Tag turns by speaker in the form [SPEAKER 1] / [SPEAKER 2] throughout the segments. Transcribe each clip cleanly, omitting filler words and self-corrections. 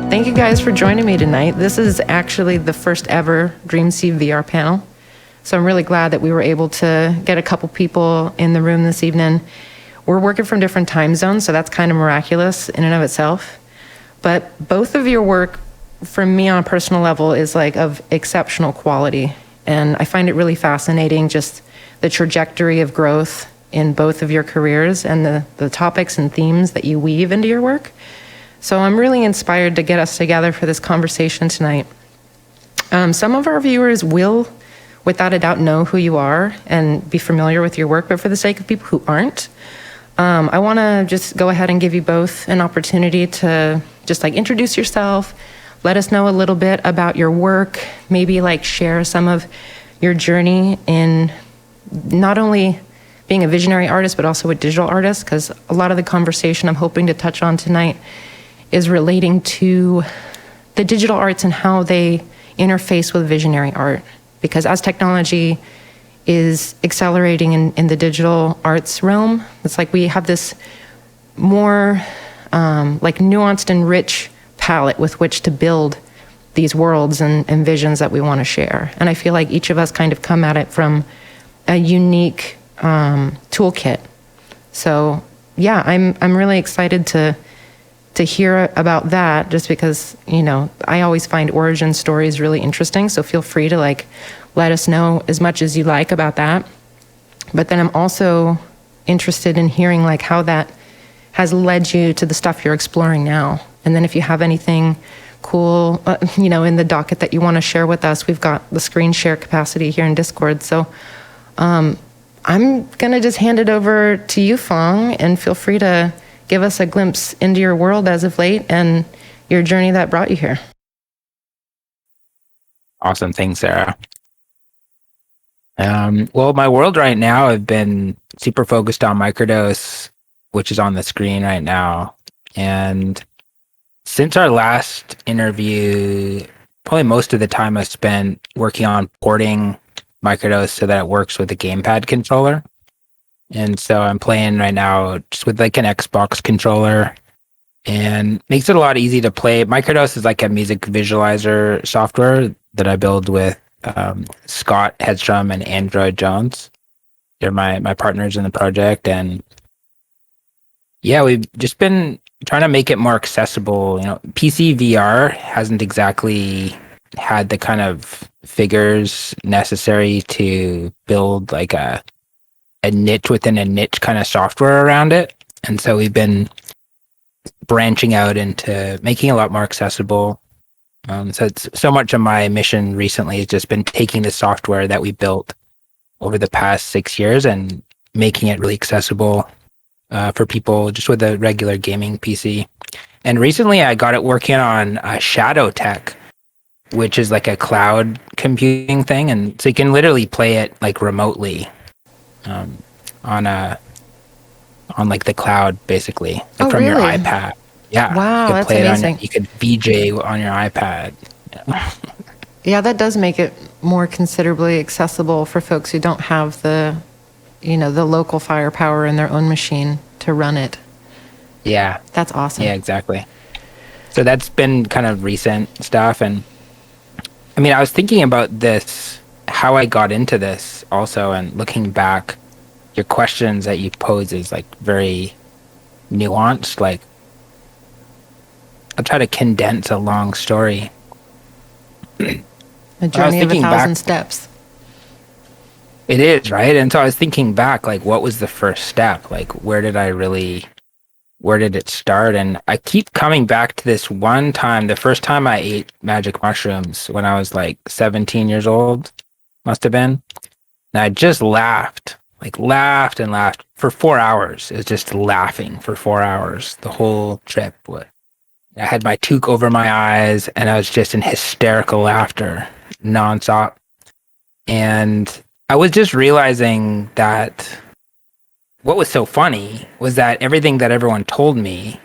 [SPEAKER 1] Thank you guys for joining me tonight. This is actually the first ever DreamSeed VR panel. So I'm really glad that we were able to get a couple people in the room this evening. We're working from different time zones, so that's kind of miraculous in and of itself. But both of your work, for me on a personal level, is like of exceptional quality. And I find it really fascinating, just the trajectory of growth in both of your careers and the topics and themes that you weave into your work. So I'm really inspired to get us together for this conversation tonight. Some of our viewers will, without a doubt, know who you are and be familiar with your work, but for the sake of people who aren't, I want to just go ahead and give you both an opportunity to just like introduce yourself, let us know a little bit about your work, maybe like share some of your journey in not only being a visionary artist, but also a digital artist, because a lot of the conversation I'm hoping to touch on tonight is relating to the digital arts and how they interface with visionary art. Because as technology is accelerating in the digital arts realm, it's like we have this more like nuanced and rich palette with which to build these worlds and visions that we want to share. And I feel like each of us kind of come at it from a unique toolkit. So yeah, I'm really excited to hear about that, just because, you know, I always find origin stories really interesting. So feel free to like let us know as much as you like about that. But then I'm also interested in hearing like how that has led you to the stuff you're exploring now. And then if you have anything cool, you know, in the docket that you want to share with us, we've got the screen share capacity here in Discord. So I'm going to just hand it over to you, Phong, and feel free to give us a glimpse into your world as of late and your journey that brought you here.
[SPEAKER 2] Awesome. Thanks, Sarah. Well, my world right now, I've been super focused on Microdose, which is on the screen right now. And since our last interview, probably most of the time I spent working on porting Microdose so that it works with a gamepad controller. And so I'm playing right now just with like an Xbox controller, and makes it a lot easy to play. Microdose is like a music visualizer software that I build with Scott Hedstrom and Android Jones. They're my partners in the project. And yeah, we've just been trying to make it more accessible. You know, PC VR hasn't exactly had the kind of figures necessary to build like a niche within a niche kind of software around it. And so we've been branching out into making it a lot more accessible. So it's so much of my mission recently has just been taking the software that we built over the past 6 years and making it really accessible for people just with a regular gaming PC. And recently I got it working on Shadow Tech, which is like a cloud computing thing. And so you can literally play it like remotely on like the cloud, basically, like from
[SPEAKER 1] really?
[SPEAKER 2] your iPad. Yeah.
[SPEAKER 1] Wow, that's amazing.
[SPEAKER 2] You could VJ on your iPad.
[SPEAKER 1] Yeah, that does make it more considerably accessible for folks who don't have the, you know, the local firepower in their own machine to run it.
[SPEAKER 2] Yeah.
[SPEAKER 1] That's awesome.
[SPEAKER 2] Yeah, exactly. So that's been kind of recent stuff. And I mean, I was thinking about this, how I got into this also, and looking back, your questions that you pose is like very nuanced. Like, I'll try to condense a long story.
[SPEAKER 1] A journey of 1,000 steps.
[SPEAKER 2] It is, right? And so I was thinking back, like, what was the first step? Like, where did it start? And I keep coming back to this one time, the first time I ate magic mushrooms when I was like 17 years old, must have been. And I just laughed and laughed for 4 hours. It was just laughing for 4 hours. The whole trip. I had my toque over my eyes and I was just in hysterical laughter nonstop. And I was just realizing that what was so funny was that everything that everyone told me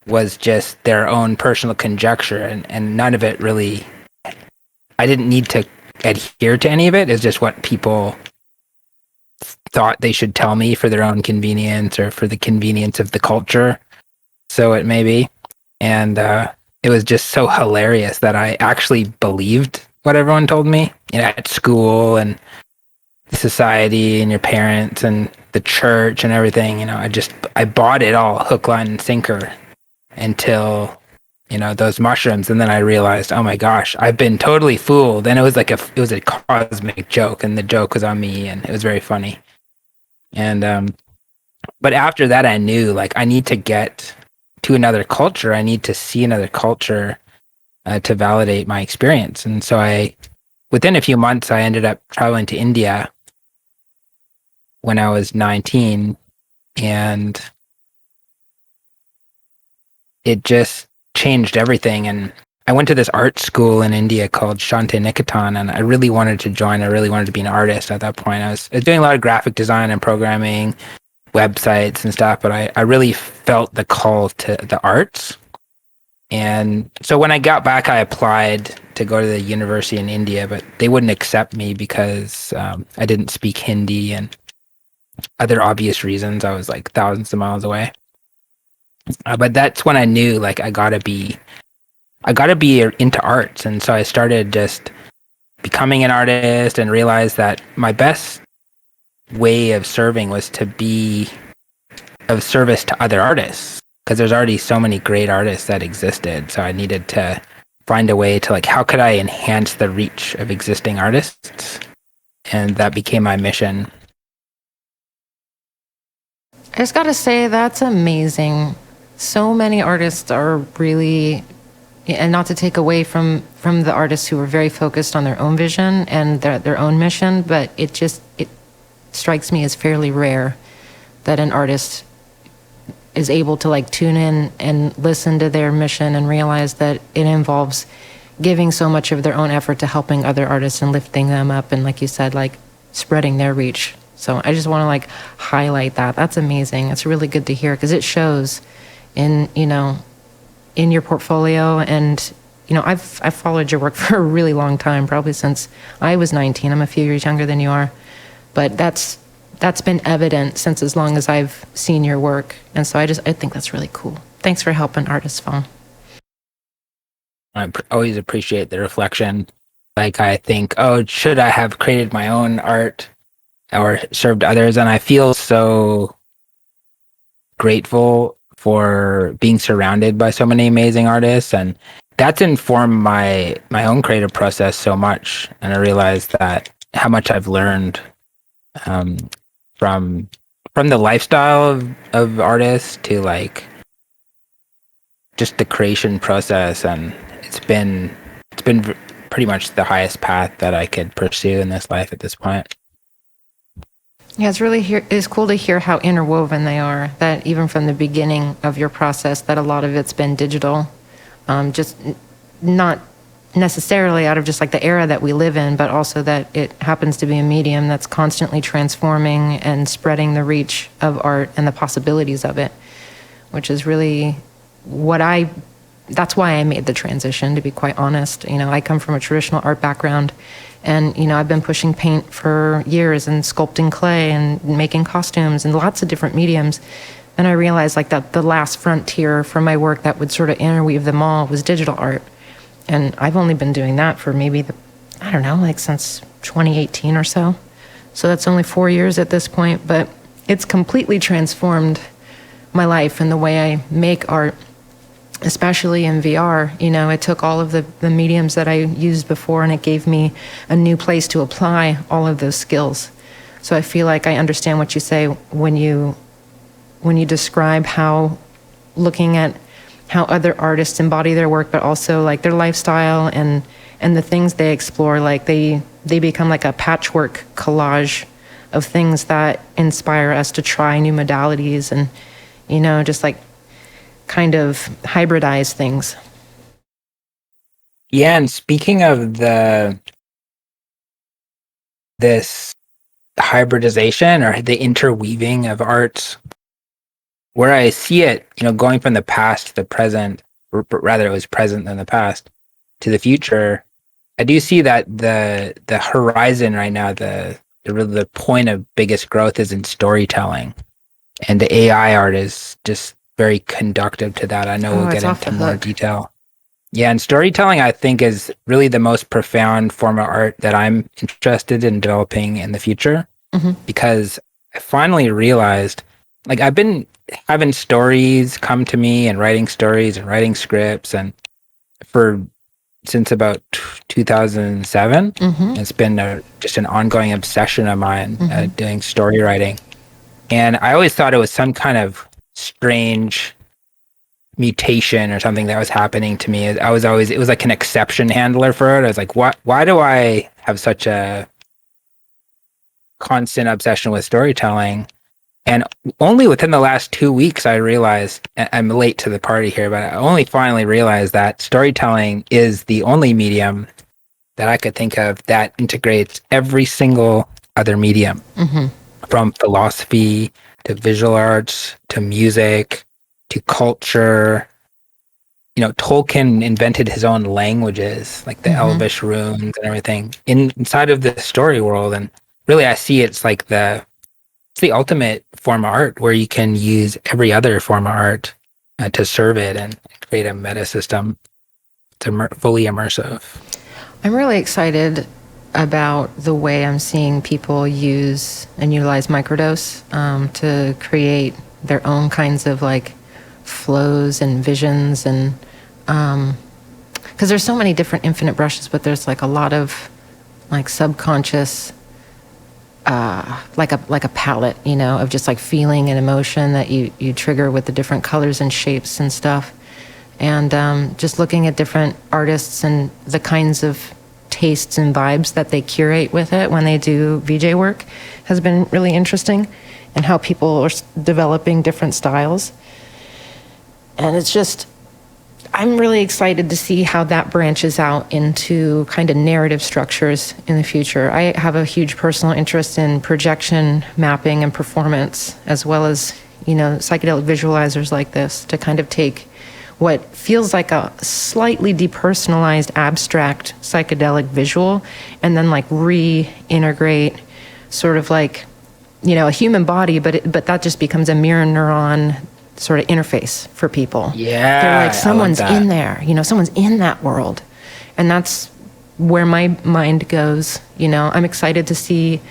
[SPEAKER 2] was just their own personal conjecture, and none of it really, I didn't need to adhere to any of it. It's just what people thought they should tell me for their own convenience or for the convenience of the culture. So it may be. And it was just so hilarious that I actually believed what everyone told me, at school and society and your parents and the church and everything. I bought it all hook, line, and sinker until those mushrooms, and then I realized, oh my gosh, I've been totally fooled. And it was a cosmic joke, and the joke was on me, and it was very funny. And but after that, I knew, like, I need to get to another culture. I need to see another culture to validate my experience. And so within a few months, I ended up traveling to India when I was 19, and it just changed everything. And I went to this art school in India called Shantiniketan, and I really wanted to join. I really wanted to be an artist at that point. I was doing a lot of graphic design and programming, websites and stuff, but I really felt the call to the arts. And so when I got back, I applied to go to the university in India, but they wouldn't accept me because I didn't speak Hindi and other obvious reasons. I was like thousands of miles away. But that's when I knew, like, I gotta be into arts. And so I started just becoming an artist and realized that my best way of serving was to be of service to other artists, because there's already so many great artists that existed. So I needed to find a way to, like, how could I enhance the reach of existing artists? And that became my mission.
[SPEAKER 1] I just got to say, that's amazing. So many artists are really, and not to take away from the artists who are very focused on their own vision and their own mission, but it strikes me as fairly rare that an artist is able to, like, tune in and listen to their mission and realize that it involves giving so much of their own effort to helping other artists and lifting them up, and, like you said, like, spreading their reach. So I just want to, like, highlight that. That's amazing. It's really good to hear, because it shows in your portfolio. And I've followed your work for a really long time, probably since I was 19. I'm a few years younger than you are, but that's been evident since as long as I've seen your work. And so I think that's really cool. Thanks for helping artists, Phong.
[SPEAKER 2] I always appreciate the reflection. Like, I think, oh, should I have created my own art or served others? And I feel so grateful for being surrounded by so many amazing artists, and that's informed my own creative process so much. And I realized that how much I've learned from the lifestyle of artists to, like, just the creation process. And it's been pretty much the highest path that I could pursue in this life at this point.
[SPEAKER 1] Yeah, it's cool to hear how interwoven they are, that even from the beginning of your process, that a lot of it's been digital, just not necessarily out of just, like, the era that we live in, but also that it happens to be a medium that's constantly transforming and spreading the reach of art and the possibilities of it, which is really that's why I made the transition, to be quite honest. I come from a traditional art background, and I've been pushing paint for years and sculpting clay and making costumes and lots of different mediums. And I realized, like, that the last frontier for my work that would sort of interweave them all was digital art. And I've only been doing that for maybe since 2018 or so. So that's only 4 years at this point, but it's completely transformed my life and the way I make art, especially in VR. It took all of the mediums that I used before, and it gave me a new place to apply all of those skills. So I feel like I understand what you say when you describe how looking at how other artists embody their work, but also, like, their lifestyle and the things they explore, like they become like a patchwork collage of things that inspire us to try new modalities and, just, like, kind of hybridize things.
[SPEAKER 2] Yeah, and speaking of this hybridization or the interweaving of arts, where I see it, going from the past to the present, or rather it was present than the past, to the future. I do see that the horizon right now, the point of biggest growth is in storytelling, and the AI art is just very conductive to that. I know we'll get into more detail. Yeah, and storytelling, I think, is really the most profound form of art that I'm interested in developing in the future, because I finally realized, like, I've been having stories come to me and writing stories and writing scripts, and since about 2007, it's been just an ongoing obsession of mine, doing story writing. And I always thought it was some kind of strange mutation or something that was happening to me. It was like an exception handler for it. I was like, why do I have such a constant obsession with storytelling? And only within the last 2 weeks, I realized, I'm late to the party here, but I only finally realized that storytelling is the only medium that I could think of that integrates every single other medium, from philosophy to visual arts to music to culture. Tolkien invented his own languages, like the Elvish runes and everything, inside of the story world. And really, I see it's like it's the ultimate form of art, where you can use every other form of art to serve it and create a meta system. It's fully immersive.
[SPEAKER 1] I'm really excited about the way I'm seeing people use and utilize Microdose to create their own kinds of like flows and visions, and because there's so many different infinite brushes, but there's like a lot of like subconscious like a palette, of just like feeling and emotion that you trigger with the different colors and shapes and stuff. And just looking at different artists and the kinds of tastes and vibes that they curate with it when they do VJ work has been really interesting, and how people are developing different styles. And it's just, I'm really excited to see how that branches out into kind of narrative structures in the future. I have a huge personal interest in projection mapping and performance, as well as, psychedelic visualizers like this, to kind of take what feels like a slightly depersonalized, abstract psychedelic visual, and then like reintegrate sort of like, a human body, but that just becomes a mirror neuron sort of interface for people.
[SPEAKER 2] Yeah,
[SPEAKER 1] they're like, someone's in there, someone's in that world. And that's where my mind goes. I'm excited to see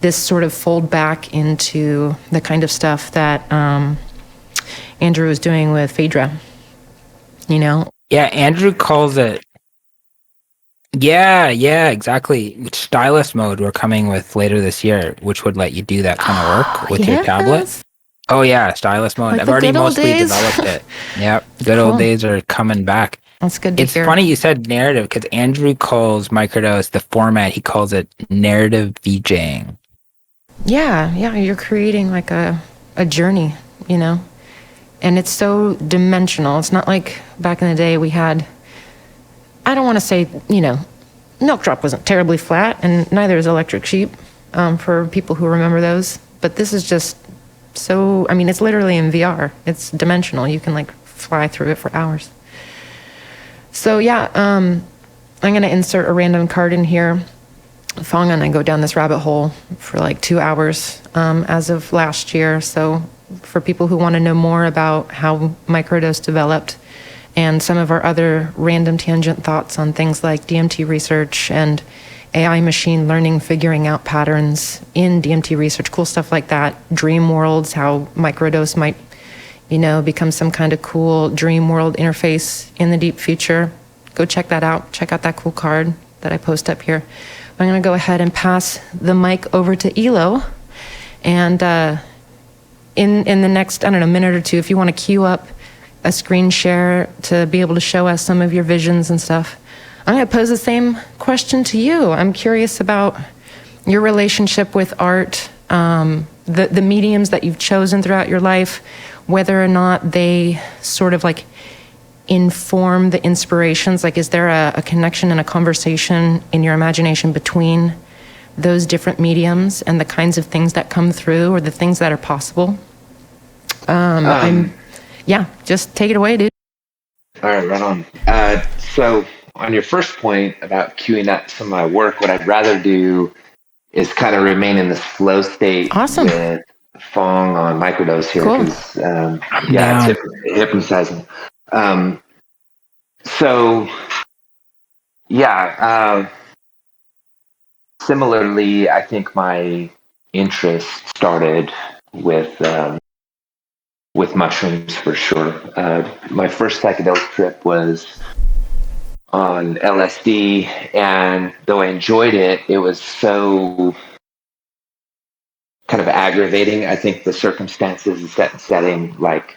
[SPEAKER 1] this sort of fold back into the kind of stuff that Andrew was doing with Phaedra,
[SPEAKER 2] Yeah, Andrew calls it, yeah, exactly. Stylus mode we're coming with later this year, which would let you do that kind of work with your tablet. Oh yeah, stylus mode.
[SPEAKER 1] Like
[SPEAKER 2] I've already mostly
[SPEAKER 1] days.
[SPEAKER 2] developed it. Yep, good old days are coming back.
[SPEAKER 1] That's good to hear.
[SPEAKER 2] It's funny you said narrative, because Andrew calls Microdose, the format, he calls it narrative VJing. Yeah,
[SPEAKER 1] you're creating like a journey, and it's so dimensional. It's not like back in the day we had, I don't want to say, Milk Drop wasn't terribly flat, and neither is Electric Sheep, for people who remember those. But this is just so, it's literally in VR. It's dimensional. You can like fly through it for hours. So yeah, I'm going to insert a random card in here. Phong and I go down this rabbit hole for like 2 hours as of last year. So for people who want to know more about how Microdose developed, and some of our other random tangent thoughts on things like DMT research and AI machine learning, figuring out patterns in DMT research, cool stuff like that, dream worlds, how Microdose might, become some kind of cool dream world interface in the deep future. Go check that out. Check out that cool card that I post up here. I'm going to go ahead and pass the mic over to Eloh. And in the next, minute or two, if you want to queue up a screen share to be able to show us some of your visions and stuff, I'm going to pose the same question to you. I'm curious about your relationship with art, the mediums that you've chosen throughout your life, whether or not they sort of like inform the inspirations. Like, is there a connection and a conversation in your imagination between those different mediums and the kinds of things that come through or the things that are possible. Just take it away, dude.
[SPEAKER 3] All right, right on. So on your first point about queuing up some of my work, what I'd rather do is kind of remain in the flow state
[SPEAKER 1] Awesome.
[SPEAKER 3] with Phong on Microdose here,
[SPEAKER 1] Cool.
[SPEAKER 3] because it's hypnotizing. Similarly, I think my interest started with mushrooms for sure. My first psychedelic trip was on LSD, and though I enjoyed it, it was so kind of aggravating. I think the circumstances and setting, like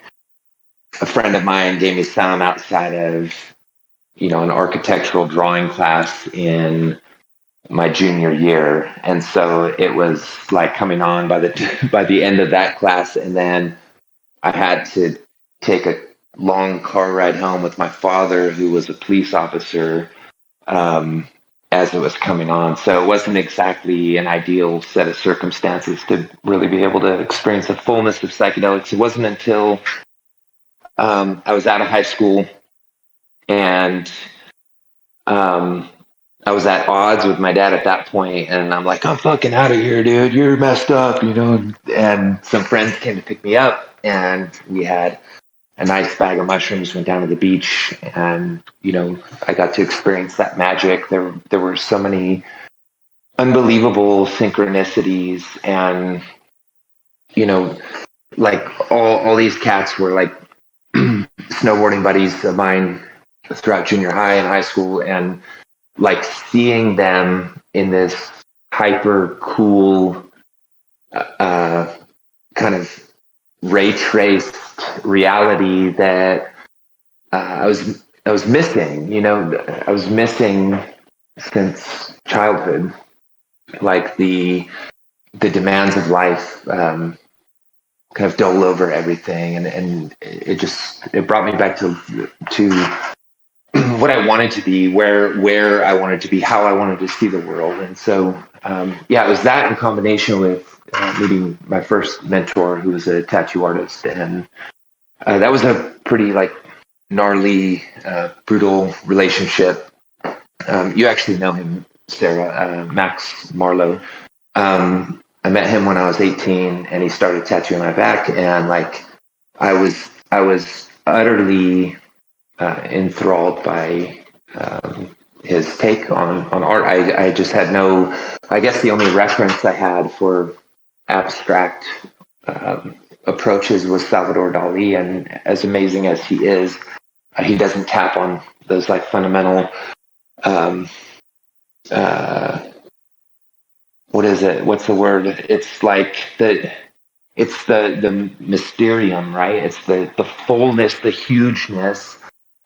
[SPEAKER 3] a friend of mine gave me some outside of, an architectural drawing class in my junior year, and so it was like coming on by the end of that class, and then I had to take a long car ride home with my father, who was a police officer, as it was coming on. So it wasn't exactly an ideal set of circumstances to really be able to experience the fullness of psychedelics. It wasn't until I was out of high school, and I was at odds with my dad at that point, and I'm like, I'm fucking out of here, dude. You're messed up, And some friends came to pick me up, and we had a nice bag of mushrooms, went down to the beach, and, I got to experience that magic. There were so many unbelievable synchronicities, and, like all these cats were like snowboarding buddies of mine throughout junior high and high school, and like seeing them in this hyper cool kind of ray traced reality that I was missing. I was missing since childhood, like the demands of life kind of dole over everything, and it brought me back to what I wanted to be, where I wanted to be, how I wanted to see the world. And so, it was that in combination with meeting my first mentor, who was a tattoo artist. And that was a pretty gnarly, brutal relationship. You actually know him, Sarah, Max Marlowe. I met him when I was 18, and he started tattooing my back. And I was utterly enthralled by his take on art. I just had I guess the only reference I had for abstract approaches was Salvador Dali, and as amazing as he is, he doesn't tap on those fundamental what is it? What's the word? It's the mysterium, right? It's the fullness, the hugeness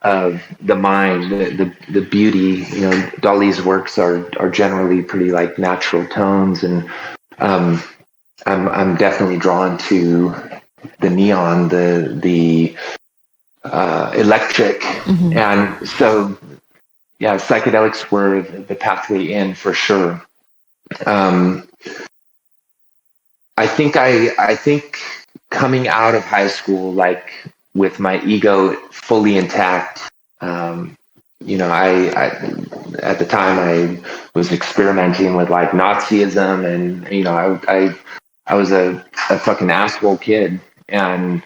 [SPEAKER 3] of the mind, the beauty. Dali's works are generally pretty natural tones, and I'm definitely drawn to the neon, the electric, and so psychedelics were the pathway in for sure. I think coming out of high school, with my ego fully intact, I at the time I was experimenting with Nazism, and I was a fucking asshole kid, and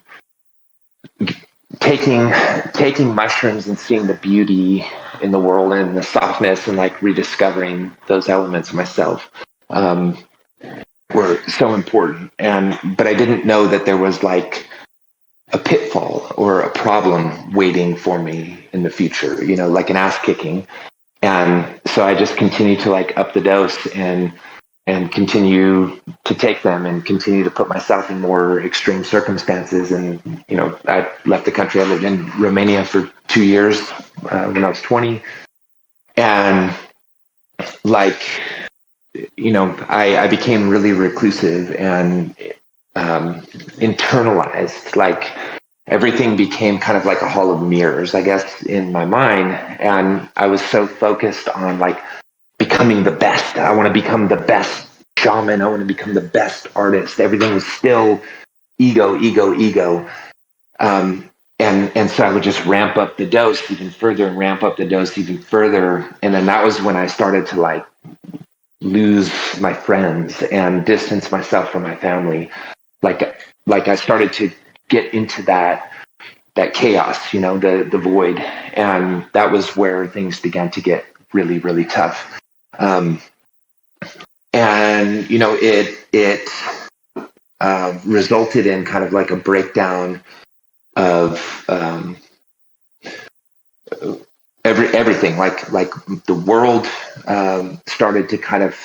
[SPEAKER 3] taking mushrooms and seeing the beauty in the world and the softness, and rediscovering those elements of myself were so important. But I didn't know that there was a pitfall or a problem waiting for me in the future, like an ass kicking. And so I just continued to up the dose and continue to take them and continue to put myself in more extreme circumstances. And, I left the country. I lived in Romania for 2 years when I was 20. And I became really reclusive and internalized. Everything became kind of like a hall of mirrors, I guess, in my mind. And I was so focused on becoming becoming the best. I want to become the best shaman. I want to become the best artist. Everything was still ego, ego, ego. And so I would just ramp up the dose even further and ramp up the dose even further. And then that was when I started to like lose my friends and distance myself from my family. Like I started to get into that chaos, the void. And that was where things began to get really, really tough. And, it resulted in kind of like a breakdown of everything. Like the world started to kind of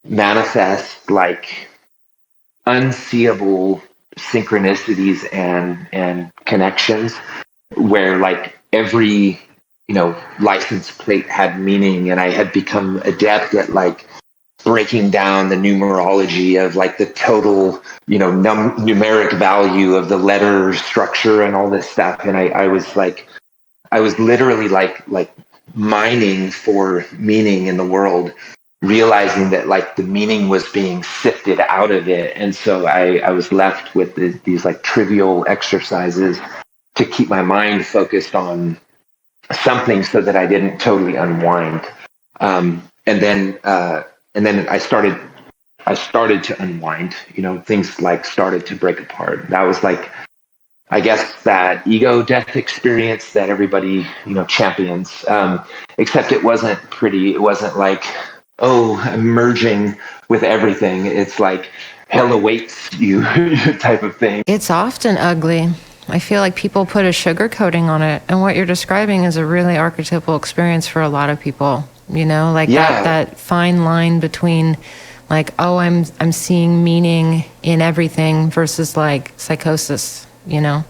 [SPEAKER 3] manifest like unseeable synchronicities and connections, where like every license plate had meaning, and I had become adept at like breaking down the numerology of like the total numeric value of the letter structure and all this stuff. And I was literally like mining for meaning in the world, realizing that like the meaning was being sifted out of it. And so I was left with these like trivial exercises to keep my mind focused on something so that I didn't totally unwind. And then I started to unwind. Things like started to break apart. That was like, I guess, that ego death experience that everybody champions. Except it wasn't pretty. It wasn't like, oh, I'm merging with everything. It's like hell awaits you type of thing.
[SPEAKER 1] It's often ugly. I feel like people put a sugar coating on it, and what you're describing is a really archetypal experience for a lot of people. Like that fine line between like, oh, I'm seeing meaning in everything versus like psychosis. Yeah.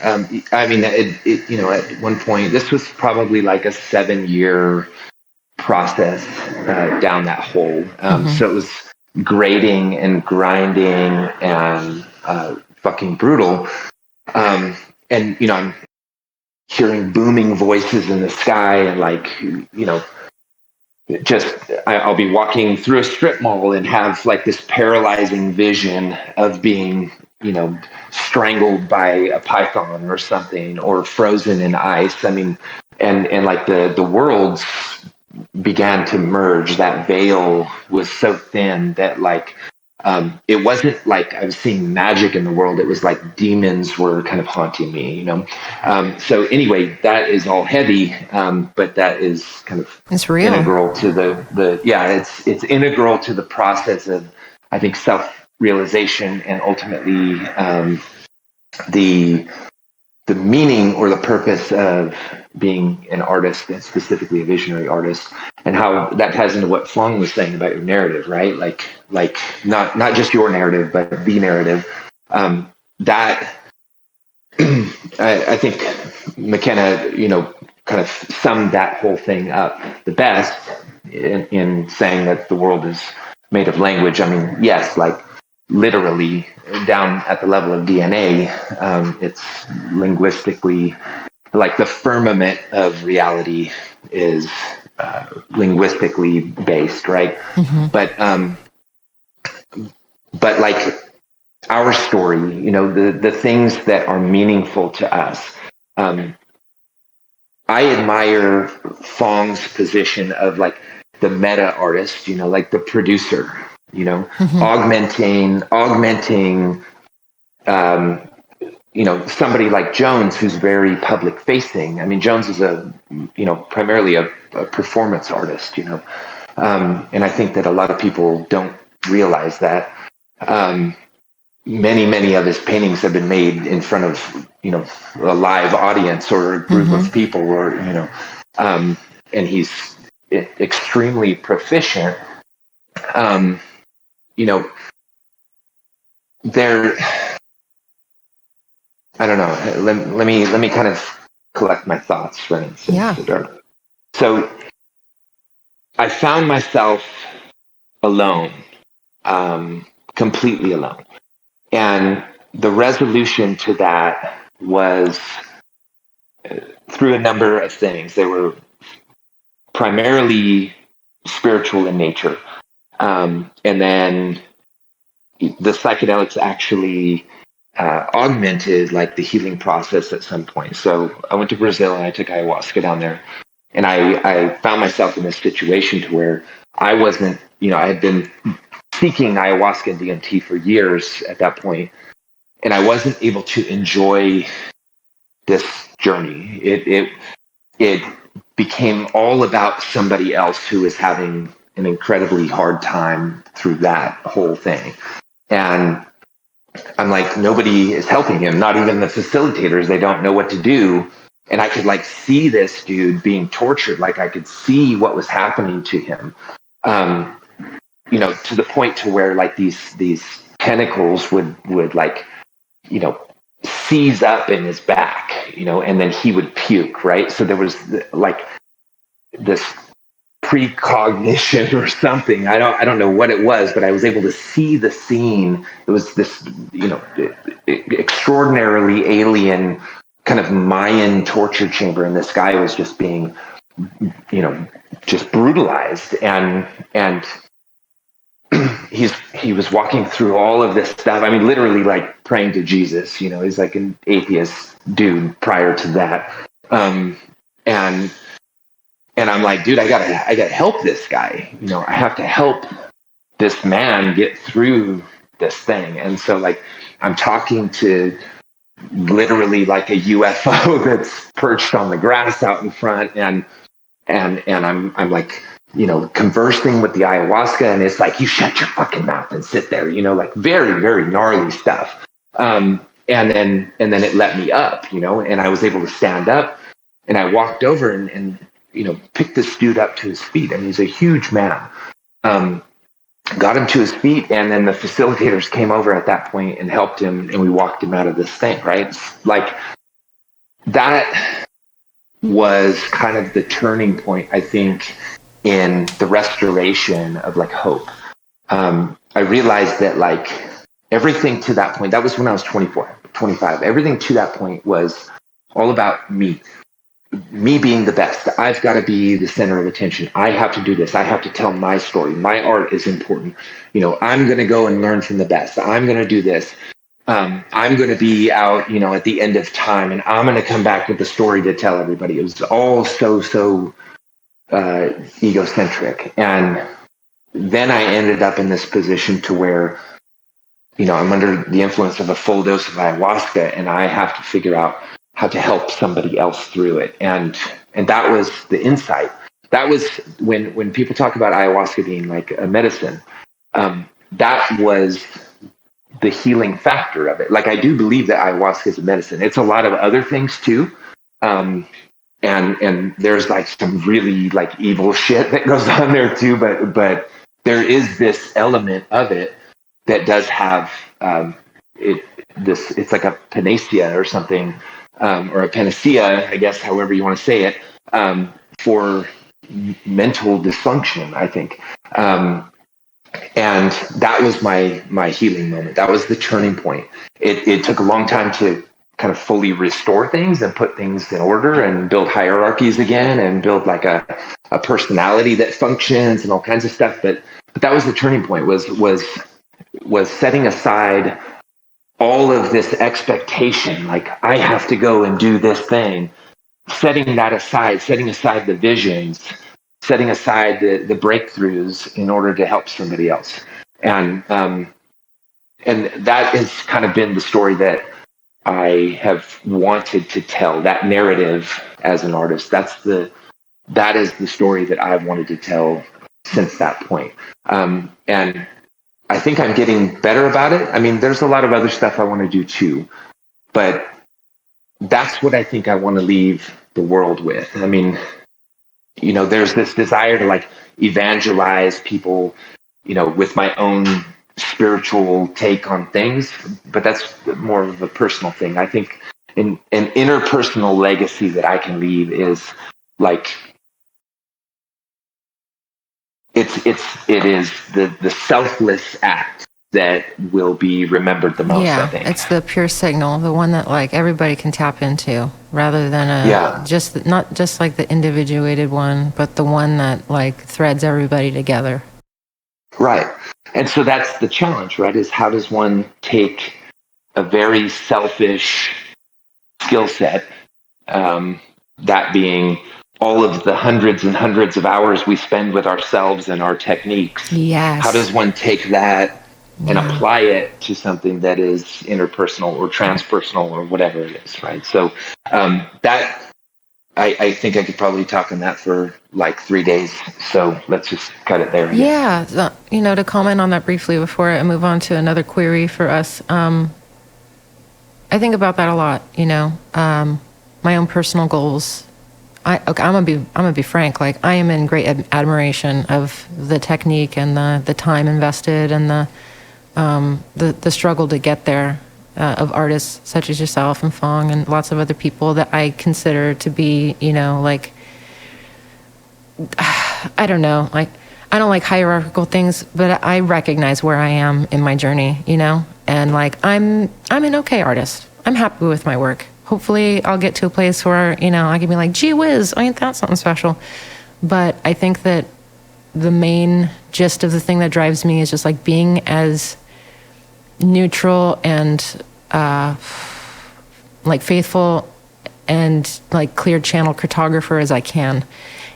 [SPEAKER 3] I mean, at one point, this was probably like a 7-year process down that hole. So it was grating and grinding and fucking brutal. And I'm hearing booming voices in the sky, and like I'll be walking through a strip mall and have like this paralyzing vision of being strangled by a python or something, or frozen in ice. I mean, and like the worlds began to merge. That veil was so thin that like it wasn't like I was seeing magic in the world. It was like demons were kind of haunting me, So anyway, that is all heavy, but that is kind of
[SPEAKER 1] it's real.
[SPEAKER 3] Integral to it's integral to the process of, I think, self-realization, and ultimately the meaning or the purpose of being an artist, and specifically a visionary artist, and how that ties into what Phong was saying about your narrative, right? Like not just your narrative, but the narrative. That I think McKenna, kind of summed that whole thing up the best in saying that the world is made of language. I mean, yes, like literally down at the level of DNA, it's linguistically like the firmament of reality is linguistically based, right? But like our story, the things that are meaningful to us. I admire Fong's position of like the meta artist, like the producer, augmenting, somebody like Jones, who's very public facing. I mean, Jones is primarily a performance artist, and I think that a lot of people don't realize that. Many of his paintings have been made in front of a live audience or a group of people, or and he's extremely proficient. There, I don't know. Let me kind of collect my thoughts for an instant.
[SPEAKER 1] Yeah.
[SPEAKER 3] So I found myself alone, completely alone. And the resolution to that was through a number of things. There were primarily spiritual in nature. And then the psychedelics actually augmented like the healing process at some point. So I went to Brazil and I took ayahuasca down there, and I found myself in this situation to where I wasn't, I had been seeking ayahuasca and DMT for years at that point, and I wasn't able to enjoy this journey. It became all about somebody else who was having an incredibly hard time through that whole thing. And I'm like, nobody is helping him, not even the facilitators. They don't know what to do. And I could like see this dude being tortured. Like I could see what was happening to him. To the point to where like these tentacles would like, seize up in his back, and then he would puke, right? So there was like this precognition or something. I don't know what it was, but I was able to see the scene. It was this, extraordinarily alien kind of Mayan torture chamber, and this guy was just being, just brutalized, and he was walking through all of this stuff. I mean, literally like praying to Jesus. He's like an atheist dude prior to that, and I'm like, dude, I gotta help this guy. I have to help this man get through this thing. And so like I'm talking to literally like a UFO that's perched on the grass out in front, and I'm like, conversing with the ayahuasca, and it's like, you shut your fucking mouth and sit there, like very, very gnarly stuff. And then it let me up, and I was able to stand up, and I walked over and picked this dude up to his feet, and he's a huge man. Got him to his feet, and then the facilitators came over at that point and helped him, and we walked him out of this thing, right? It's like that was kind of the turning point, I think, in the restoration of like hope. I realized that like everything to that point, that was when I was 24, 25, everything to that point was all about me being the best. I've got to be the center of attention. I have to do this. I have to tell my story. My art is important. I'm going to go and learn from the best. I'm going to do this. I'm going to be out, at the end of time, and I'm going to come back with a story to tell everybody. It was all so egocentric. And then I ended up in this position to where, I'm under the influence of a full dose of ayahuasca, and I have to figure out how to help somebody else through it. And that was the insight. That was when people talk about ayahuasca being like a medicine, that was the healing factor of it. Like, I do believe that ayahuasca is a medicine. It's a lot of other things too. And there's like some really like evil shit that goes on there too. But there is this element of it that does have, it's like a panacea or something, or a panacea, I guess, however you want to say it, for mental dysfunction, I think. And that was my healing moment. That was the turning point. It took a long time to kind of fully restore things and put things in order and build hierarchies again and build like a personality that functions and all kinds of stuff. But that was the turning point, was setting aside all of this expectation, like I have to go and do this thing, setting that aside, setting aside the visions, setting aside the breakthroughs in order to help somebody else. And that has kind of been the story that I have wanted to tell, that narrative as an artist. That is the story that I've wanted to tell since that point. And I think I'm getting better about it. I mean, there's a lot of other stuff I want to do too, but that's what I think I want to leave the world with. I mean, there's this desire to like evangelize people, with my own spiritual take on things, but that's more of a personal thing. I think an interpersonal legacy that I can leave is like, it is the selfless act that will be remembered the most, I think.
[SPEAKER 1] It's the pure signal, the one that like everybody can tap into, rather than not just like the individuated one, but the one that like threads everybody together.
[SPEAKER 3] Right. And so that's the challenge, right? Is how does one take a very selfish skill set, that being all of the hundreds and hundreds of hours we spend with ourselves and our techniques.
[SPEAKER 1] Yes.
[SPEAKER 3] How does one take that and apply it to something that is interpersonal or transpersonal or whatever it is, right? So that I think I could probably talk on that for like 3 days. So let's just cut it there.
[SPEAKER 1] Yeah, to comment on that briefly before I move on to another query for us. I think about that a lot. My own personal goals. I'm gonna be frank. Like, I am in great admiration of the technique and the time invested and the struggle to get there, of artists such as yourself and Phong and lots of other people that I consider to be, like, I don't know, like, I don't like hierarchical things, but I recognize where I am in my journey, and like, I'm an okay artist. I'm happy with my work. Hopefully I'll get to a place where, I can be like, gee whiz, ain't that something special? But I think that the main gist of the thing that drives me is just like being as neutral and like faithful and like clear channel cartographer as I can,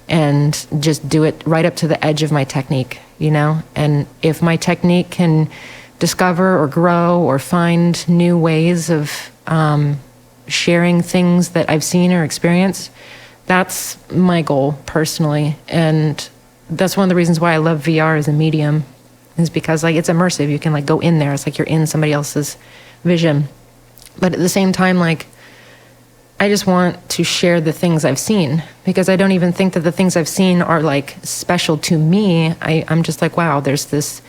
[SPEAKER 1] and just do it right up to the edge of my technique, and if my technique can discover or grow or find new ways of sharing things that I've seen or experienced, that's my goal personally. And that's one of the reasons why I love VR as a medium, is because like it's immersive. You can like go in there. It's like you're in somebody else's vision. But at the same time, like, I just want to share the things I've seen, because I don't even think that the things I've seen are like special to me. I'm just like, wow, there's this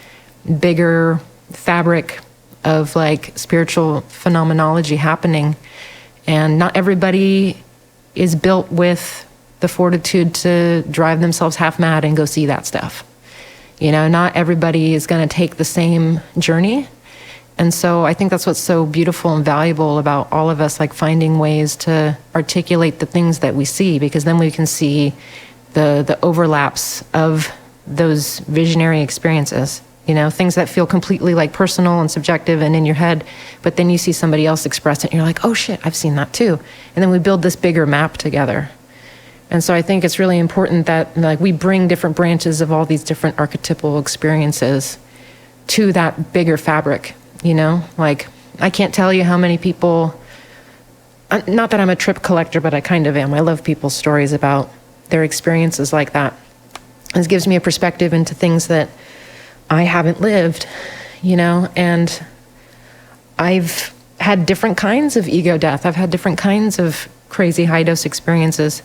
[SPEAKER 1] bigger fabric of like spiritual phenomenology happening. And not everybody is built with the fortitude to drive themselves half mad and go see that stuff. Not everybody is going to take the same journey. And so I think that's what's so beautiful and valuable about all of us, like finding ways to articulate the things that we see, because then we can see the overlaps of those visionary experiences. Things that feel completely like personal and subjective and in your head, but then you see somebody else express it and you're like, oh shit, I've seen that too. And then we build this bigger map together. And so I think it's really important that like we bring different branches of all these different archetypal experiences to that bigger fabric, Like, I can't tell you how many people, not that I'm a trip collector, but I kind of am. I love people's stories about their experiences like that. This gives me a perspective into things that I haven't lived, and I've had different kinds of ego death. I've had different kinds of crazy high dose experiences,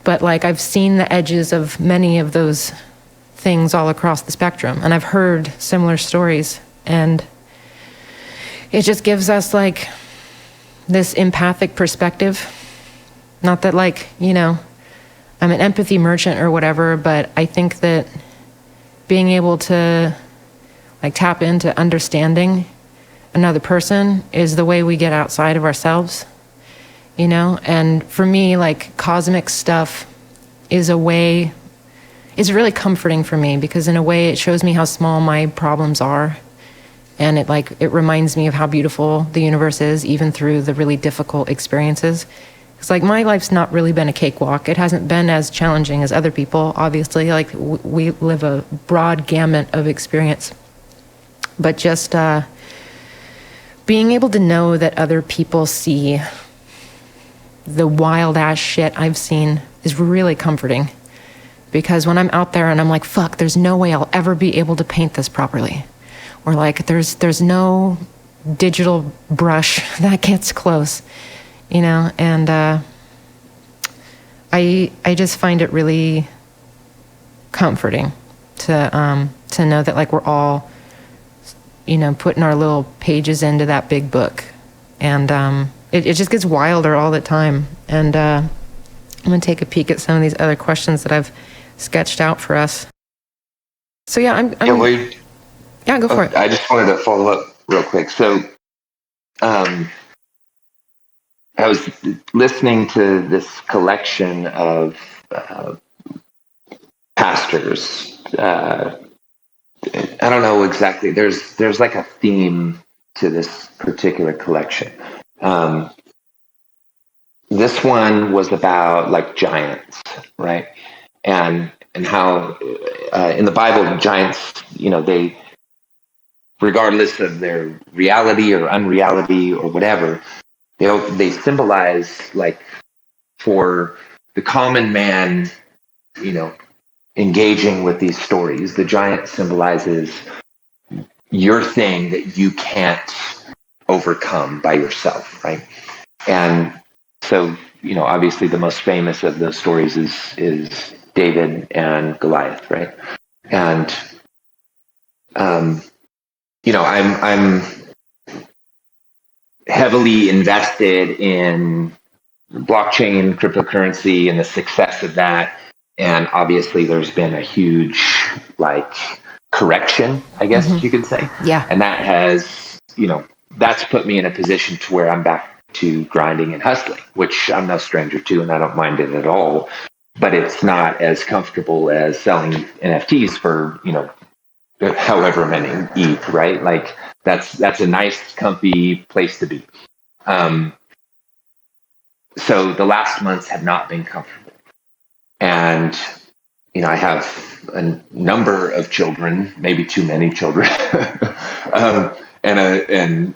[SPEAKER 1] but like I've seen the edges of many of those things all across the spectrum, and I've heard similar stories, and it just gives us like this empathic perspective. Not that like, I'm an empathy merchant or whatever, but I think that being able to like tap into understanding another person is the way we get outside of ourselves, and for me, like, cosmic stuff is really comforting for me, because in a way it shows me how small my problems are, and it reminds me of how beautiful the universe is, even through the really difficult experiences. It's like my life's not really been a cakewalk. It hasn't been as challenging as other people, obviously. Like, we live a broad gamut of experience. But just being able to know that other people see the wild ass shit I've seen is really comforting. Because when I'm out there and I'm like, fuck, there's no way I'll ever be able to paint this properly. Or like, there's no digital brush that gets close. And I just find it really comforting to know that like we're all, putting our little pages into that big book, and it just gets wilder all the time. And I'm gonna take a peek at some of these other questions that I've sketched out for us. So yeah, Yeah, go for it.
[SPEAKER 3] I just wanted to follow up real quick. So, I was listening to this collection of pastors. I don't know exactly. There's like a theme to this particular collection. This one was about like giants, right? And how in the Bible, giants, they, regardless of their reality or unreality or whatever, they symbolize, like, for the common man, engaging with these stories. The giant symbolizes your thing that you can't overcome by yourself, right? And so, obviously the most famous of those stories is David and Goliath, right? And I'm heavily invested in blockchain, cryptocurrency, and the success of that. And obviously there's been a huge, like, correction, I guess you could say.
[SPEAKER 1] Yeah.
[SPEAKER 3] And that has, that's put me in a position to where I'm back to grinding and hustling, which I'm no stranger to, and I don't mind it at all. But it's not as comfortable as selling NFTs for, however many ETH, right? Like, that's a nice, comfy place to be. So the last months have not been comfortable. And, I have a number of children, maybe too many children, and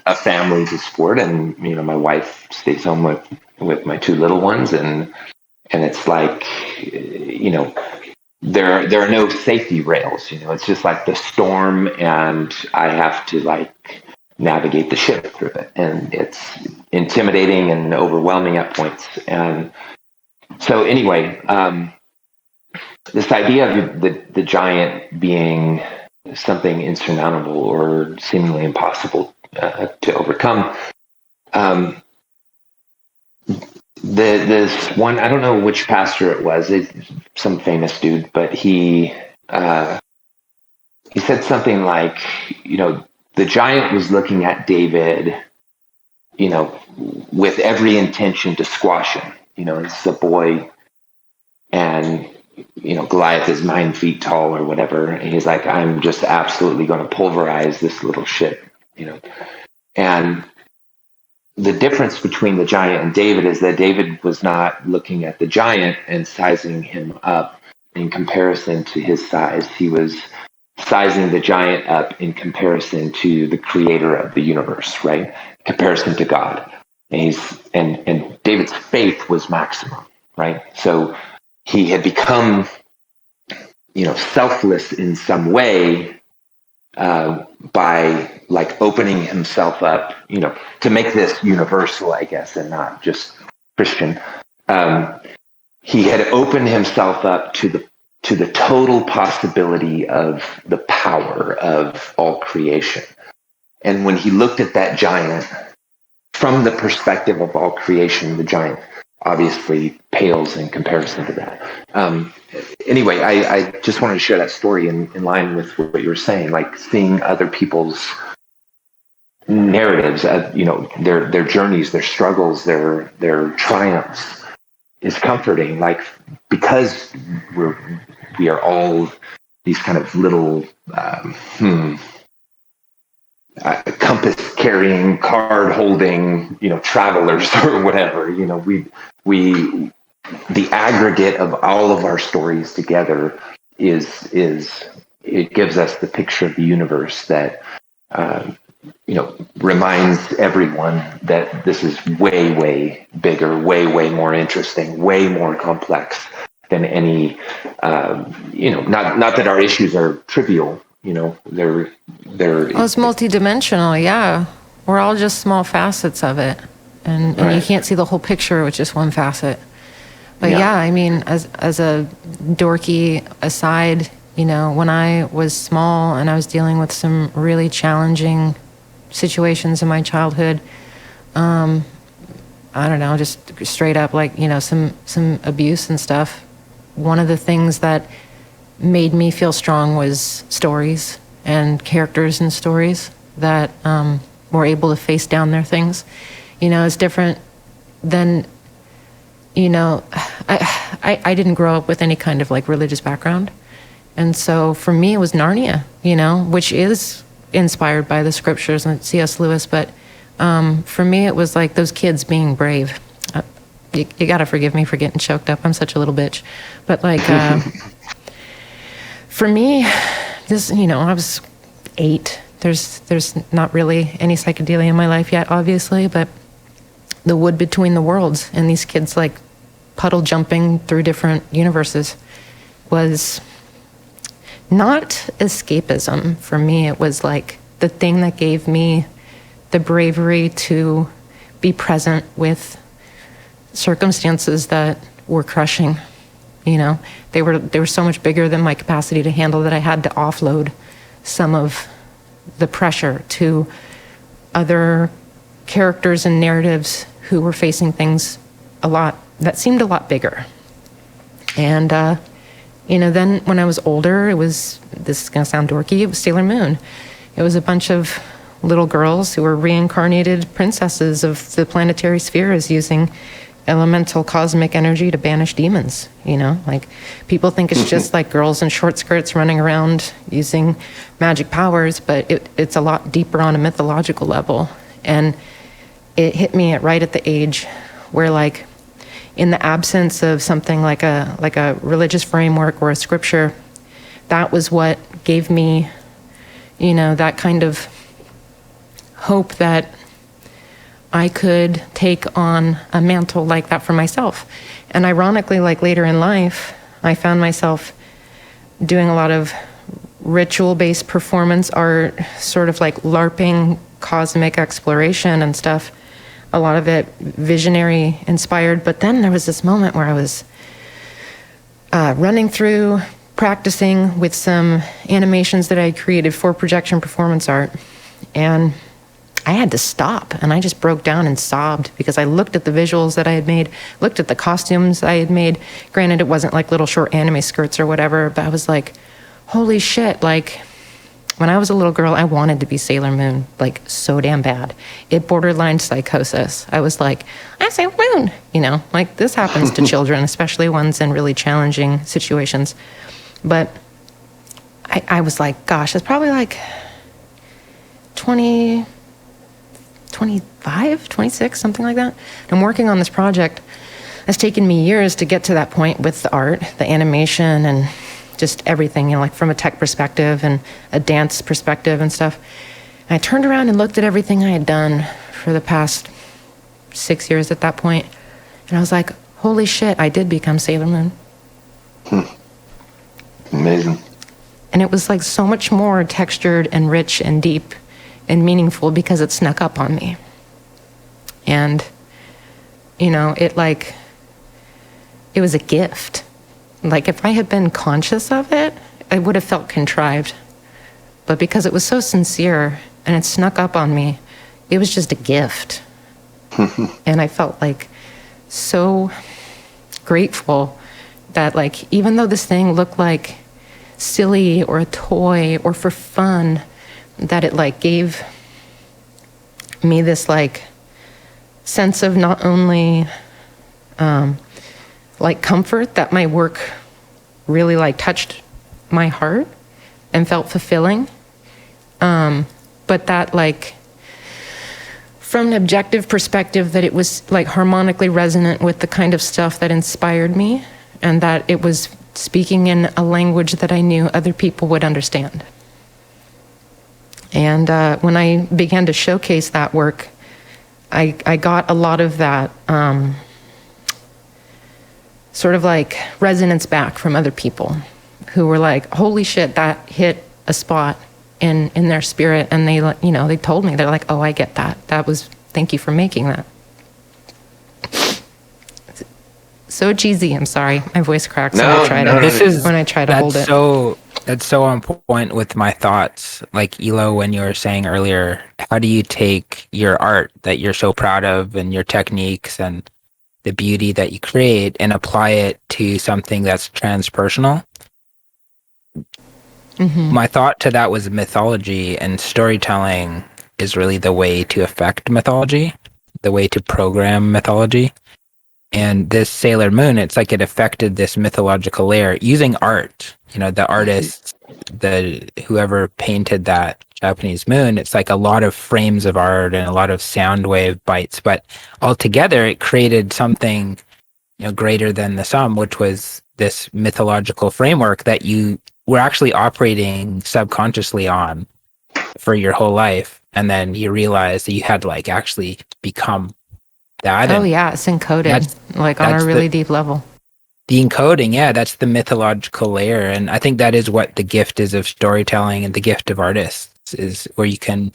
[SPEAKER 3] a family to support. And, my wife stays home with my two little ones. And it's like, there are no safety rails, it's just like the storm, and I have to, like, navigate the ship through it. And it's intimidating and overwhelming at points. And so anyway, this idea of the giant being something insurmountable or seemingly impossible to overcome. This one, I don't know which pastor it was, some famous dude, but he said something like, the giant was looking at David, with every intention to squash him. It's a boy, and Goliath is 9 feet tall or whatever, and he's like, I'm just absolutely going to pulverize this little shit. And the difference between the giant and David is that David was not looking at the giant and sizing him up in comparison to his size. He was sizing the giant up in comparison to the creator of the universe, right? In comparison to God. And David's faith was maximum, right? So he had become, selfless in some way by, like, opening himself up, to make this universal, I guess, and not just Christian. He had opened himself up to the total possibility of the power of all creation. And when he looked at that giant from the perspective of all creation, the giant obviously pales in comparison to that. Anyway, I just wanted to share that story in line with what you were saying, like seeing other people's narratives, their journeys, their struggles, their triumphs is comforting. Like, because we are all these kind of little compass carrying, card holding, travelers or whatever. We the aggregate of all of our stories together is it gives us the picture of the universe that reminds everyone that this is way, way bigger, way, way more interesting, way more complex than any. Not that our issues are trivial. They're.
[SPEAKER 1] Well, it's multidimensional. Yeah, we're all just small facets of it, and
[SPEAKER 3] Right.
[SPEAKER 1] you can't see the whole picture with just one facet. But yeah, I mean, as a dorky aside, when I was small and I was dealing with some really challenging situations in my childhood, I don't know, just straight up, like, some abuse and stuff. One of the things that made me feel strong was stories. and characters and stories that were able to face down their things. You know, it's different than, you know, I didn't grow up with any kind of like religious background. And so for me, it was Narnia, you know, which is inspired by the scriptures and C.S. Lewis. But for me, it was like those kids being brave. You got to forgive me for getting choked up. I'm such a little bitch. But like, for me, this, you know, I was 8. There's not really any psychedelia in my life yet, obviously, but the wood between the worlds and these kids like puddle jumping through different universes was not escapism for me. It was like the thing that gave me the bravery to be present with circumstances that were crushing. You know, they were so much bigger than my capacity to handle that I had to offload some of the pressure to other characters and narratives who were facing things that seemed a lot bigger. And you know, then when I was older, this is gonna sound dorky, it was Sailor Moon. It was a bunch of little girls who were reincarnated princesses of the planetary spheres using elemental cosmic energy to banish demons. You know, like people think it's just like girls in short skirts running around using magic powers, but it's a lot deeper on a mythological level. And it hit me right at the age where, like, in the absence of something like a religious framework or a scripture, that was what gave me, you know, that kind of hope that I could take on a mantle like that for myself. And ironically, like later in life, I found myself doing a lot of ritual-based performance art, sort of like LARPing cosmic exploration and stuff. A lot of it visionary inspired. But then there was this moment where I was running through, practicing with some animations that I had created for projection performance art. And I had to stop, and I just broke down and sobbed because I looked at the visuals that I had made, looked at the costumes I had made. Granted, it wasn't like little short anime skirts or whatever, but I was like, holy shit, like, when I was a little girl, I wanted to be Sailor Moon, like, so damn bad. It borderlined psychosis. I was like, I'm Sailor Moon, you know, like, this happens to children, especially ones in really challenging situations. But I was like, gosh, it's probably like 25, 26, something like that. I'm working on this project. It's taken me years to get to that point with the art, the animation, and just everything, you know, like from a tech perspective and a dance perspective and stuff. And I turned around and looked at everything I had done for the past 6 years at that point, and I was like, holy shit, I did become Sailor Moon.
[SPEAKER 3] Amazing.
[SPEAKER 1] And it was like so much more textured and rich and deep and meaningful because it snuck up on me. And, you know, it was a gift. Like, if I had been conscious of it, I would have felt contrived. But because it was so sincere and it snuck up on me, it was just a gift. And I felt like so grateful that, like, even though this thing looked like silly or a toy or for fun, that it like gave me this like sense of not only like comfort that my work really like touched my heart and felt fulfilling, but that like from an objective perspective that it was like harmonically resonant with the kind of stuff that inspired me, and that it was speaking in a language that I knew other people would understand. And when I began to showcase that work, I got a lot of that sort of like resonance back from other people who were like, holy shit, that hit a spot in their spirit. And they, you know, they told me, they're like, oh, I get that. Thank you for making that. So cheesy, I'm sorry. My voice cracks when I try to hold it.
[SPEAKER 2] That's so on point with my thoughts. Like, Eloh, when you were saying earlier, how do you take your art that you're so proud of and your techniques and the beauty that you create and apply it to something that's transpersonal? my thought to that was mythology, and storytelling is really the way to affect mythology, the way to program mythology. And this Sailor Moon, it's like it affected this mythological layer using art. You know, the artists, whoever painted that Japanese moon, it's like a lot of frames of art and a lot of sound wave bites, but altogether it created something, you know, greater than the sum, which was this mythological framework that you were actually operating subconsciously on for your whole life. And then you realize that you had to like actually become that.
[SPEAKER 1] Oh yeah, it's encoded like on a really deep level.
[SPEAKER 2] The encoding, yeah, that's the mythological layer. And I think that is what the gift is of storytelling and the gift of artists, is where you can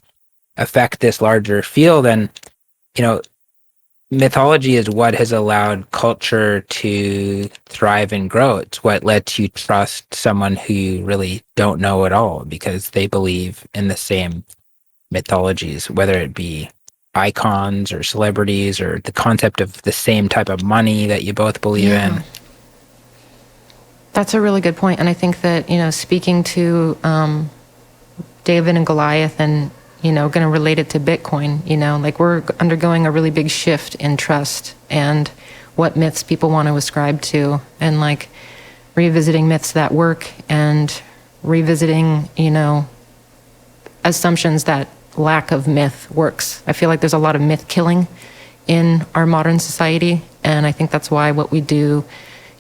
[SPEAKER 2] affect this larger field. And, you know, mythology is what has allowed culture to thrive and grow. It's what lets you trust someone who you really don't know at all, because they believe in the same mythologies, whether it be icons or celebrities or the concept of the same type of money that you both believe in.
[SPEAKER 1] That's a really good point. And I think that, you know, speaking to David and Goliath, and, you know, going to relate it to Bitcoin, you know, like we're undergoing a really big shift in trust and what myths people want to ascribe to, and like revisiting myths that work and revisiting, you know, assumptions that lack of myth works. I feel like there's a lot of myth killing in our modern society. And I think that's why what we do,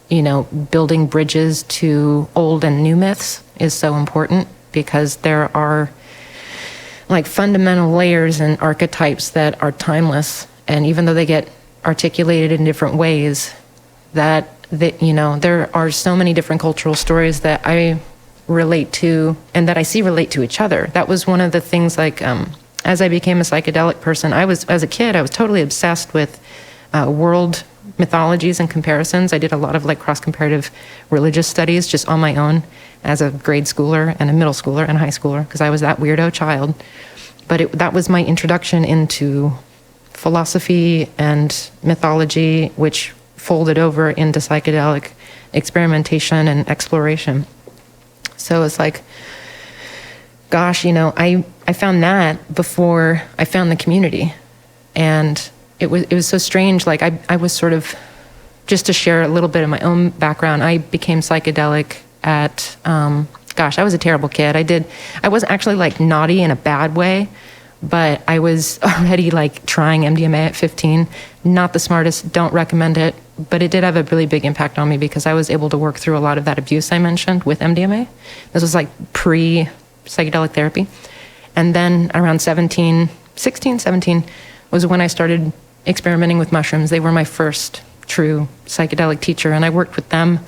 [SPEAKER 1] you know, building bridges to old and new myths is so important, because there are like fundamental layers and archetypes that are timeless. And even though they get articulated in different ways, that you know, there are so many different cultural stories that I relate to and that I see relate to each other. That was one of the things, like, as I became a psychedelic person, as a kid, I was totally obsessed with world mythologies and comparisons. I did a lot of like cross-comparative religious studies just on my own as a grade schooler and a middle schooler and a high schooler, because I was that weirdo child. But that was my introduction into philosophy and mythology, which folded over into psychedelic experimentation and exploration. So it's like, gosh, you know, I found that before I found the community. And it was so strange. Like I was sort of, just to share a little bit of my own background, I became psychedelic at, I was a terrible kid. I wasn't actually like naughty in a bad way, but I was already like trying MDMA at 15. Not the smartest, don't recommend it, but it did have a really big impact on me, because I was able to work through a lot of that abuse I mentioned with MDMA. This was like pre-psychedelic therapy. And then around 16, 17 was when I started experimenting with mushrooms. They were my first true psychedelic teacher, and I worked with them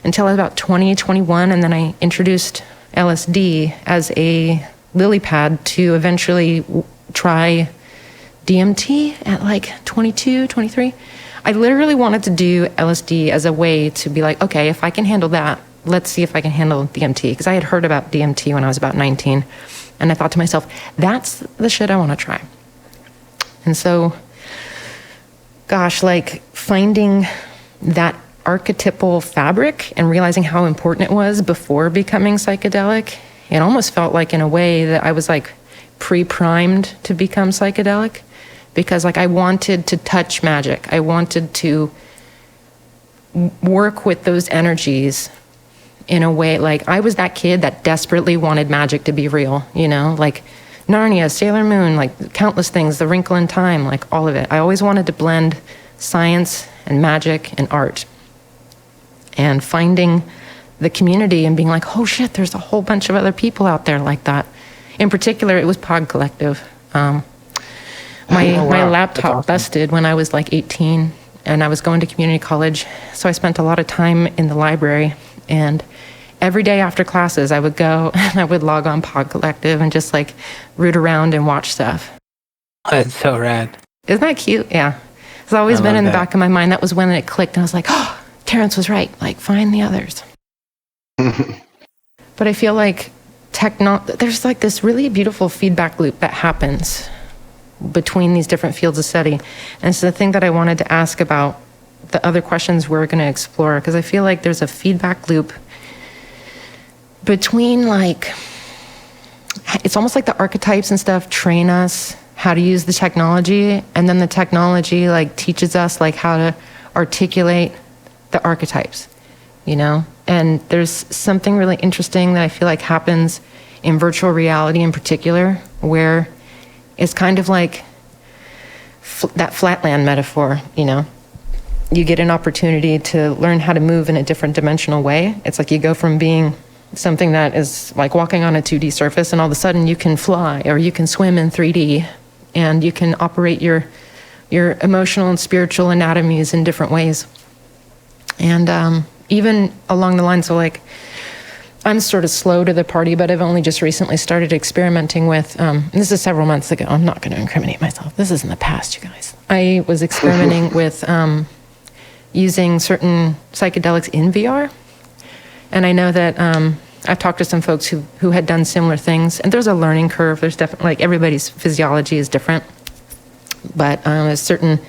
[SPEAKER 1] until I was about 20, 21, and then I introduced LSD as a lily pad to eventually try DMT at like 22, 23. I literally wanted to do LSD as a way to be like, okay, if I can handle that, let's see if I can handle DMT, because I had heard about DMT when I was about 19, and I thought to myself, that's the shit I want to try. And so, gosh, like finding that archetypal fabric and realizing how important it was before becoming psychedelic, it almost felt like, in a way, that I was like pre-primed to become psychedelic, because like I wanted to touch magic. I wanted to work with those energies in a way, like I was that kid that desperately wanted magic to be real, you know, like Narnia, Sailor Moon, like countless things, The Wrinkle in Time, like all of it. I always wanted to blend science and magic and art, and finding the community and being like, oh shit, there's a whole bunch of other people out there like that. In particular, it was Pod Collective. My laptop busted when I was like 18, and I was going to community college, so I spent a lot of time in the library, and every day after classes, I would go and I would log on Pod Collective and just like root around and watch stuff.
[SPEAKER 2] That's so rad.
[SPEAKER 1] Isn't that cute? Yeah. It's always been in the back of my mind. That was when it clicked, and I was like, oh, Terrence was right. Like, find the others. But I feel like there's like this really beautiful feedback loop that happens between these different fields of study. And it's the thing that I wanted to ask about the other questions we're going to explore, because I feel like there's a feedback loop between like, it's almost like the archetypes and stuff train us how to use the technology, and then the technology like teaches us like how to articulate the archetypes, you know? And there's something really interesting that I feel like happens in virtual reality in particular, where it's kind of like that flatland metaphor, you know? You get an opportunity to learn how to move in a different dimensional way. It's like you go from being something that is like walking on a 2D surface, and all of a sudden you can fly, or you can swim in 3D, and you can operate your emotional and spiritual anatomies in different ways. And even along the lines of like, I'm sort of slow to the party, but I've only just recently started experimenting with, this is several months ago, I'm not going to incriminate myself. This is in the past, you guys. I was experimenting with using certain psychedelics in VR. And I know that I've talked to some folks who had done similar things, and there's a learning curve. There's definitely, like, everybody's physiology is different, but a certain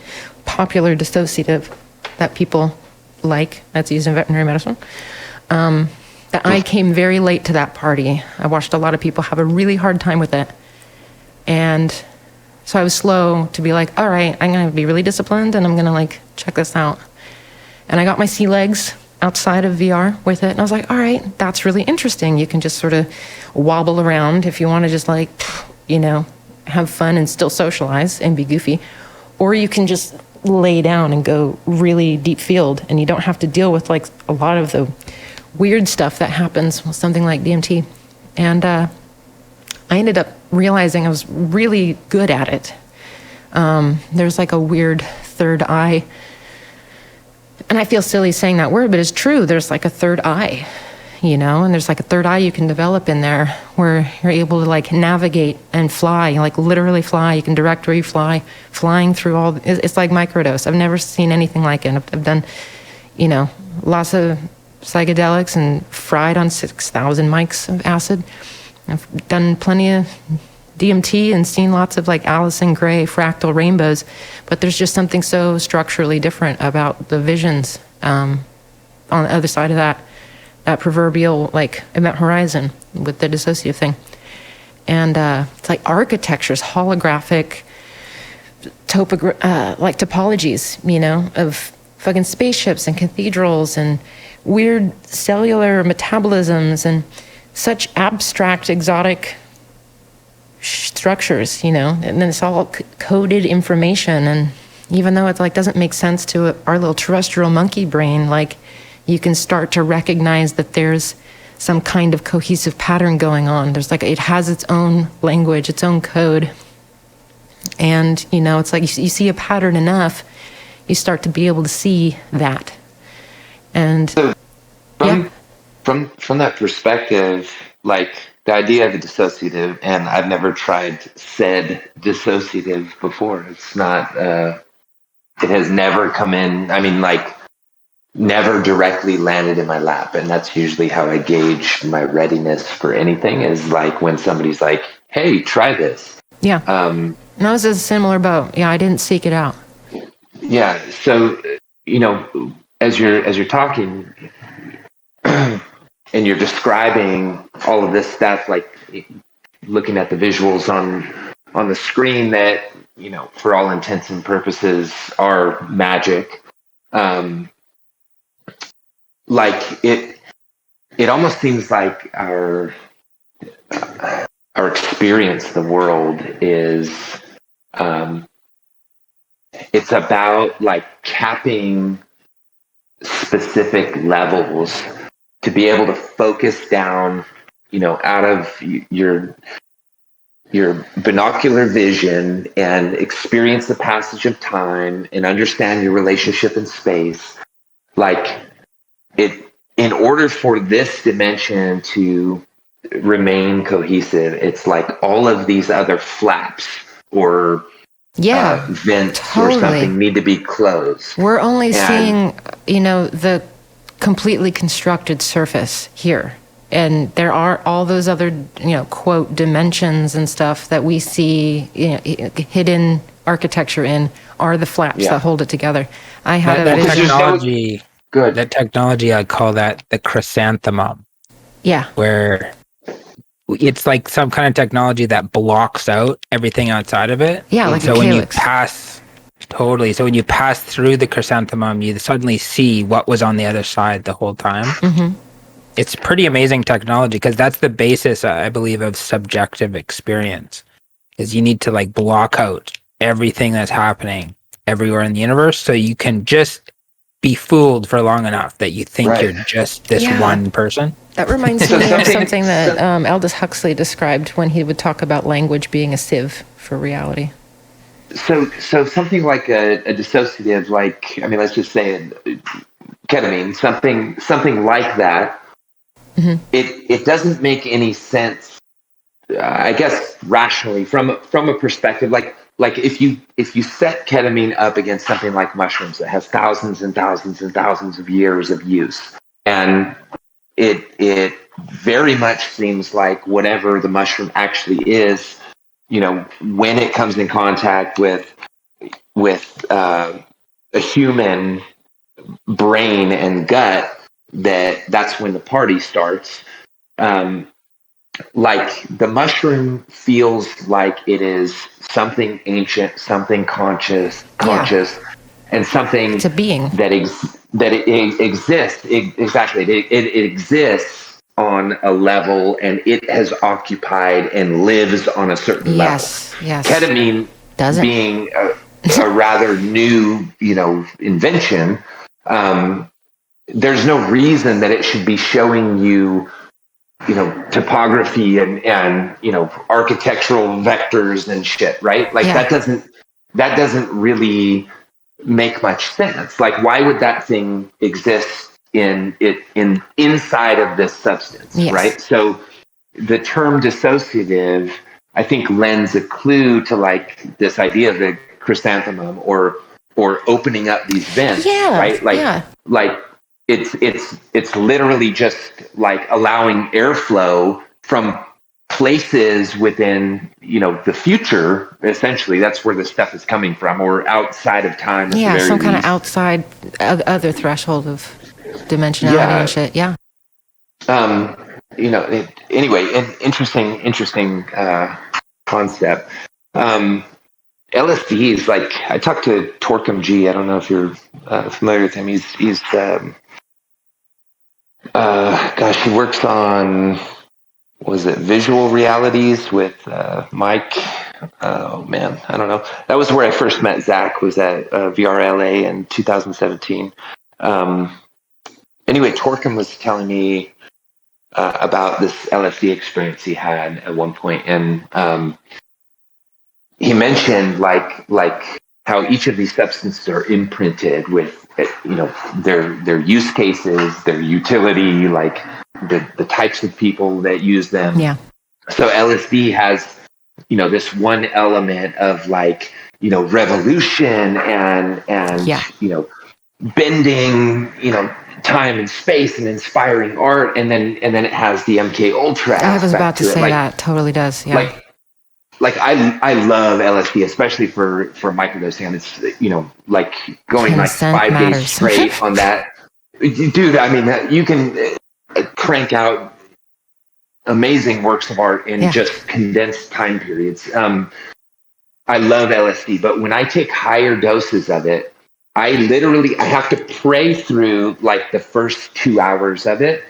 [SPEAKER 1] popular dissociative that people like, that's used in veterinary medicine, that I came very late to that party. I watched a lot of people have a really hard time with it. And so I was slow to be like, all right, I'm going to be really disciplined, and I'm going to like check this out. And I got my sea legs outside of VR with it. And I was like, all right, that's really interesting. You can just sort of wobble around if you want to just like, you know, have fun and still socialize and be goofy. Or you can just lay down and go really deep field, and you don't have to deal with like a lot of the weird stuff that happens with something like DMT. And I ended up realizing I was really good at it. There's like a weird third eye. And I feel silly saying that word, but it's true. There's like a third eye, you know, and there's like a third eye you can develop in there where you're able to like navigate and fly, like literally fly. You can direct where you fly, flying through all, it's like microdose. I've never seen anything like it. I've done, you know, lots of psychedelics and fried on 6,000 mics of acid. I've done plenty of DMT and seen lots of like Allison Gray fractal rainbows, but there's just something so structurally different about the visions on the other side of that proverbial like event horizon with the dissociative thing. And it's like architectures, holographic like topologies, you know, of fucking spaceships and cathedrals and weird cellular metabolisms and such abstract, exotic structures, you know, and then it's all coded information. And even though it's like doesn't make sense to our little terrestrial monkey brain, like you can start to recognize that there's some kind of cohesive pattern going on. There's like, it has its own language, its own code. And, you know, it's like you see a pattern enough, you start to be able to see that. And
[SPEAKER 3] so from that perspective, like the idea of the dissociative, and I've never tried said dissociative before. It's not, it has never come in, I mean, like, never directly landed in my lap. And that's usually how I gauge my readiness for anything, is like when somebody's like, hey, try this.
[SPEAKER 1] Yeah. And I was in a similar boat. Yeah, I didn't seek it out.
[SPEAKER 3] Yeah. So, you know, as you're talking, and you're describing all of this stuff, like looking at the visuals on the screen that, you know, for all intents and purposes are magic. Like it almost seems like our experience, the world is, it's about like capping specific levels to be able to focus down, you know, out of your binocular vision and experience the passage of time and understand your relationship in space. Like it, in order for this dimension to remain cohesive, it's like all of these other flaps or vents or something need to be closed.
[SPEAKER 1] We're only seeing, you know, the completely constructed surface here. And there are all those other, you know, quote, dimensions and stuff that we see, you know, hidden architecture in are the flaps that hold it together. I had
[SPEAKER 2] that technology. Good. That technology, I call that the chrysanthemum.
[SPEAKER 1] Yeah.
[SPEAKER 2] where it's like some kind of technology that blocks out everything outside of it.
[SPEAKER 1] Yeah,
[SPEAKER 2] And
[SPEAKER 1] like a
[SPEAKER 2] so when you
[SPEAKER 1] calyx.
[SPEAKER 2] pass, totally. So when you pass through the chrysanthemum, you suddenly see what was on the other side the whole time.
[SPEAKER 1] Mm-hmm.
[SPEAKER 2] It's pretty amazing technology because that's the basis, I believe, of subjective experience. Is you need to like block out everything that's happening everywhere in the universe, so you can just be fooled for long enough that you think
[SPEAKER 3] Right.
[SPEAKER 2] you're just this
[SPEAKER 1] Yeah.
[SPEAKER 2] one person.
[SPEAKER 1] That reminds
[SPEAKER 3] So
[SPEAKER 1] me of
[SPEAKER 3] something-
[SPEAKER 1] something that Aldous Huxley described when he would talk about language being a sieve for reality.
[SPEAKER 3] So something like a dissociative, like, I mean, let's just say ketamine, something like that.
[SPEAKER 1] Mm-hmm.
[SPEAKER 3] It doesn't make any sense, I guess, rationally from a perspective like if you set ketamine up against something like mushrooms that has thousands and thousands and thousands of years of use, and it very much seems like whatever the mushroom actually is, when it comes in contact with a human brain and gut, that's when the party starts. Like the mushroom feels like it is something ancient, something conscious, and something
[SPEAKER 1] It's a being.
[SPEAKER 3] that exists. Exactly, it exists on a level, and it has occupied and lives on a certain
[SPEAKER 1] Yes.
[SPEAKER 3] level.
[SPEAKER 1] Yes.
[SPEAKER 3] Ketamine
[SPEAKER 1] Doesn't.
[SPEAKER 3] being a rather new, invention. There's no reason that it should be showing you, topography and architectural vectors and shit, right? Like
[SPEAKER 1] Yeah.
[SPEAKER 3] that doesn't really make much sense. Like, why would that thing exist inside of this substance,
[SPEAKER 1] Yes.
[SPEAKER 3] right? So the term dissociative, I think, lends a clue to like this idea of the chrysanthemum or opening up these vents,
[SPEAKER 1] Yeah.
[SPEAKER 3] right? Like,
[SPEAKER 1] Yeah.
[SPEAKER 3] like it's literally just like allowing airflow from places within the future. Essentially, that's where the stuff is coming from, or outside of time. At
[SPEAKER 1] Yeah.
[SPEAKER 3] the very
[SPEAKER 1] Some kind of
[SPEAKER 3] least.
[SPEAKER 1] outside other threshold of dimensionality
[SPEAKER 3] Yeah.
[SPEAKER 1] and shit. Yeah.
[SPEAKER 3] Anyway, an interesting concept. LSD is like, I talked to Torquem G. I don't know if you're familiar with him. He's gosh, he works on, was it visual realities with Mike? Oh man, I don't know. That was where I first met Zach. Was at VRLA in 2017. Anyway, Torquem was telling me about this LSD experience he had at one point, and he mentioned like how each of these substances are imprinted with their use cases, their utility, like the types of people that use them.
[SPEAKER 1] Yeah.
[SPEAKER 3] So LSD has this one element of like revolution and
[SPEAKER 1] Yeah.
[SPEAKER 3] bending time and space and inspiring art, and then it has the MK Ultra.
[SPEAKER 1] I was about to
[SPEAKER 3] aspect
[SPEAKER 1] say
[SPEAKER 3] it.
[SPEAKER 1] that. Totally does. Yeah.
[SPEAKER 3] Like I love LSD, especially for microdosing. And it's like going like
[SPEAKER 1] Consent
[SPEAKER 3] 5 days
[SPEAKER 1] matters.
[SPEAKER 3] straight on that, dude. I mean, you can crank out amazing works of art in
[SPEAKER 1] Yeah.
[SPEAKER 3] just condensed time periods. I love LSD, but when I take higher doses of it, I have to pray through like the first 2 hours of it,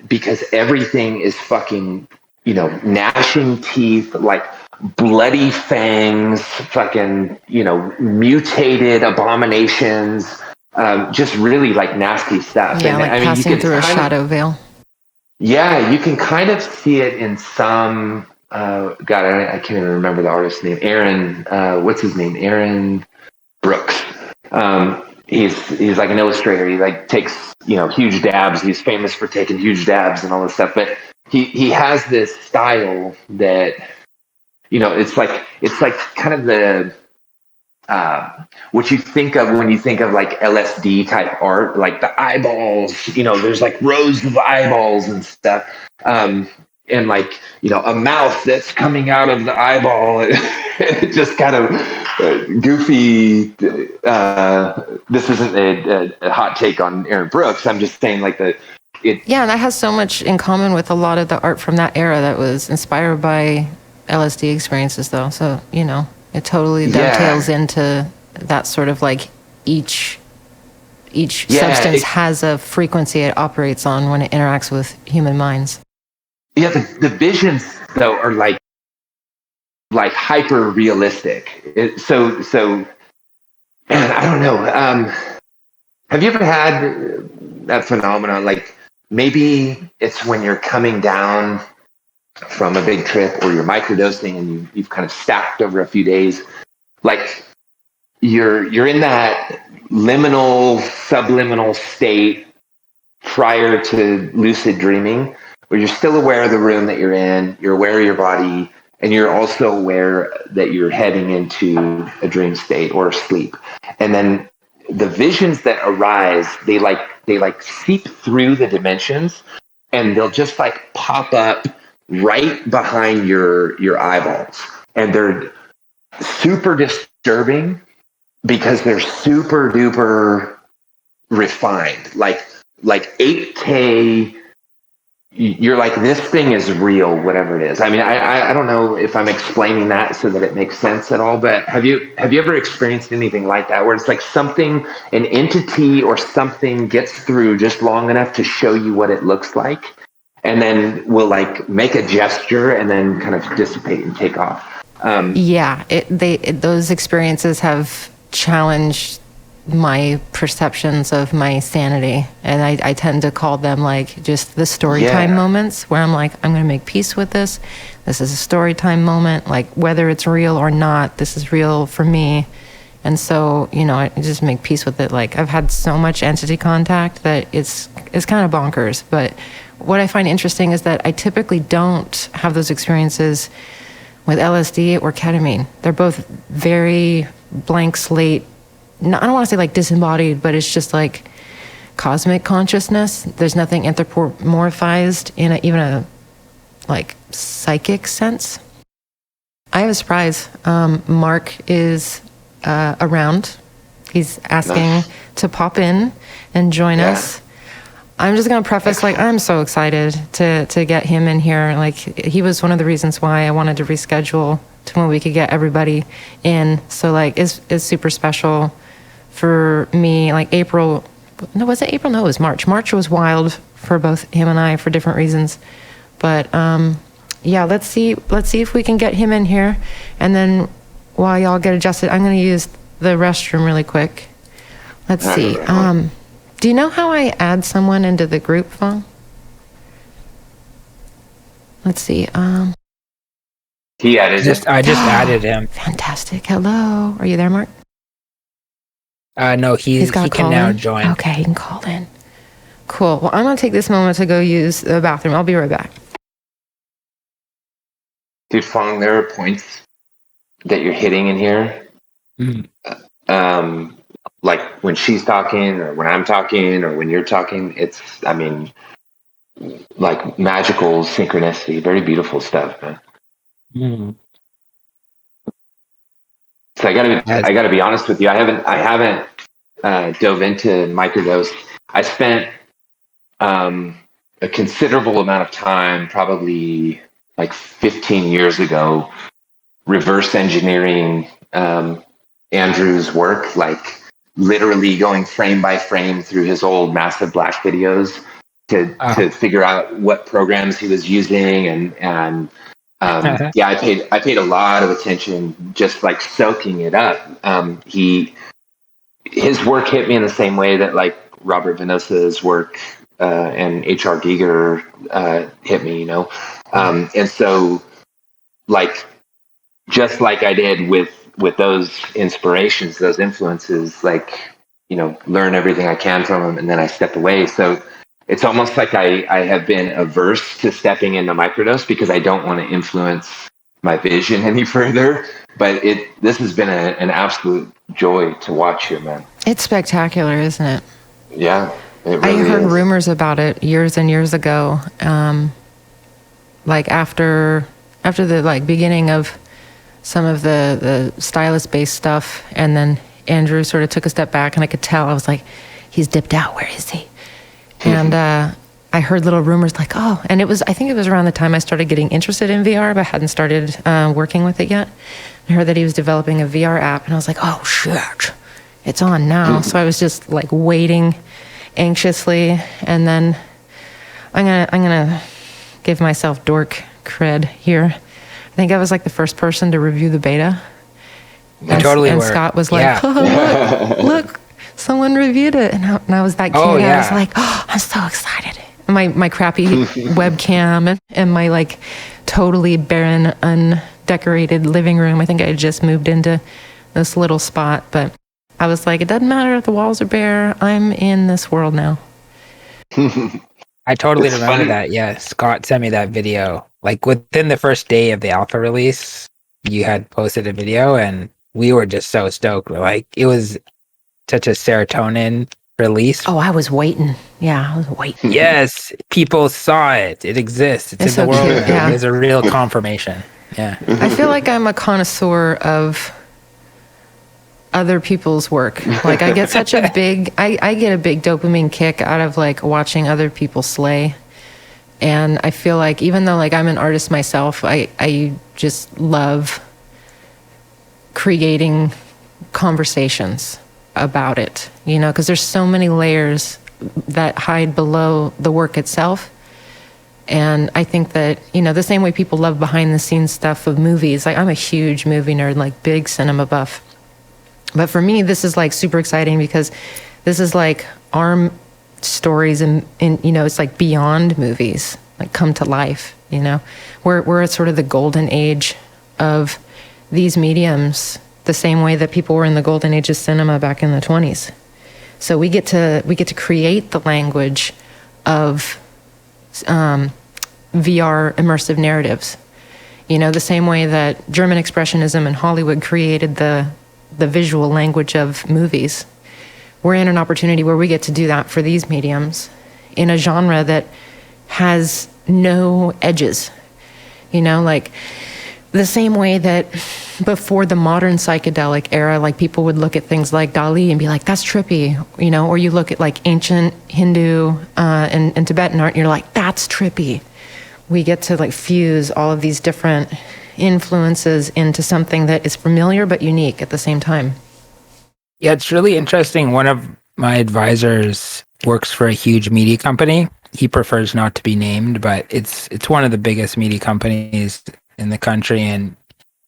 [SPEAKER 3] because everything is fucking, gnashing teeth, like bloody fangs, fucking, mutated abominations, just really like nasty stuff.
[SPEAKER 1] Yeah.
[SPEAKER 3] And
[SPEAKER 1] Like
[SPEAKER 3] I mean,
[SPEAKER 1] passing through a shadow veil.
[SPEAKER 3] yeah, you can kind of see it in some. God, I can't even remember the artist's name. Aaron, what's his name? Aaron Brooks. He's like an illustrator. He like takes huge dabs. He's famous for taking huge dabs and all this stuff. But he has this style that it's like kind of the what you think of when you think of like LSD type art, like the eyeballs. There's like rows of eyeballs and stuff. And like a mouth that's coming out of the eyeball. Just kind of goofy. This isn't a hot take on Aaron Brooks. I'm just saying like the
[SPEAKER 1] Yeah, and that has so much in common with a lot of the art from that era that was inspired by LSD experiences, though. So, you know, it totally dovetails into that sort of like each substance has a frequency it operates on when it interacts with human minds.
[SPEAKER 3] Yeah, the visions though are like hyper realistic. So I don't know. Have you ever had that phenomenon? Like maybe it's when you're coming down from a big trip or you're microdosing and you've kind of stacked over a few days. Like you're in that liminal, subliminal state prior to lucid dreaming, where you're still aware of the room that you're in, you're aware of your body, and you're also aware that you're heading into a dream state or sleep. And then the visions that arise, they seep through the dimensions, and they'll just like pop up right behind your eyeballs. And they're super disturbing because they're super duper refined. Like 8K, you're like, this thing is real, whatever it is. I mean, I don't know if I'm explaining that so that it makes sense at all, but have you ever experienced anything like that where it's like something, an entity or something gets through just long enough to show you what it looks like, and then will like make a gesture and then kind of dissipate and take off?
[SPEAKER 1] Those experiences have challenged my perceptions of my sanity, and I tend to call them like just the story time moments where I'm like, I'm going to make peace with this. This is a story time moment, like whether it's real or not, this is real for me. And so, you know, I just make peace with it. Like I've had so much entity contact that it's kind of bonkers. But what I find interesting is that I typically don't have those experiences with LSD or ketamine. They're both very blank slate. I don't want to say like disembodied, but it's just like cosmic consciousness. There's nothing anthropomorphized in even a like psychic sense. I have a surprise. Mark is around. He's asking to pop in and join us. I'm just going to preface, like, I'm so excited to get him in here. Like, he was one of the reasons why I wanted to reschedule to when we could get everybody in. So, like, it's super special for me. Like, April, no, was it April? No, it was March. March was wild for both him and I for different reasons. But, yeah, let's see if we can get him in here. And then while y'all get adjusted, I'm going to use the restroom really quick. Let's see. Do you know how I add someone into the group, Phong? Let's see.
[SPEAKER 3] He added
[SPEAKER 2] I just added him.
[SPEAKER 1] Fantastic. Hello. Are you there, Mark?
[SPEAKER 2] No, he can now join.
[SPEAKER 1] Okay, he can call in. Cool. Well, I'm going to take this moment to go use the bathroom. I'll be right back.
[SPEAKER 3] Dude, Phong, there are points that you're hitting in here. Like when she's talking or when I'm talking or when you're talking, it's, I mean, like magical synchronicity, very beautiful stuff, man. So I gotta be honest with you. I haven't dove into microdose. I spent a considerable amount of time, probably like 15 years ago, reverse engineering Andrew's work, like literally going frame by frame through his old Massive Black videos to figure out what programs he was using, and yeah, I paid a lot of attention, just like soaking it up. His work hit me in the same way that like Robert Venosa's work and H.R. Giger hit me, you know, and so like just like I did with those inspirations, those influences, like, you know, learn everything I can from them, and then I step away. So it's almost like I have been averse to stepping into microdose because I don't want to influence my vision any further. But this has been an absolute joy to watch here, man.
[SPEAKER 1] It's spectacular, isn't it?
[SPEAKER 3] Yeah, it really
[SPEAKER 1] I heard
[SPEAKER 3] is.
[SPEAKER 1] rumors about it years and years ago. Like after the like beginning of some of the stylus-based stuff, and then Andrew sort of took a step back, and I could tell, I was like, he's dipped out, where is he? And I heard little rumors like, oh, and I think it was around the time I started getting interested in VR, but hadn't started working with it yet. I heard that he was developing a VR app, and I was like, oh shit, it's on now. So I was just like waiting anxiously, and then I'm gonna give myself dork cred here. I think I was like the first person to review the beta.
[SPEAKER 2] You totally
[SPEAKER 1] and
[SPEAKER 2] were.
[SPEAKER 1] Scott was like,
[SPEAKER 2] Yeah.
[SPEAKER 1] oh, look, someone reviewed it. And I was that kid.
[SPEAKER 2] Oh,
[SPEAKER 1] I was
[SPEAKER 2] yeah.
[SPEAKER 1] like, oh, I'm so excited. And my crappy webcam and my like totally barren, undecorated living room. I think I had just moved into this little spot. But I was like, it doesn't matter if the walls are bare. I'm in this world now.
[SPEAKER 2] I totally
[SPEAKER 3] It's
[SPEAKER 2] remember
[SPEAKER 3] funny.
[SPEAKER 2] that. Yeah, Scott sent me that video. Like within the first day of the alpha release, you had posted a video, and we were just so stoked. Like it was such a serotonin release.
[SPEAKER 1] Oh, I was waiting. Yeah, I was waiting.
[SPEAKER 2] Yes, people saw it. It exists. It's
[SPEAKER 1] It's
[SPEAKER 2] in the
[SPEAKER 1] so
[SPEAKER 2] world.
[SPEAKER 1] cute, yeah.
[SPEAKER 2] There's a real confirmation. Yeah.
[SPEAKER 1] I feel like I'm a connoisseur of other people's work. Like I get such a big, I get a big dopamine kick out of like watching other people slay. And I feel like even though like I'm an artist myself, I just love creating conversations about it, you know, because there's so many layers that hide below the work itself. And I think that, you know, the same way people love behind the scenes stuff of movies, like I'm a huge movie nerd, like big cinema buff. But for me, this is like super exciting because this is like our stories and you know, it's like beyond movies, like come to life, you know. We're at sort of the golden age of these mediums, the same way that people were in the golden age of cinema back in the 20s. So we get to create the language of VR immersive narratives. You know, the same way that German Expressionism in Hollywood created the visual language of movies. We're in an opportunity where we get to do that for these mediums in a genre that has no edges. You know, like the same way that before the modern psychedelic era, like people would look at things like Dali and be like, that's trippy, you know, or you look at like ancient Hindu and Tibetan art and you're like, that's trippy. We get to like fuse all of these different influences into something that is familiar but unique at the same time.
[SPEAKER 2] Yeah, it's really interesting. One of my advisors works for a huge media company. He prefers not to be named, but it's one of the biggest media companies in the country. And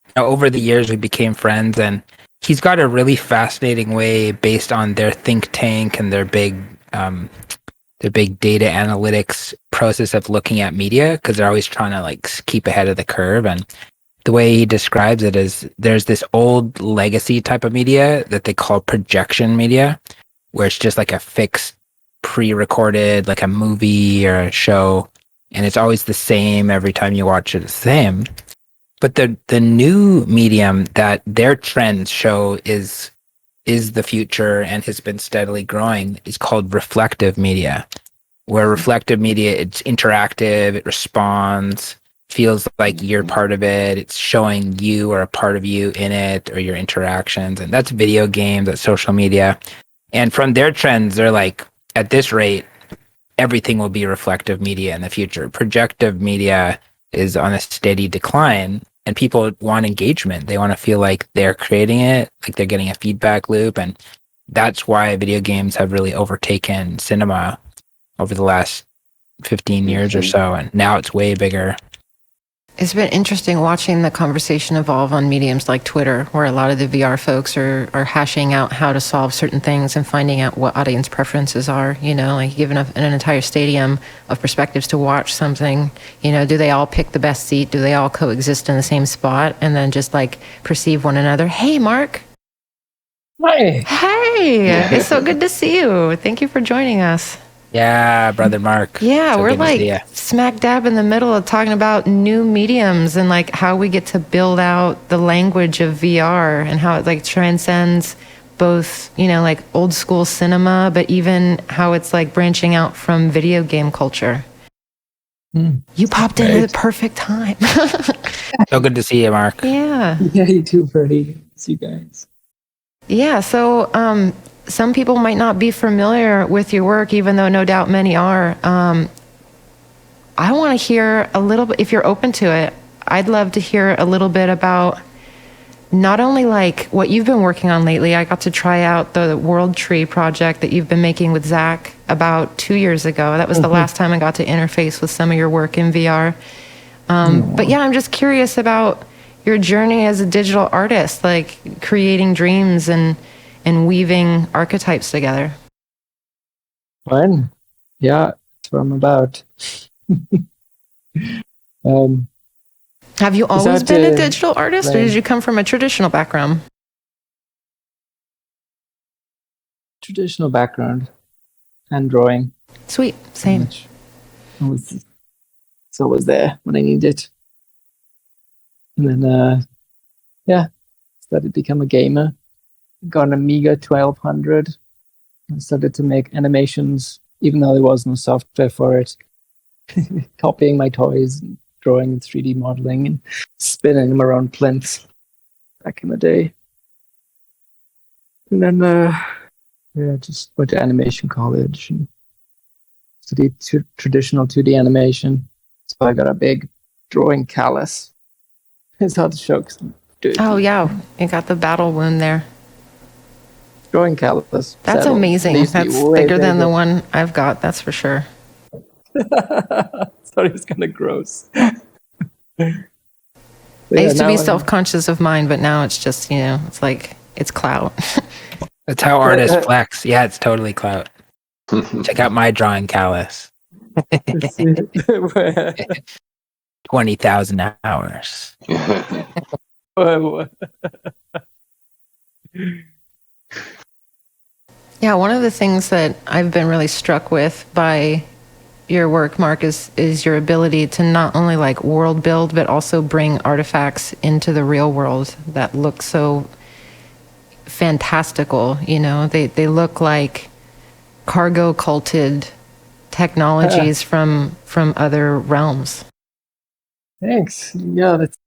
[SPEAKER 2] you know, over the years, we became friends. And he's got a really fascinating way, based on their think tank and their big data analytics process of looking at media, because they're always trying to like keep ahead of the curve. And the way he describes it is there's this old legacy type of media that they call projection media, where it's just like a fixed pre-recorded, like a movie or a show, and it's always the same every time you watch it, it's the same. But the new medium that their trends show is the future and has been steadily growing is called reflective media, where reflective media, it's interactive, it responds, feels like you're part of it. It's showing you or a part of you in it or your interactions. And that's video games, that's social media. And from their trends, they're like, at this rate, everything will be reflective media in the future. Projective media is on a steady decline, and people want engagement. They want to feel like they're creating it, like they're getting a feedback loop. And that's why video games have really overtaken cinema over the last 15 years or so. And now it's way bigger.
[SPEAKER 1] It's been interesting watching the conversation evolve on mediums like Twitter, where a lot of the VR folks are hashing out how to solve certain things and finding out what audience preferences are, you know, like giving an entire stadium of perspectives to watch something, you know, do they all pick the best seat? Do they all coexist in the same spot? And then just like perceive one another. Hey, Mark.
[SPEAKER 2] Hi.
[SPEAKER 1] Hey, it's so good to see you. Thank you for joining us.
[SPEAKER 2] Yeah, brother Mark.
[SPEAKER 1] Yeah,
[SPEAKER 2] So
[SPEAKER 1] we're
[SPEAKER 2] good to see ya.
[SPEAKER 1] like smack dab in the middle of talking about new mediums and like how we get to build out the language of VR and how it like transcends both, you know, like old school cinema, but even how it's like branching out from video game culture. You popped in at the perfect time.
[SPEAKER 2] So good to see you, Mark.
[SPEAKER 1] Yeah.
[SPEAKER 4] Yeah, you too, Freddie. It's you guys.
[SPEAKER 1] Yeah. So some people might not be familiar with your work, even though no doubt many are. I want to hear a little bit, if you're open to it, I'd love to hear a little bit about not only like what you've been working on lately. I got to try out the World Tree project that you've been making with Zach about 2 years ago. That was the last time I got to interface with some of your work in VR. But yeah, I'm just curious about your journey as a digital artist, like creating dreams and weaving archetypes together.
[SPEAKER 4] Fun. Yeah, that's what I'm about.
[SPEAKER 1] Have you always
[SPEAKER 4] that,
[SPEAKER 1] been a digital artist, or
[SPEAKER 4] right.
[SPEAKER 1] did you come from a traditional background?
[SPEAKER 4] Traditional background and drawing.
[SPEAKER 1] Sweet, same.
[SPEAKER 4] Which it's always there when I need it. And then, started to become a gamer. Got an Amiga 1200. I started to make animations, even though there was no software for it. Copying my toys, and drawing and 3D modeling, and spinning them around plinths back in the day. And then, just went to animation college and studied traditional 2D animation. So I got a big drawing callus. It's hard to show.
[SPEAKER 1] Oh yeah, you got the battle wound there.
[SPEAKER 4] Drawing callus.
[SPEAKER 1] That's
[SPEAKER 4] settled.
[SPEAKER 1] amazing. That's bigger than the one I've got. That's for sure.
[SPEAKER 4] Thought it was kind of gross.
[SPEAKER 1] I used to be self-conscious of mine, but now it's just, it's like, it's clout.
[SPEAKER 2] That's how artists flex. Yeah, it's totally clout. Check out my drawing callus. 20,000 hours.
[SPEAKER 1] Yeah, one of the things that I've been really struck with by your work, Mark, is your ability to not only like world build, but also bring artifacts into the real world that look so fantastical. They look like cargo culted technologies from other realms.
[SPEAKER 4] Thanks. Yeah, that's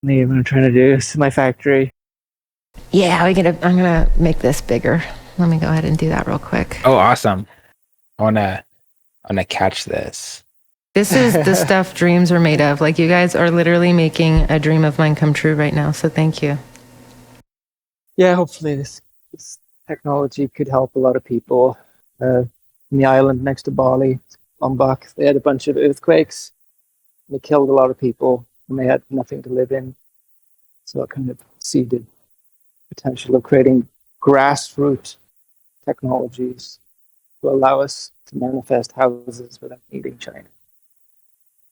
[SPEAKER 4] what I'm trying to do. This is my factory.
[SPEAKER 1] Yeah, I'm gonna make this bigger. Let me go ahead and do that real quick.
[SPEAKER 2] Oh, awesome. I wanna catch this.
[SPEAKER 1] This is the stuff dreams are made of. Like, you guys are literally making a dream of mine come true right now. So thank you.
[SPEAKER 4] Yeah, hopefully this technology could help a lot of people. In the island next to Bali, Lombok, they had a bunch of earthquakes. They killed a lot of people, and they had nothing to live in. So it kind of seeded potential of creating grassroots technologies to allow us to manifest houses without needing China.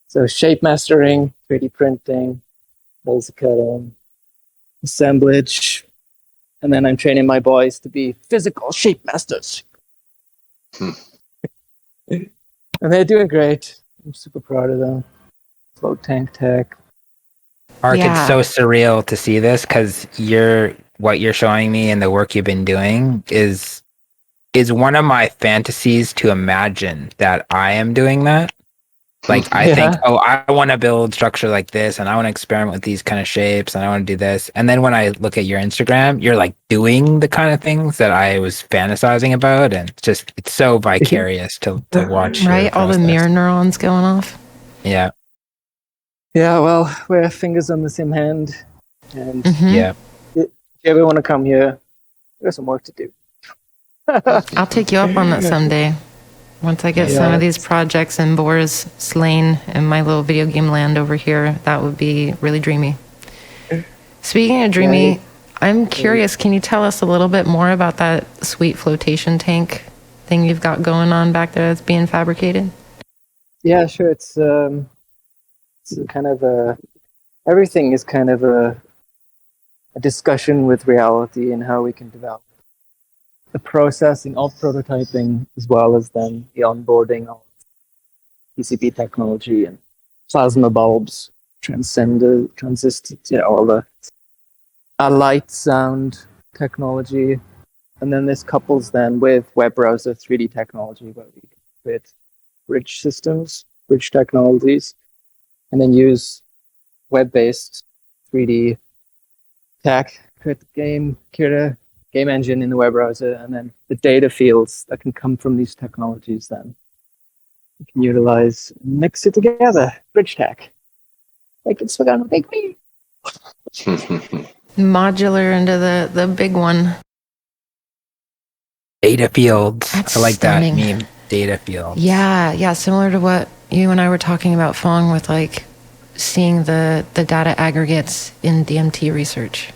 [SPEAKER 4] So shape mastering, 3D printing, laser cutting, assemblage, and then I'm training my boys to be physical shape masters. And they're doing great. I'm super proud of them. Float tank tech.
[SPEAKER 2] Mark,
[SPEAKER 1] Yeah.
[SPEAKER 2] it's so surreal to see this because what you're showing me and the work you've been doing is one of my fantasies to imagine that I am doing that. Like, I think, I want to build structure like this, and I want to experiment with these kind of shapes, and I want to do this. And then when I look at your Instagram, you're like doing the kind of things that I was fantasizing about, and it's so vicarious to watch.
[SPEAKER 1] Right? All the mirror neurons going off.
[SPEAKER 2] Yeah.
[SPEAKER 4] Yeah, well, we're fingers on the same hand. And
[SPEAKER 2] Yeah.
[SPEAKER 4] if you ever want to come here, there's some work to do.
[SPEAKER 1] I'll take you up on that someday. Once I get some of these projects and boars slain in my little video game land over here, that would be really dreamy. Speaking of dreamy, I'm curious, can you tell us a little bit more about that sweet flotation tank thing you've got going on back there that's being fabricated?
[SPEAKER 4] Yeah, sure. It's kind of everything is kind of a discussion with reality and how we can develop the processing of prototyping, as well as then the onboarding of PCB technology and plasma bulbs, transistors, all the light sound technology. And then this couples then with web browser 3D technology, where we can create bridge systems, bridge technologies, and then use web-based 3D tech, create a game engine in the web browser, and then the data fields that can come from these technologies then you can utilize, mix it together, bridge tech. Make it swing on a big wheel.
[SPEAKER 1] Modular into the big one.
[SPEAKER 2] Data fields.
[SPEAKER 1] That's
[SPEAKER 2] I like
[SPEAKER 1] stunning.
[SPEAKER 2] that meme. Data fields.
[SPEAKER 1] Yeah, similar to what you and I were talking about, Phong, with like seeing the data aggregates in DMT research.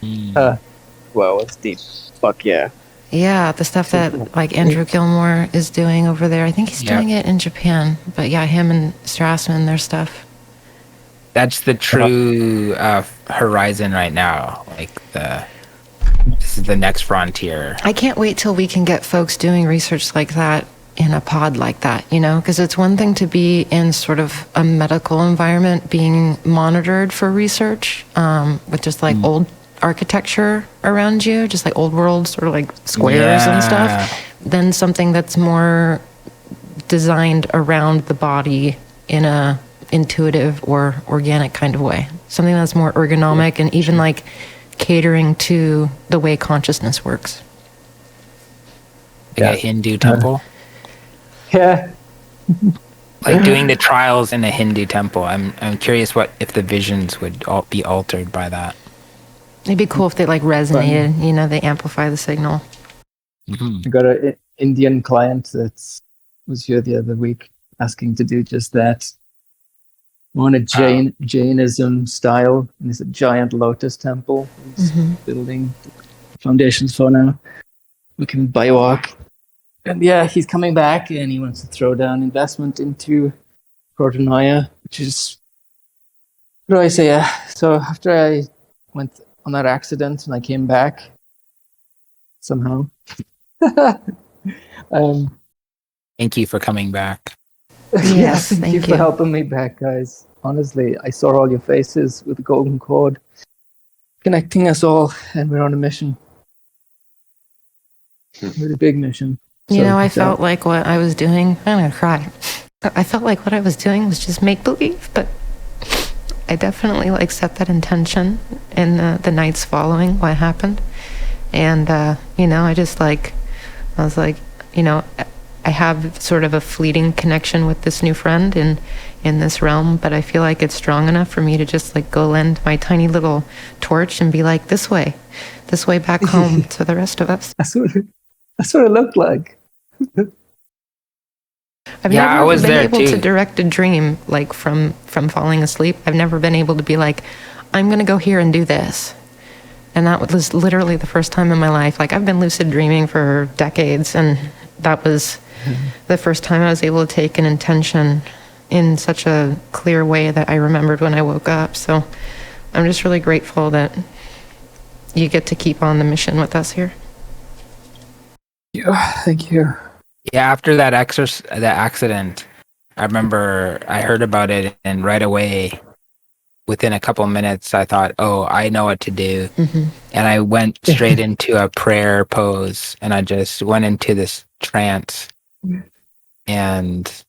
[SPEAKER 4] Wow, it's deep. Fuck yeah.
[SPEAKER 1] Yeah, the stuff that like Andrew Gilmore is doing over there. I think he's doing it in Japan. But yeah, him and Strassman, their stuff.
[SPEAKER 2] That's the true horizon right now. Like this is the next frontier.
[SPEAKER 1] I can't wait till we can get folks doing research like that in a pod like that, you know, because it's one thing to be in sort of a medical environment being monitored for research with just like old architecture around you, just like old world sort of like squares and stuff, then something that's more designed around the body in a intuitive or organic kind of way, something that's more ergonomic and even like catering to the way consciousness works.
[SPEAKER 2] Like a Hindu temple.
[SPEAKER 4] Yeah.
[SPEAKER 2] Like doing the trials in a Hindu temple. I'm curious if the visions would all be altered by that.
[SPEAKER 1] It'd be cool if they like resonated, you know, they amplify the signal.
[SPEAKER 4] I got an Indian client that was here the other week asking to do just that. On a Jainism style, and it's a giant lotus temple. He's building foundations for now. We can biowalk. And yeah, he's coming back and he wants to throw down investment into Protonoia, which is, what do I say? So after I went on that accident and I came back somehow.
[SPEAKER 2] Thank you for coming back.
[SPEAKER 1] Yes,
[SPEAKER 4] thank you for helping me back, guys. Honestly, I saw all your faces with the golden cord connecting us all, and we're on a mission. Really big mission.
[SPEAKER 1] You know, I felt like what I was doing, I'm going to cry. I felt like what I was doing was just make believe, but I definitely like set that intention in the nights following what happened. And, you know, I was like, you know, I have sort of a fleeting connection with this new friend in this realm, but I feel like it's strong enough for me to just like go lend my tiny little torch and be like, this way back home to the rest of us.
[SPEAKER 4] That's what it looked like.
[SPEAKER 1] I've never been able to direct a dream like from falling asleep. I've never been able to be like, I'm going to go here and do this. And that was literally the first time in my life. Like I've been lucid dreaming for decades, and that was the first time I was able to take an intention in such a clear way that I remembered when I woke up. So I'm just really grateful that you get to keep on the mission with us here.
[SPEAKER 4] Yeah, thank you.
[SPEAKER 2] Yeah, after that accident, I remember I heard about it, and right away, within a couple of minutes, I thought, oh, I know what to do. And I went straight into a prayer pose, and I just went into this trance, and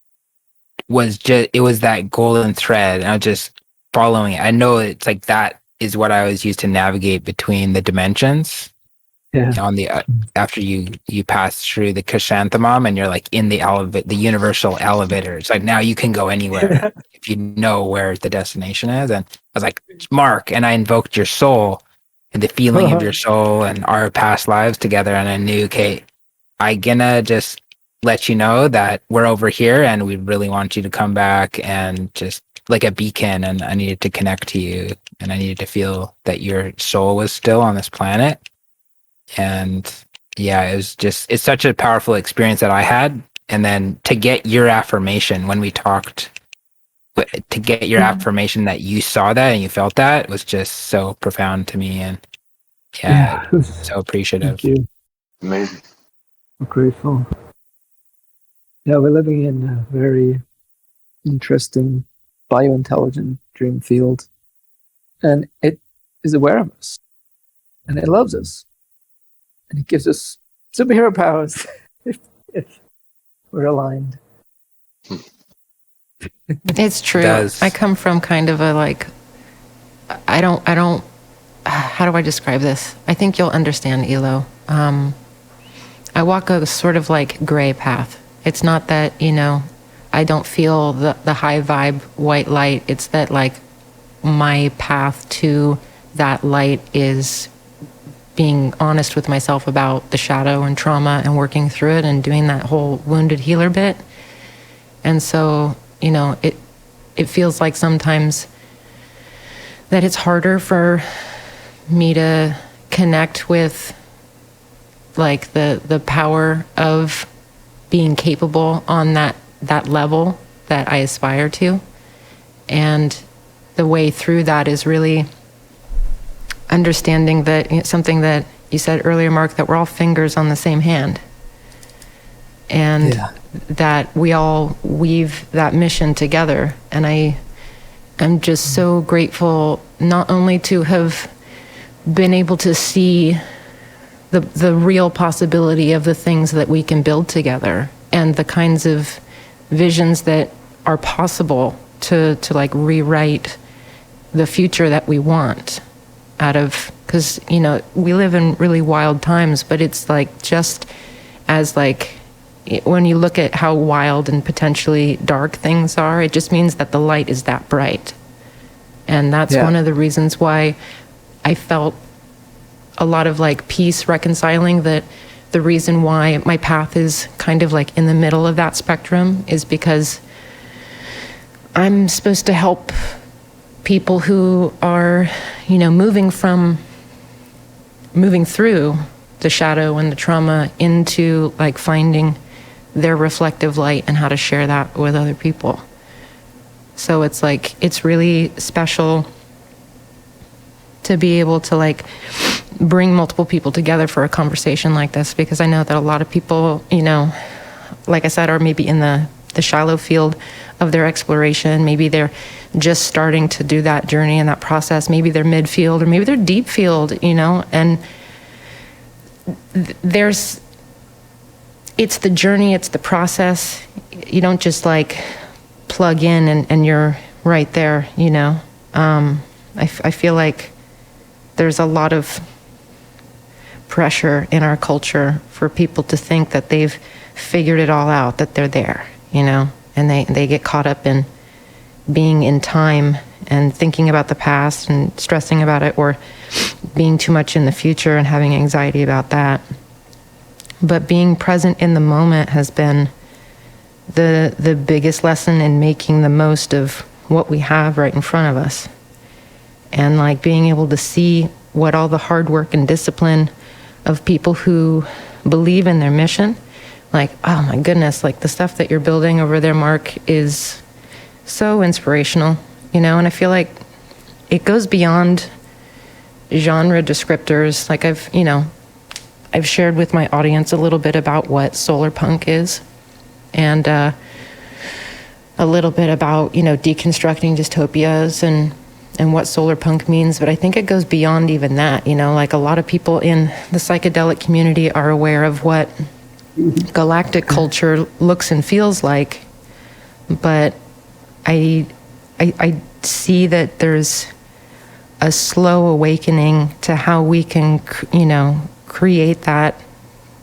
[SPEAKER 2] it was that golden thread, and I was just following it. I know it's like that is what I always used to navigate between the dimensions.
[SPEAKER 4] Yeah.
[SPEAKER 2] On the after you pass through the chrysanthemum and you're like in the universal elevator. It's like now you can go anywhere if you know where the destination is. And I was like, Mark, and I invoked your soul and the feeling of your soul and our past lives together. And I knew, okay, I'm gonna just let you know that we're over here and we really want you to come back, and just like a beacon. And I needed to connect to you, and I needed to feel that your soul was still on this planet. And yeah, it's such a powerful experience that I had. And then to get your affirmation when we talked, to get your affirmation that you saw that and you felt that was just so profound to me. And yeah. So appreciative.
[SPEAKER 4] Thank you.
[SPEAKER 3] Amazing.
[SPEAKER 4] I'm grateful. Yeah, we're living in a very interesting biointelligent dream field, and it is aware of us, and it loves us. And it gives us superhero powers if we're aligned.
[SPEAKER 1] It's true. I come from kind of a like, I don't, how do I describe this? I think you'll understand, Eloh. I walk a sort of like gray path. It's not that, you know, I don't feel the high vibe white light. It's that like my path to that light is being honest with myself about the shadow and trauma and working through it and doing that whole wounded healer bit. And so, you know, it feels like sometimes that it's harder for me to connect with like the power of being capable on that level that I aspire to. And the way through that is really understanding that, you know, something that you said earlier, Mark, that we're all fingers on the same hand. And that we all weave that mission together. And I'm just so grateful not only to have been able to see the real possibility of the things that we can build together and the kinds of visions that are possible to like rewrite the future that we want out of, because, you know, we live in really wild times, but it's like just as like when you look at how wild and potentially dark things are, it just means that the light is that bright. And that's one of the reasons why I felt a lot of like peace reconciling that the reason why my path is kind of like in the middle of that spectrum is because I'm supposed to help people who are, you know, moving through the shadow and the trauma into like finding their reflective light and how to share that with other people. So it's like, it's really special to be able to like bring multiple people together for a conversation like this, because I know that a lot of people, you know, like I said, are maybe in the shallow field of their exploration. Maybe they're just starting to do that journey and that process. Maybe they're mid-field, or maybe they're deep field, you know, and it's the journey, it's the process. You don't just like plug in and you're right there, you know. I feel like there's a lot of pressure in our culture for people to think that they've figured it all out, that they're there, you know, and they get caught up in being in time and thinking about the past and stressing about it, or being too much in the future and having anxiety about that. But being present in the moment has been the biggest lesson in making the most of what we have right in front of us. And like being able to see what all the hard work and discipline of people who believe in their mission, like, oh my goodness, like the stuff that you're building over there, Mark, is so inspirational, you know. And I feel like it goes beyond genre descriptors. Like I've shared with my audience a little bit about what solar punk is, and a little bit about, you know, deconstructing dystopias and what solar punk means. But I think it goes beyond even that, you know. Like a lot of people in the psychedelic community are aware of what galactic culture looks and feels like, but I see that there's a slow awakening to how we can, you know, create that,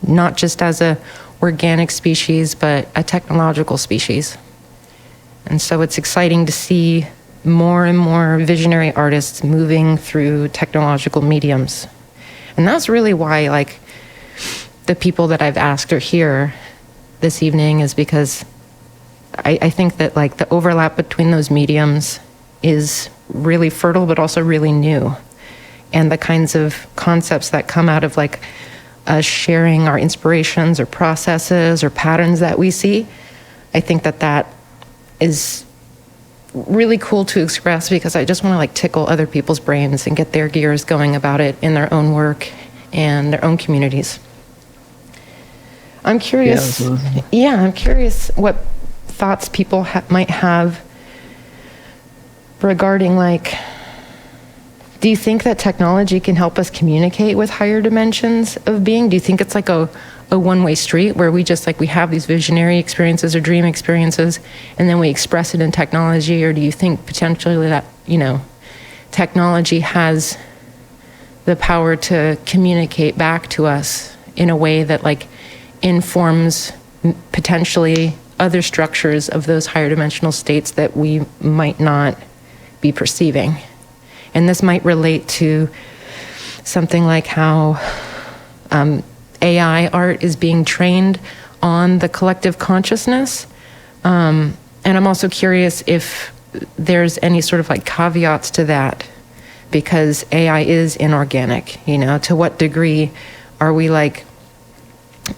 [SPEAKER 1] not just as a organic species, but a technological species. And so it's exciting to see more and more visionary artists moving through technological mediums. And that's really why, like, the people that I've asked are here this evening, is because I think that, like, the overlap between those mediums is really fertile, but also really new. And the kinds of concepts that come out of, like, us sharing our inspirations or processes or patterns that we see, I think that is really cool to express, because I just want to, like, tickle other people's brains and get their gears going about it in their own work and their own communities. I'm curious. I'm curious what thoughts people might have regarding, like, do you think that technology can help us communicate with higher dimensions of being? Do you think it's like a one-way street where we just, like, we have these visionary experiences or dream experiences and then we express it in technology? Or do you think potentially that, you know, technology has the power to communicate back to us in a way that, like, informs potentially other structures of those higher dimensional states that we might not be perceiving. And this might relate to something like how AI art is being trained on the collective consciousness. And I'm also curious if there's any sort of like caveats to that, because AI is inorganic, to what degree are we like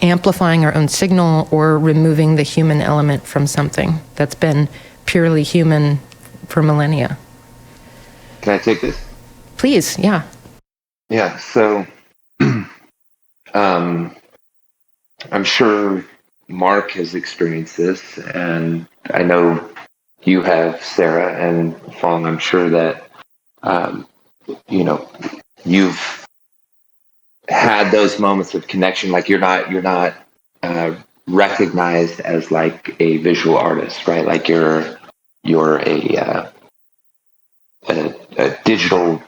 [SPEAKER 1] amplifying our own signal or removing the human element from something that's been purely human for millennia?
[SPEAKER 3] Can I take this?
[SPEAKER 1] Please, yeah.
[SPEAKER 3] Yeah, so I'm sure Mark has experienced this, and I know you have, Sarah, and Phong. I'm sure that you've had those moments of connection. Like you're not recognized as like a visual artist, right? Like you're a digital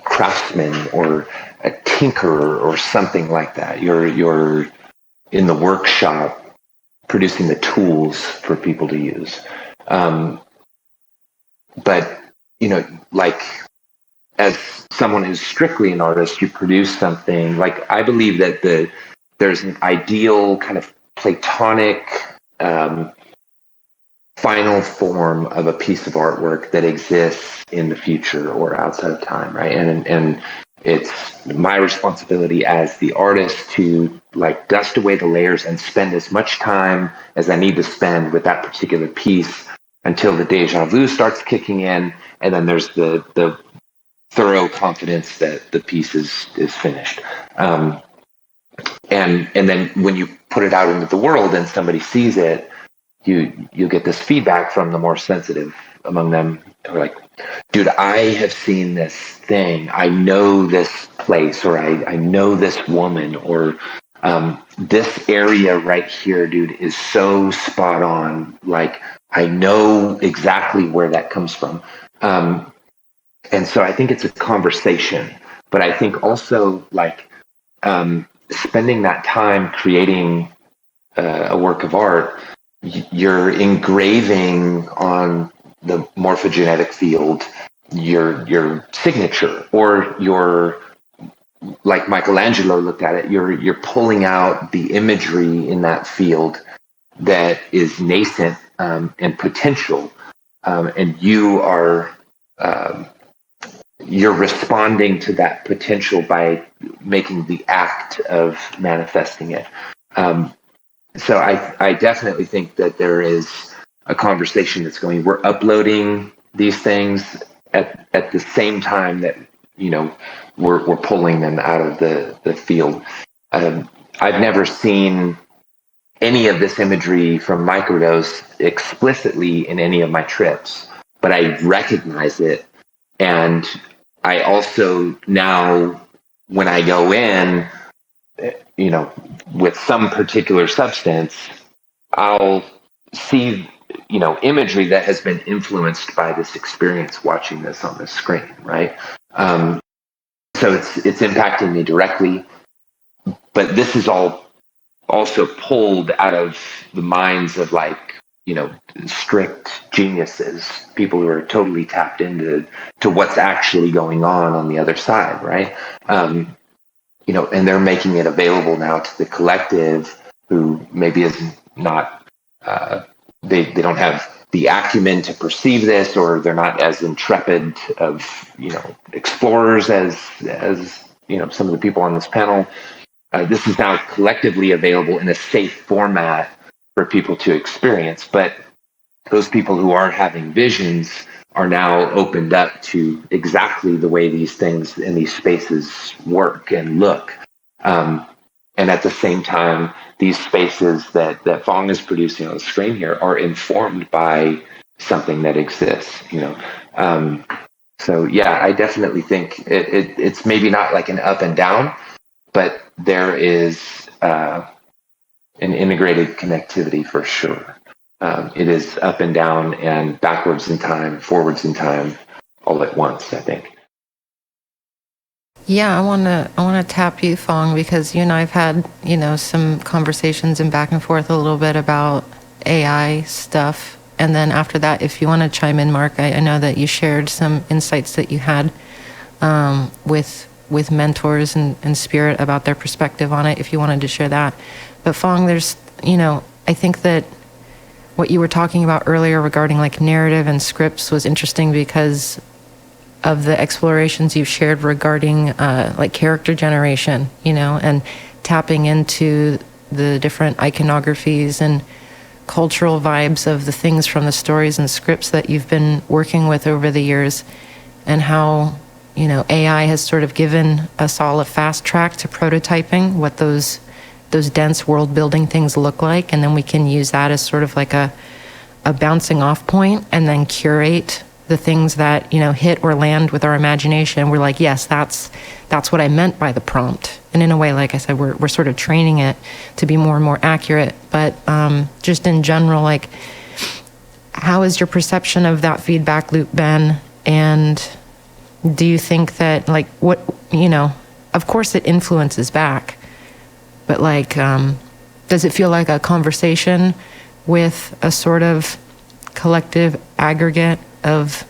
[SPEAKER 3] craftsman or a tinkerer or something like that. You're in the workshop producing the tools for people to use. But like as someone who's strictly an artist, you produce something. Like I believe that there's an ideal kind of Platonic final form of a piece of artwork that exists in the future or outside of time, right? And it's my responsibility as the artist to like dust away the layers and spend as much time as I need to spend with that particular piece until the deja vu starts kicking in, and then there's the thorough confidence that the piece is finished. And then when you put it out into the world and somebody sees it, you get this feedback from the more sensitive among them. They're like, dude, I have seen this thing. I know this place, or I know this woman, or this area right here, dude, is so spot on. Like, I know exactly where that comes from. And so I think it's a conversation, but I think also like spending that time creating a work of art, you're engraving on the morphogenetic field your signature, or your, like Michelangelo looked at it, you're pulling out the imagery in that field that is nascent and potential, and you're responding to that potential by making the act of manifesting it. So I definitely think that there is a conversation that's going. We're uploading these things at the same time that we're pulling them out of the field. I've never seen any of this imagery from Microdose explicitly in any of my trips, but I recognize it, and I also now when I go in, with some particular substance, I'll see, imagery that has been influenced by this experience watching this on the screen, right? So it's impacting me directly, but this is all also pulled out of the minds of strict geniuses, people who are totally tapped into what's actually going on the other side, right? And they're making it available now to the collective who maybe is not, they don't have the acumen to perceive this, or they're not as intrepid of, explorers as some of the people on this panel. This is now collectively available in a safe format for people to experience. But those people who are having visions are now opened up to exactly the way these things in these spaces work and look. And at the same time, these spaces that Phong is producing on the screen here are informed by something that exists, So yeah, I definitely think it's maybe not like an up and down, but there is an integrated connectivity for sure. It is up and down and backwards in time, forwards in time, all at once, I think.
[SPEAKER 1] Yeah, I wanna tap you, Phong, because you and I've had some conversations and back and forth a little bit about AI stuff. And then after that, if you want to chime in, Mark, I know that you shared some insights that you had with mentors and Spirit about their perspective on it, if you wanted to share that. But Phong, there's, I think that what you were talking about earlier regarding like narrative and scripts was interesting because of the explorations you've shared regarding like character generation, and tapping into the different iconographies and cultural vibes of the things from the stories and scripts that you've been working with over the years, and how AI has sort of given us all a fast track to prototyping what those dense world building things look like, and then we can use that as sort of like a bouncing off point, and then curate the things that hit or land with our imagination. We're like, yes, that's what I meant by the prompt. And in a way, like I said, we're sort of training it to be more and more accurate. But just in general, like, how has your perception of that feedback loop been? And do you think that, like, what, of course it influences back, but like, does it feel like a conversation with a sort of collective aggregate of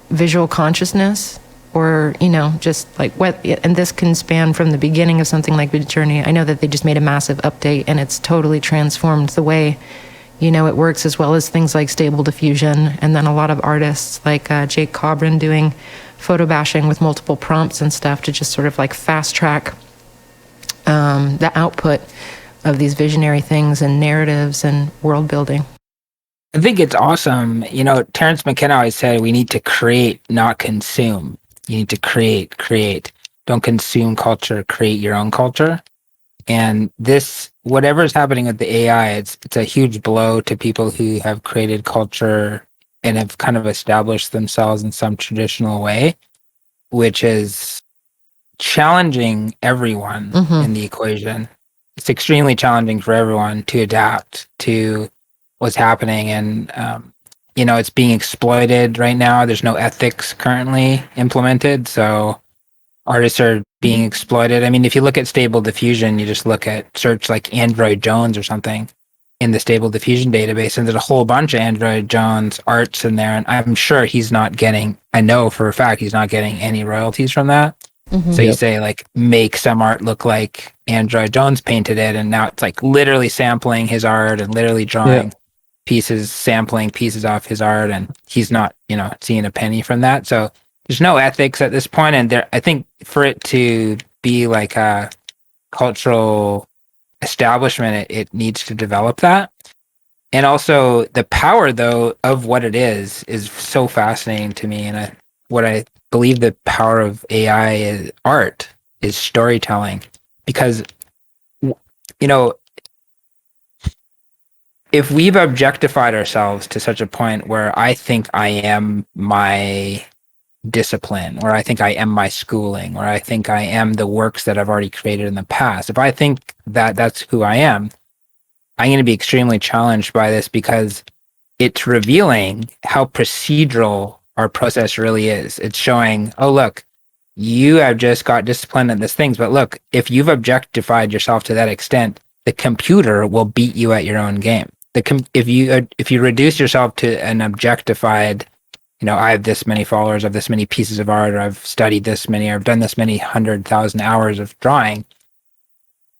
[SPEAKER 1] visual consciousness? Or, just like what, and this can span from the beginning of something like Midjourney. I know that they just made a massive update and it's totally transformed the way, it works, as well as things like Stable Diffusion. And then a lot of artists like Jake Cobran doing photo bashing with multiple prompts and stuff to just sort of like fast track the output of these visionary things and narratives and world building.
[SPEAKER 2] I think it's awesome. Terrence McKenna always said we need to create, not consume. You need to create. Don't consume culture, create your own culture. And this, whatever's happening with the AI, it's a huge blow to people who have created culture and have kind of established themselves in some traditional way, which is challenging everyone in the equation. It's extremely challenging for everyone to adapt to what's happening. And, it's being exploited right now. There's no ethics currently implemented. So artists are being exploited. I mean, if you look at Stable Diffusion, you just search like Android Jones or something in the Stable Diffusion database, and there's a whole bunch of Android Jones arts in there. And I'm sure I know for a fact he's not getting any royalties from that. So you say like, make some art look like Android Jones painted it. And now it's like literally sampling his art and literally drawing sampling pieces off his art. And he's not, seeing a penny from that. So there's no ethics at this point. And I think for it to be like a cultural establishment, it needs to develop that. And also the power, though, of what it is so fascinating to me. And what I believe the power of AI is art, is storytelling. Because, if we've objectified ourselves to such a point where I think I am my discipline, or I think I am my schooling, or I think I am the works that I've already created in the past, if I think that that's who I am, I'm going to be extremely challenged by this, because it's revealing how procedural our process really is. It's showing, oh, look, you have just got disciplined at these things, but look, if you've objectified yourself to that extent, the computer will beat you at your own game. If you reduce yourself to an objectified, I have this many followers, I have this many pieces of art, or I've studied this many, or I've done this many 100,000 hours of drawing,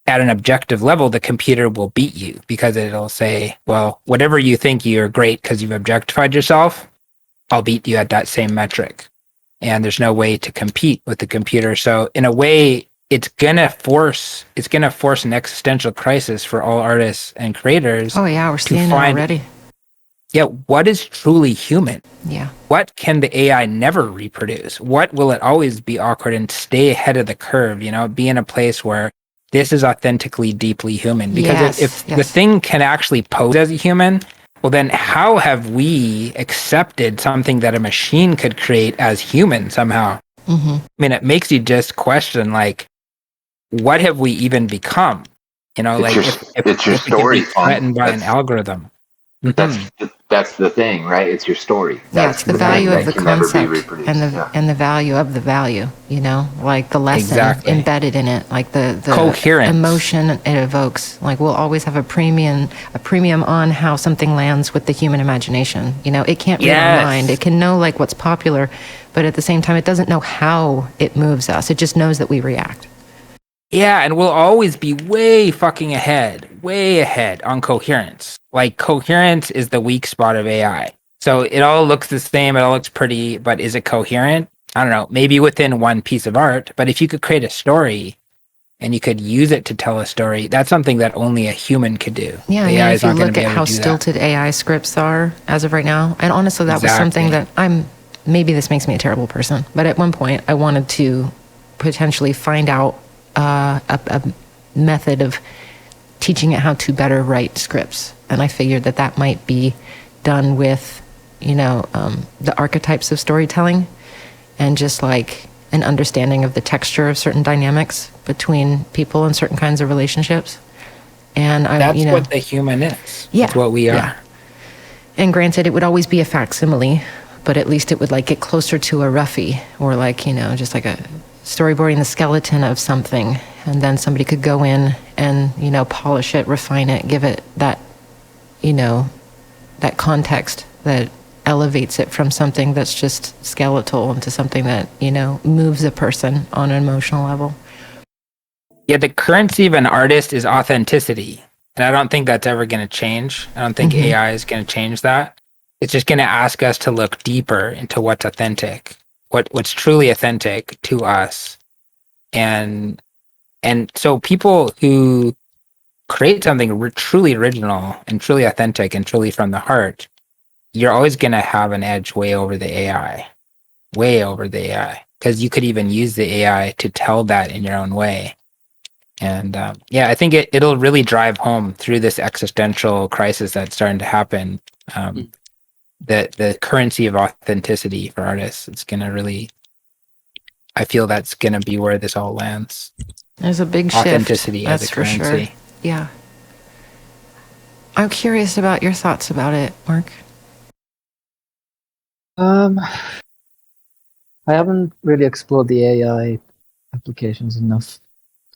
[SPEAKER 2] at an objective level, the computer will beat you, because it'll say, well, whatever you think you're great because you've objectified yourself, I'll beat you at that same metric. And there's no way to compete with the computer. So in a way, it's gonna force an existential crisis for all artists and creators.
[SPEAKER 1] Oh yeah, we're seeing it already.
[SPEAKER 2] Yeah, what is truly human?
[SPEAKER 1] Yeah.
[SPEAKER 2] What can the AI never reproduce? What will it always be awkward and stay ahead of the curve? Be in a place where this is authentically, deeply human. Because if the thing can actually pose as a human, well, then how have we accepted something that a machine could create as human somehow? I mean, it makes you just question, like, what have we even become? If we can be threatened by an algorithm.
[SPEAKER 3] That's the thing, right? It's your story.
[SPEAKER 1] Yeah,
[SPEAKER 3] That's
[SPEAKER 1] it's the value
[SPEAKER 3] thing
[SPEAKER 1] of the
[SPEAKER 3] that can never be
[SPEAKER 1] concept
[SPEAKER 3] reproduced.
[SPEAKER 1] and the value of the value, you know, like the lesson
[SPEAKER 2] Exactly.
[SPEAKER 1] embedded in it, like the
[SPEAKER 2] Coherence.
[SPEAKER 1] emotion it evokes. Like we'll always have a premium on how something lands with the human imagination. You know, it can't read our
[SPEAKER 2] Yes.
[SPEAKER 1] mind. It can know like what's popular, but at the same time, it doesn't know how it moves us. It just knows that we react.
[SPEAKER 2] Yeah, and we'll always be way ahead on coherence. Like coherence is the weak spot of AI. So it all looks the same, it all looks pretty, but is it coherent? I don't know, maybe within one piece of art, but if you could create a story and you could use it to tell a story, that's something that only a human could do.
[SPEAKER 1] Yeah, I
[SPEAKER 2] AI
[SPEAKER 1] mean,
[SPEAKER 2] is
[SPEAKER 1] if you
[SPEAKER 2] not gonna
[SPEAKER 1] look
[SPEAKER 2] be
[SPEAKER 1] at
[SPEAKER 2] able
[SPEAKER 1] how
[SPEAKER 2] to do that.
[SPEAKER 1] stilted AI scripts are as of right now, and honestly, that was something that maybe this makes me a terrible person, but at one point I wanted to potentially find out a method of teaching it how to better write scripts. And I figured that might be done with, you know, the archetypes of storytelling and just like an understanding of the texture of certain dynamics between people and certain kinds of relationships. And
[SPEAKER 2] That's
[SPEAKER 1] you know,
[SPEAKER 2] what the human is.
[SPEAKER 1] Yeah.
[SPEAKER 2] That's what we are.
[SPEAKER 1] Yeah. And granted, it would always be a facsimile, but at least it would like get closer to a roughie or like, you know, just like a storyboarding the skeleton of something. And then somebody could go in and, you know, polish it, refine it, give it that, you know, that context that elevates it from something that's just skeletal into something that, you know, moves a person on an emotional level.
[SPEAKER 2] Yeah, the currency of an artist is authenticity. And I don't think that's ever going to change. I don't think AI is going to change that. It's just going to ask us to look deeper into what's authentic, what's truly authentic to us. And so people who create something truly original and truly authentic and truly from the heart, you're always going to have an edge way over the AI, because you could even use the AI to tell that in your own way. And yeah, I think it'll really drive home through this existential crisis that's starting to happen. The currency of authenticity for artists, it's going to really, I feel that's going to be where this all lands.
[SPEAKER 1] There's a big shift.
[SPEAKER 2] Authenticity as
[SPEAKER 1] That's
[SPEAKER 2] a
[SPEAKER 1] for
[SPEAKER 2] currency.
[SPEAKER 1] sure. Yeah. I'm curious about your thoughts about it, Mark.
[SPEAKER 4] I haven't really explored the AI applications enough.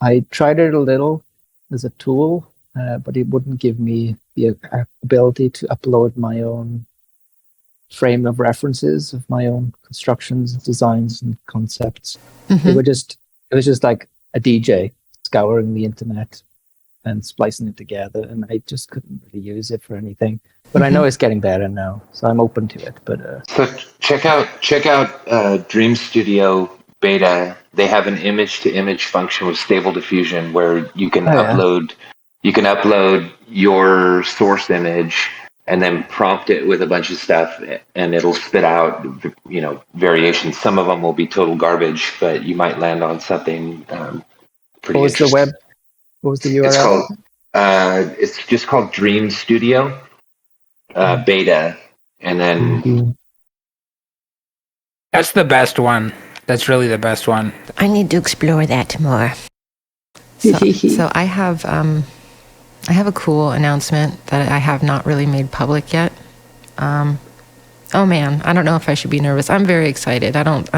[SPEAKER 4] I tried it a little as a tool, but it wouldn't give me the ability to upload my own frame of references of my own constructions, designs, and concepts. It was just like a DJ scouring the internet and splicing it together, and I just couldn't really use it for anything. But I know it's getting better now, so I'm open to it. But
[SPEAKER 3] So check out Dream Studio Beta. They have an image-to-image function with Stable Diffusion where you can upload your source image and then prompt it with a bunch of stuff, and it'll spit out, you know, variations. Some of them will be total garbage, but you might land on something pretty interesting.
[SPEAKER 4] What was the URL?
[SPEAKER 3] It's just called Dream Studio Beta, and then
[SPEAKER 2] That's the best one. That's really the best one.
[SPEAKER 1] I need to explore that more. So I have a cool announcement that I have not really made public yet. Oh man, I don't know if I should be nervous. I'm very excited. I don't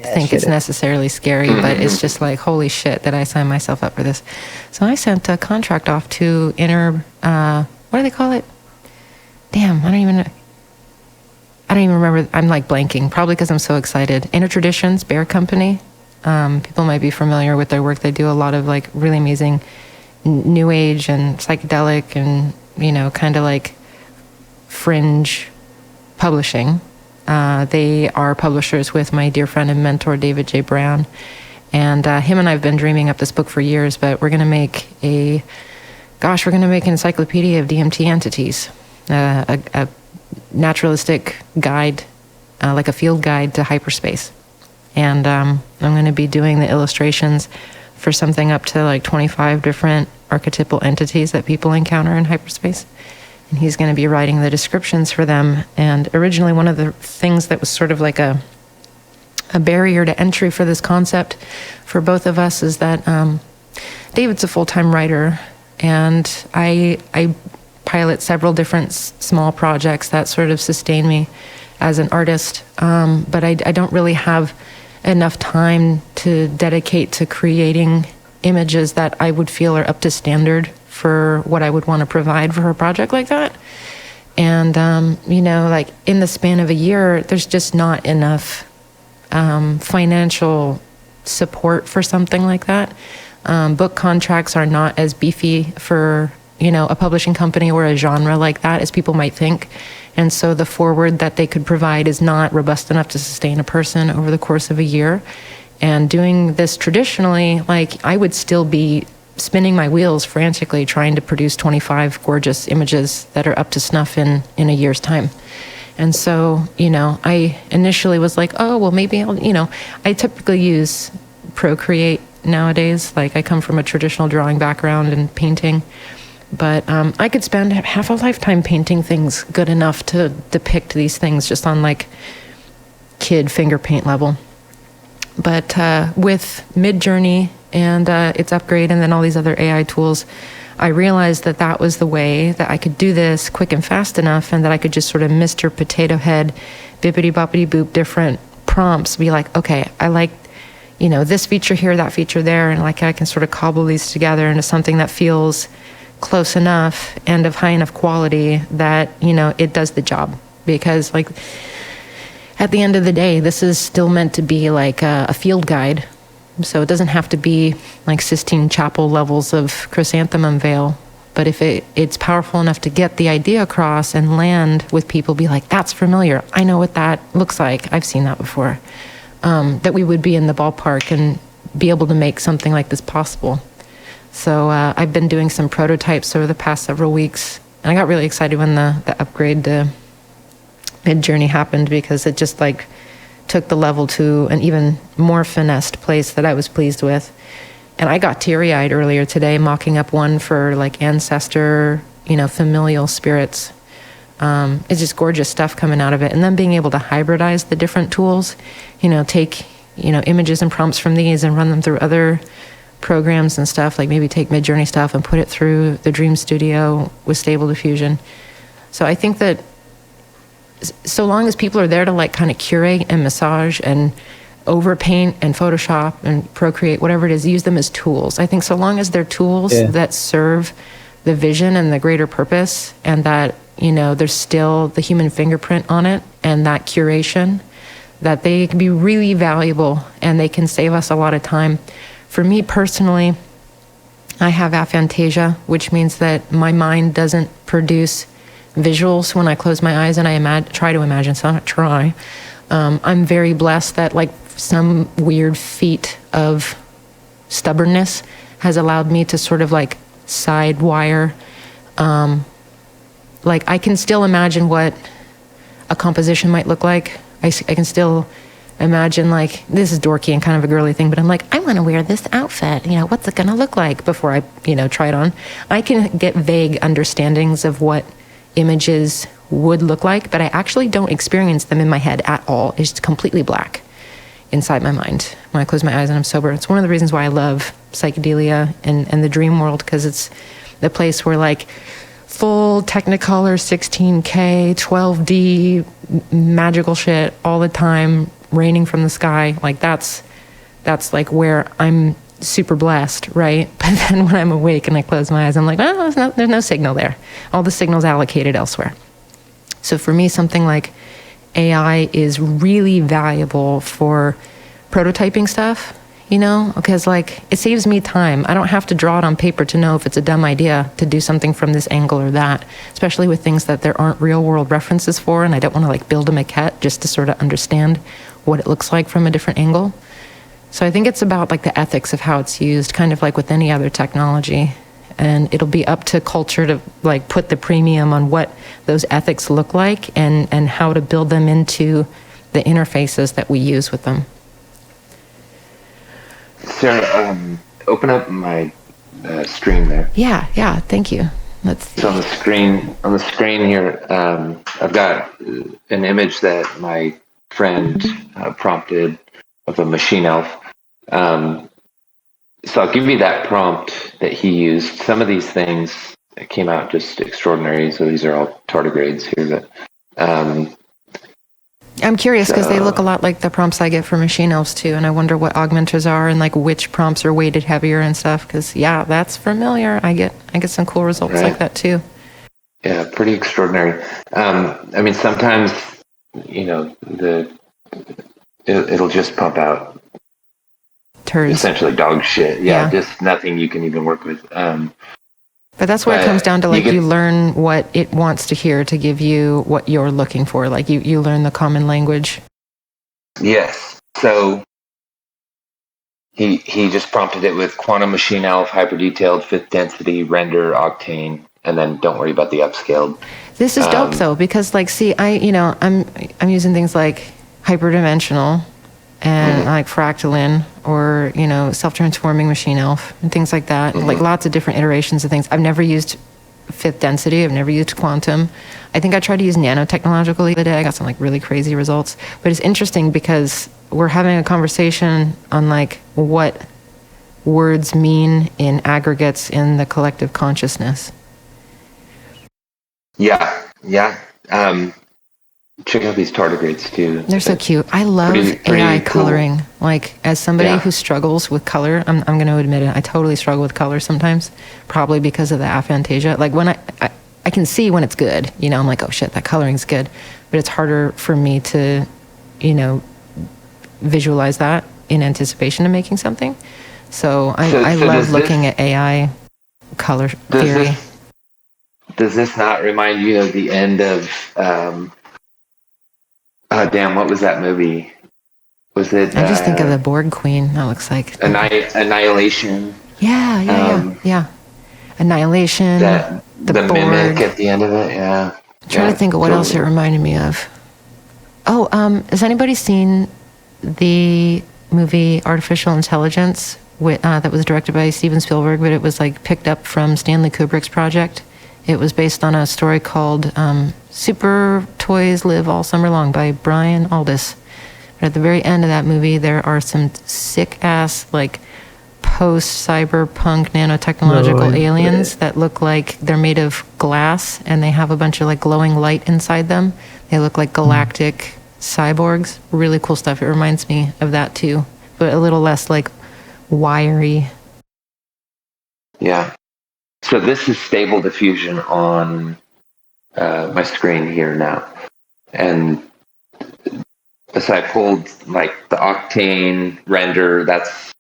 [SPEAKER 1] think it's necessarily scary, but it's just like, holy shit, that I signed myself up for this. So I sent a contract off to what do they call it? Damn, I don't even remember. I'm like blanking, probably because I'm so excited. Inner Traditions Bear Company. People might be familiar with their work. They do a lot of like really amazing new age and psychedelic and, you know, kind of like fringe publishing. They are publishers with my dear friend and mentor, David J. Brown. And him and I have been dreaming up this book for years, but we're going to make an encyclopedia of DMT entities, a naturalistic guide, like a field guide to hyperspace. And I'm going to be doing the illustrations for something up to like 25 different archetypal entities that people encounter in hyperspace. And he's going to be writing the descriptions for them. And originally, one of the things that was sort of like a barrier to entry for this concept for both of us is that David's a full-time writer, and I pilot several different small projects that sort of sustain me as an artist. But I don't really have enough time to dedicate to creating images that I would feel are up to standard for what I would want to provide for a project like that. And, like in the span of a year, there's just not enough financial support for something like that. Book contracts are not as beefy for, a publishing company or a genre like that as people might think. And so the forward that they could provide is not robust enough to sustain a person over the course of a year. And doing this traditionally, like I would still be spinning my wheels frantically trying to produce 25 gorgeous images that are up to snuff in a year's time. And so, I initially was like, oh, well, maybe I'll, I typically use Procreate nowadays. Like I come from a traditional drawing background and painting. But I could spend half a lifetime painting things good enough to depict these things just on like kid finger paint level. But with Midjourney and its upgrade and then all these other AI tools, I realized that that was the way that I could do this quick and fast enough, and that I could just sort of Mr. Potato Head, bippity boppity boop, different prompts, be like, okay, I like, this feature here, that feature there, and like I can sort of cobble these together into something that feels close enough and of high enough quality that, it does the job. Because like at the end of the day, this is still meant to be like a field guide. So it doesn't have to be like Sistine Chapel levels of chrysanthemum veil. But if it's powerful enough to get the idea across and land with people, be like, that's familiar. I know what that looks like. I've seen that before. That we would be in the ballpark and be able to make something like this possible. So I've been doing some prototypes over the past several weeks. And I got really excited when the upgrade to Midjourney happened, because it just like took the level to an even more finessed place that I was pleased with. And I got teary-eyed earlier today mocking up one for like ancestor, familial spirits. It's just gorgeous stuff coming out of it. And then being able to hybridize the different tools, take, images and prompts from these and run them through other programs and stuff, like maybe take Midjourney stuff and put it through the Dream Studio with Stable Diffusion. So I think that so long as people are there to like kind of curate and massage and overpaint and Photoshop and Procreate, whatever it is, use them as tools. I think so long as they're tools that serve the vision and the greater purpose, and that, there's still the human fingerprint on it and that curation, that they can be really valuable and they can save us a lot of time. For me personally, I have aphantasia, which means that my mind doesn't produce visuals when I close my eyes and I try to imagine, so not try. I'm very blessed that like some weird feat of stubbornness has allowed me to sort of like sidewire. Like I can still imagine what a composition might look like. I can still imagine, like, this is dorky and kind of a girly thing, but I'm like, I want to wear this outfit. What's it going to look like before I, try it on? I can get vague understandings of what images would look like, but I actually don't experience them in my head at all. It's completely black inside my mind when I close my eyes and I'm sober. It's one of the reasons why I love psychedelia and the dream world, because it's the place where like full Technicolor 16K 12D magical shit all the time raining from the sky, like that's like where I'm super blessed, right? But then when I'm awake and I close my eyes, I'm like, oh, there's no signal there. All the signal's allocated elsewhere. So for me, something like AI is really valuable for prototyping stuff, because like it saves me time. I don't have to draw it on paper to know if it's a dumb idea to do something from this angle or that, especially with things that there aren't real world references for, and I don't want to like build a maquette just to sort of understand what it looks like from a different angle. So I think it's about like the ethics of how it's used, kind of like with any other technology. And it'll be up to culture to like put the premium on what those ethics look like and how to build them into the interfaces that we use with them.
[SPEAKER 3] Sarah, open up my screen there.
[SPEAKER 1] Yeah, thank you. Let's see.
[SPEAKER 3] So on the screen here, I've got an image that my friend prompted of a machine elf. So I'll give you that prompt that he used. Some of these things it came out just extraordinary. So these are all tardigrades here, but
[SPEAKER 1] I'm curious because they
[SPEAKER 3] So-
[SPEAKER 1] look a lot like the prompts I get for machine elves too, and I wonder what augmenters are and like which prompts are weighted heavier and stuff. Because yeah, that's familiar. I get some cool results
[SPEAKER 3] Right.
[SPEAKER 1] like that too.
[SPEAKER 3] yeah, pretty extraordinary. I mean, sometimes it'll just pump out
[SPEAKER 1] Turds.
[SPEAKER 3] essentially dog shit. Yeah,
[SPEAKER 1] Yeah.
[SPEAKER 3] just nothing you can even work with.
[SPEAKER 1] But that's where it
[SPEAKER 3] But
[SPEAKER 1] comes down to
[SPEAKER 3] you
[SPEAKER 1] like
[SPEAKER 3] get-
[SPEAKER 1] you learn what it wants to hear to give you what you're looking for. Like you learn the common language.
[SPEAKER 3] Yes. So he just prompted it with quantum machine elf, hyper detailed, fifth density, render, octane, and then don't worry about the upscaled.
[SPEAKER 1] This is dope though, because like, see, I'm using things like hyperdimensional and like fractalin or, self-transforming machine elf and things like that. Like lots of different iterations of things. I've never used fifth density. I've never used quantum. I think I tried to use nanotechnological the other day. I got some like really crazy results, but it's interesting because we're having a conversation on like what words mean in aggregates in the collective consciousness.
[SPEAKER 3] Yeah. Check out these tardigrades too.
[SPEAKER 1] They're so cute. I love
[SPEAKER 3] Pretty
[SPEAKER 1] AI
[SPEAKER 3] cool.
[SPEAKER 1] coloring. Like, as somebody
[SPEAKER 3] Yeah.
[SPEAKER 1] who struggles with color, I'm going to admit it. I totally struggle with color sometimes, probably because of the aphantasia. Like, when I can see when it's good, I'm like, oh shit, that coloring's good. But it's harder for me to, visualize that in anticipation of making something. So I
[SPEAKER 3] So
[SPEAKER 1] love
[SPEAKER 3] does
[SPEAKER 1] looking
[SPEAKER 3] this-
[SPEAKER 1] at AI color theory.
[SPEAKER 3] Does this not remind you of the end of what was that movie? Was it
[SPEAKER 1] I just think of the Borg Queen. That looks like
[SPEAKER 3] Annihilation?
[SPEAKER 1] Yeah. Annihilation.
[SPEAKER 3] That
[SPEAKER 1] the
[SPEAKER 3] the mimic
[SPEAKER 1] Borg.
[SPEAKER 3] at the end of it, yeah.
[SPEAKER 1] I'm trying to think of what else it reminded me of. Oh, has anybody seen the movie Artificial Intelligence that was directed by Steven Spielberg, but it was like picked up from Stanley Kubrick's project? It was based on a story called Super Toys Live All Summer Long by Brian Aldiss. But at the very end of that movie, there are some sick-ass, like, post-cyberpunk nanotechnological aliens that look like they're made of glass, and they have a bunch of, like, glowing light inside them. They look like galactic cyborgs. Really cool stuff. It reminds me of that, too, but a little less, like, wiry.
[SPEAKER 3] Yeah. So this is stable diffusion on my screen here now. And so I pulled like the octane render. That's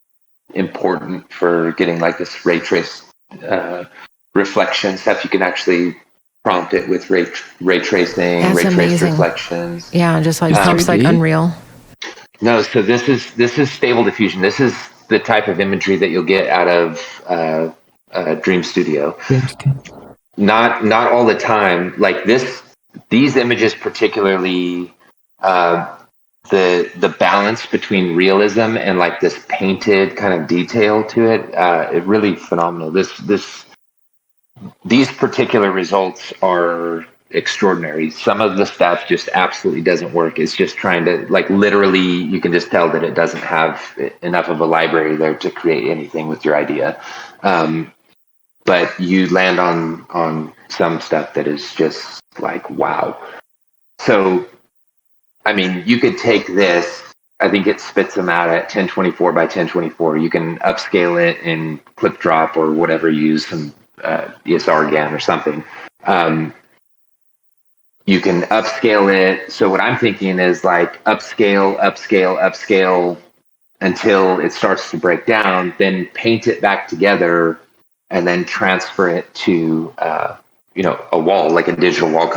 [SPEAKER 3] important for getting like this ray trace reflection stuff. You can actually prompt it with ray tracing,
[SPEAKER 1] That's
[SPEAKER 3] ray traced
[SPEAKER 1] amazing.
[SPEAKER 3] reflections.
[SPEAKER 1] Yeah, just like looks like
[SPEAKER 2] 3D?
[SPEAKER 1] Unreal.
[SPEAKER 3] No, so this is stable diffusion. This is the type of imagery that you'll get out of Dream Studio. Not all the time. Like these images particularly, the balance between realism and like this painted kind of detail to it, it really phenomenal. These particular results are extraordinary. Some of the stuff just absolutely doesn't work. It's just trying to, like, literally, you can just tell that it doesn't have enough of a library there to create anything with your idea. But you land on some stuff that is just like, wow. So, I mean, you could take this. I think it spits them out at 1024 by 1024. You can upscale it in clip drop or whatever, use some ESR GAN or something. You can upscale it. So what I'm thinking is like upscale until it starts to break down, then paint it back together and then transfer it to a wall, like a digital wall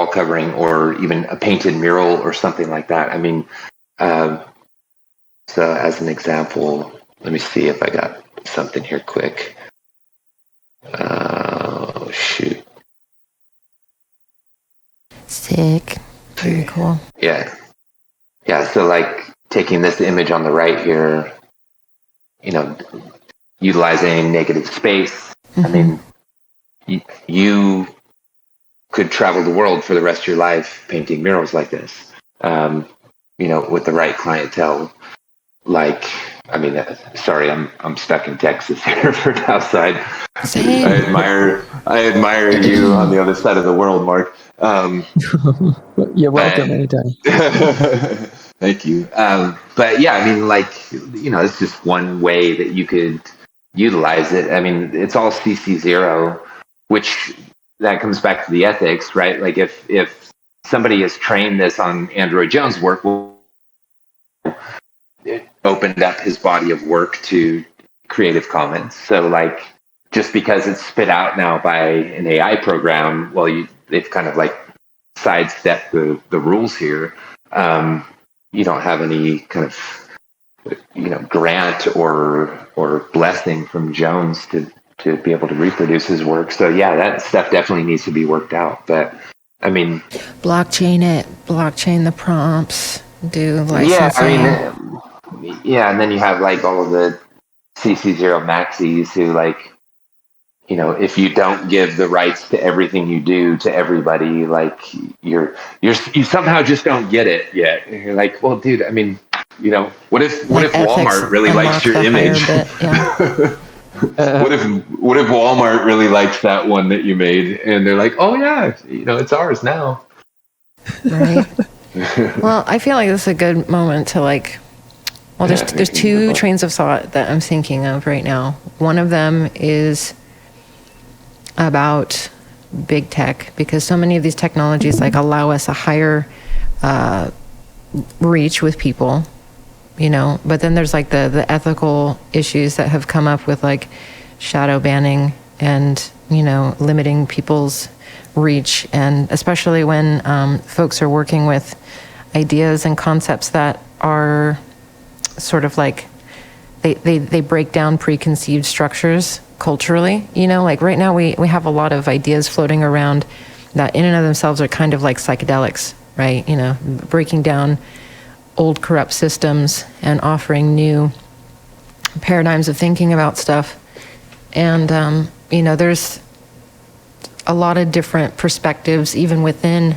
[SPEAKER 3] covering, or even a painted mural or something like that. I mean, so as an example, let me see if I got something here quick. Oh, shoot.
[SPEAKER 1] Sick. Very cool.
[SPEAKER 3] Yeah. So like taking this image on the right here, utilizing negative space. I mean, you could travel the world for the rest of your life painting murals like this, with the right clientele. like, I mean, sorry, I'm stuck in Texas here for outside.
[SPEAKER 1] Same.
[SPEAKER 3] I admire you on the other side of the world, Mark.
[SPEAKER 4] You're welcome anytime.
[SPEAKER 3] Thank you. But yeah, I mean, like, it's just one way that you could utilize it. I mean, it's all CC0, which that comes back to the ethics, right? Like if somebody has trained this on Android Jones' work, it opened up his body of work to Creative Commons. So like, just because it's spit out now by an AI program, well, they've kind of like sidestep the rules here. You don't have any kind of grant or blessing from Jones to be able to reproduce his work. So yeah, that stuff definitely needs to be worked out. But I mean,
[SPEAKER 1] blockchain the prompts, do licensing.
[SPEAKER 3] Yeah, I mean, yeah, and then you have like all of the CC0 maxis who like, if you don't give the rights to everything you do to everybody, like you somehow just don't get it yet. And you're like, well, dude, I mean, what if Walmart really likes your image? What if Walmart really likes that one that you made, and they're like, oh yeah, it's ours now.
[SPEAKER 1] Right. Well, I feel like this is a good moment to there's two trains of thought that I'm thinking of right now. One of them is about big tech, because so many of these technologies allow us a higher reach with people, but then there's the ethical issues that have come up with shadow banning and limiting people's reach, and especially when folks are working with ideas and concepts that are sort of they break down preconceived structures culturally. Right now we have a lot of ideas floating around that in and of themselves are kind of like psychedelics, right? Breaking down old corrupt systems and offering new paradigms of thinking about stuff. And there's a lot of different perspectives even within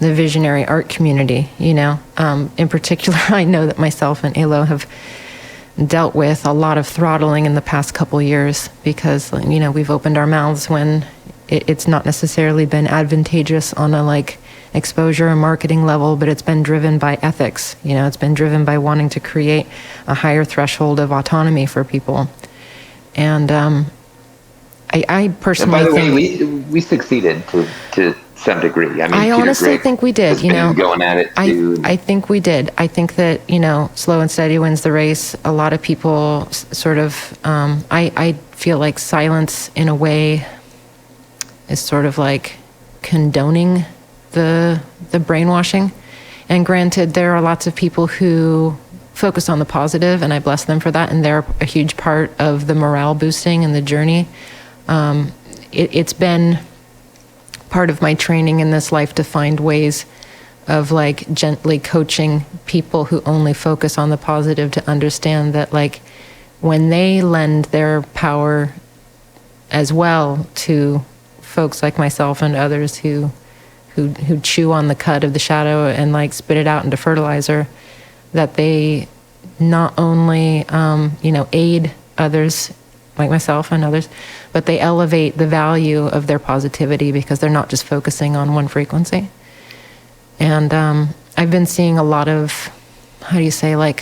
[SPEAKER 1] the visionary art community. In particular, I know that myself and Eloh have dealt with a lot of throttling in the past couple years because we've opened our mouths when it's not necessarily been advantageous on a exposure and marketing level, but it's been driven by ethics. It's been driven by wanting to create a higher threshold of autonomy for people. And I personally
[SPEAKER 3] and by the
[SPEAKER 1] think
[SPEAKER 3] way, we succeeded to some degree. I mean,
[SPEAKER 1] I honestly think we did.
[SPEAKER 3] Going at it too.
[SPEAKER 1] I think we did. I think that slow and steady wins the race. A lot of people sort of. I feel like silence, in a way, is sort of condoning the brainwashing. And granted, there are lots of people who focus on the positive, and I bless them for that. And they're a huge part of the morale boosting and the journey. It's been part of my training in this life to find ways of gently coaching people who only focus on the positive to understand that when they lend their power as well to folks like myself and others who chew on the cud of the shadow and spit it out into fertilizer, that they not only aid others like myself and others, but they elevate the value of their positivity because they're not just focusing on one frequency. And I've been seeing a lot of, how do you say, I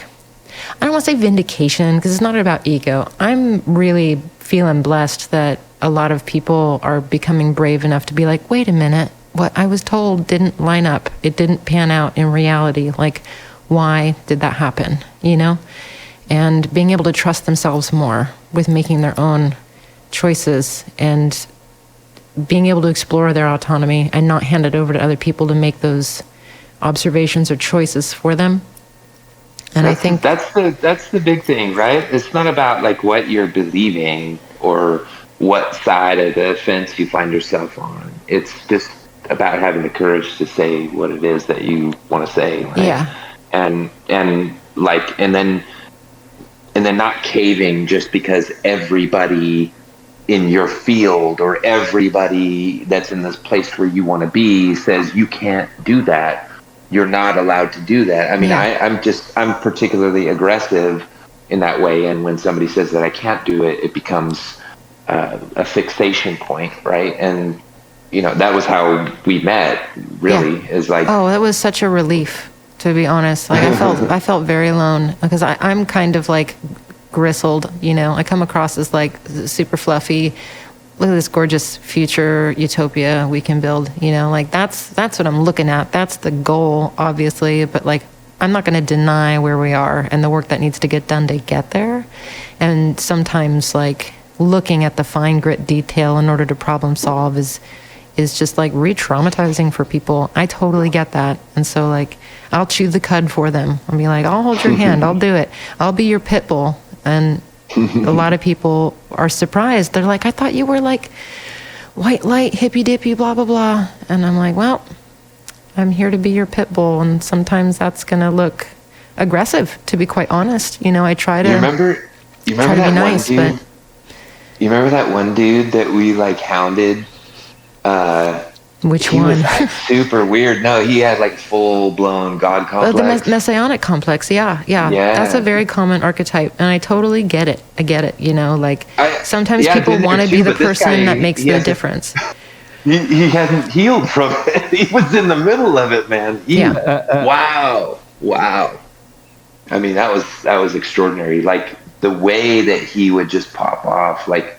[SPEAKER 1] don't want to say vindication because it's not about ego. I'm really feeling blessed that a lot of people are becoming brave enough to be wait a minute, what I was told didn't line up. It didn't pan out in reality. Why did that happen? And being able to trust themselves more with making their own choices and being able to explore their autonomy and not hand it over to other people to make those observations or choices for them. And I think
[SPEAKER 3] that's the big thing, right? It's not about what you're believing or what side of the fence you find yourself on. It's just about having the courage to say what it is that you want to say. Right?
[SPEAKER 1] Yeah.
[SPEAKER 3] And then not caving just because everybody in your field or everybody that's in this place where you want to be says you can't do that. you're not allowed to do that. I mean,
[SPEAKER 1] Yeah.
[SPEAKER 3] I'm particularly aggressive in that way. And when somebody says that I can't do it, it becomes a fixation point, right? And that was how we met. Really, is like,
[SPEAKER 1] Oh, that was such a relief, to be honest. Like I felt very alone because I'm kind of like gristled. I come across as like super fluffy. Look at this gorgeous future utopia we can build. Like that's what I'm looking at. That's the goal, obviously. But like, I'm not going to deny where we are and the work that needs to get done to get there. And sometimes like looking at the fine grit detail in order to problem solve is just like re-traumatizing for people. I totally get that. And so like, I'll chew the cud for them. I'll be like, I'll hold your hand. I'll do it. I'll be your pit bull. And a lot of people are surprised. They're like, I thought you were like white light, hippy dippy, blah, blah, blah. And I'm like, well, I'm here to be your pit bull. And sometimes that's going to look aggressive, to be quite honest. I try to,
[SPEAKER 3] you remember
[SPEAKER 1] try to
[SPEAKER 3] that
[SPEAKER 1] be nice,
[SPEAKER 3] one dude?
[SPEAKER 1] but
[SPEAKER 3] You remember that one dude that we like hounded?
[SPEAKER 1] which
[SPEAKER 3] He
[SPEAKER 1] one?
[SPEAKER 3] was like, super weird. No, he had like full blown God complex.
[SPEAKER 1] The messianic complex, yeah. That's a very common archetype, and I totally get it. I get it. Like sometimes people want to be the person that makes the difference.
[SPEAKER 3] He hadn't healed from it. He was in the middle of it, man. Wow. I mean, that was extraordinary. Like the way that he would just pop off, like.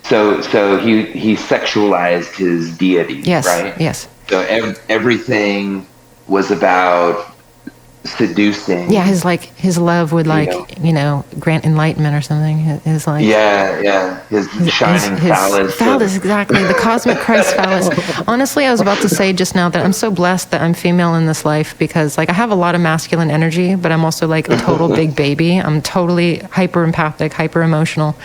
[SPEAKER 3] So he sexualized his deity,
[SPEAKER 1] yes,
[SPEAKER 3] right?
[SPEAKER 1] Yes.
[SPEAKER 3] So everything was about seducing.
[SPEAKER 1] Yeah, his love would grant enlightenment or something. His like
[SPEAKER 3] his shining phallus.
[SPEAKER 1] Phallus, exactly. The cosmic Christ phallus. Honestly, I was about to say just now that I'm so blessed that I'm female in this life because like I have a lot of masculine energy, but I'm also like a total big baby. I'm totally hyper empathic, hyper emotional.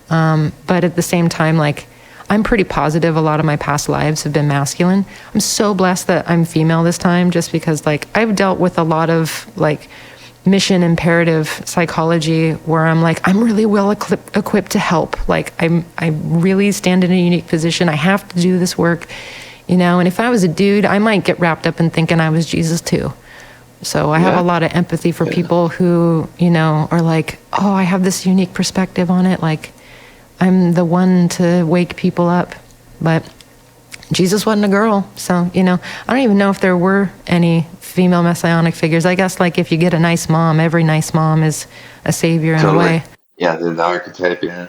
[SPEAKER 1] But at the same time, like, I'm pretty positive a lot of my past lives have been masculine. I'm so blessed that I'm female this time just because, like, I've dealt with a lot of, like, mission imperative psychology where I'm like, I'm really well equipped to help. Like, I really stand in a unique position. I have to do this work, and if I was a dude, I might get wrapped up in thinking I was Jesus too. So I have a lot of empathy for people who, are like, oh, I have this unique perspective on it. Like, I'm the one to wake people up, but Jesus wasn't a girl. So, I don't even know if there were any female messianic figures. I guess like if you get a nice mom, every nice mom is a savior in a way.
[SPEAKER 3] Yeah, the archetype, yeah.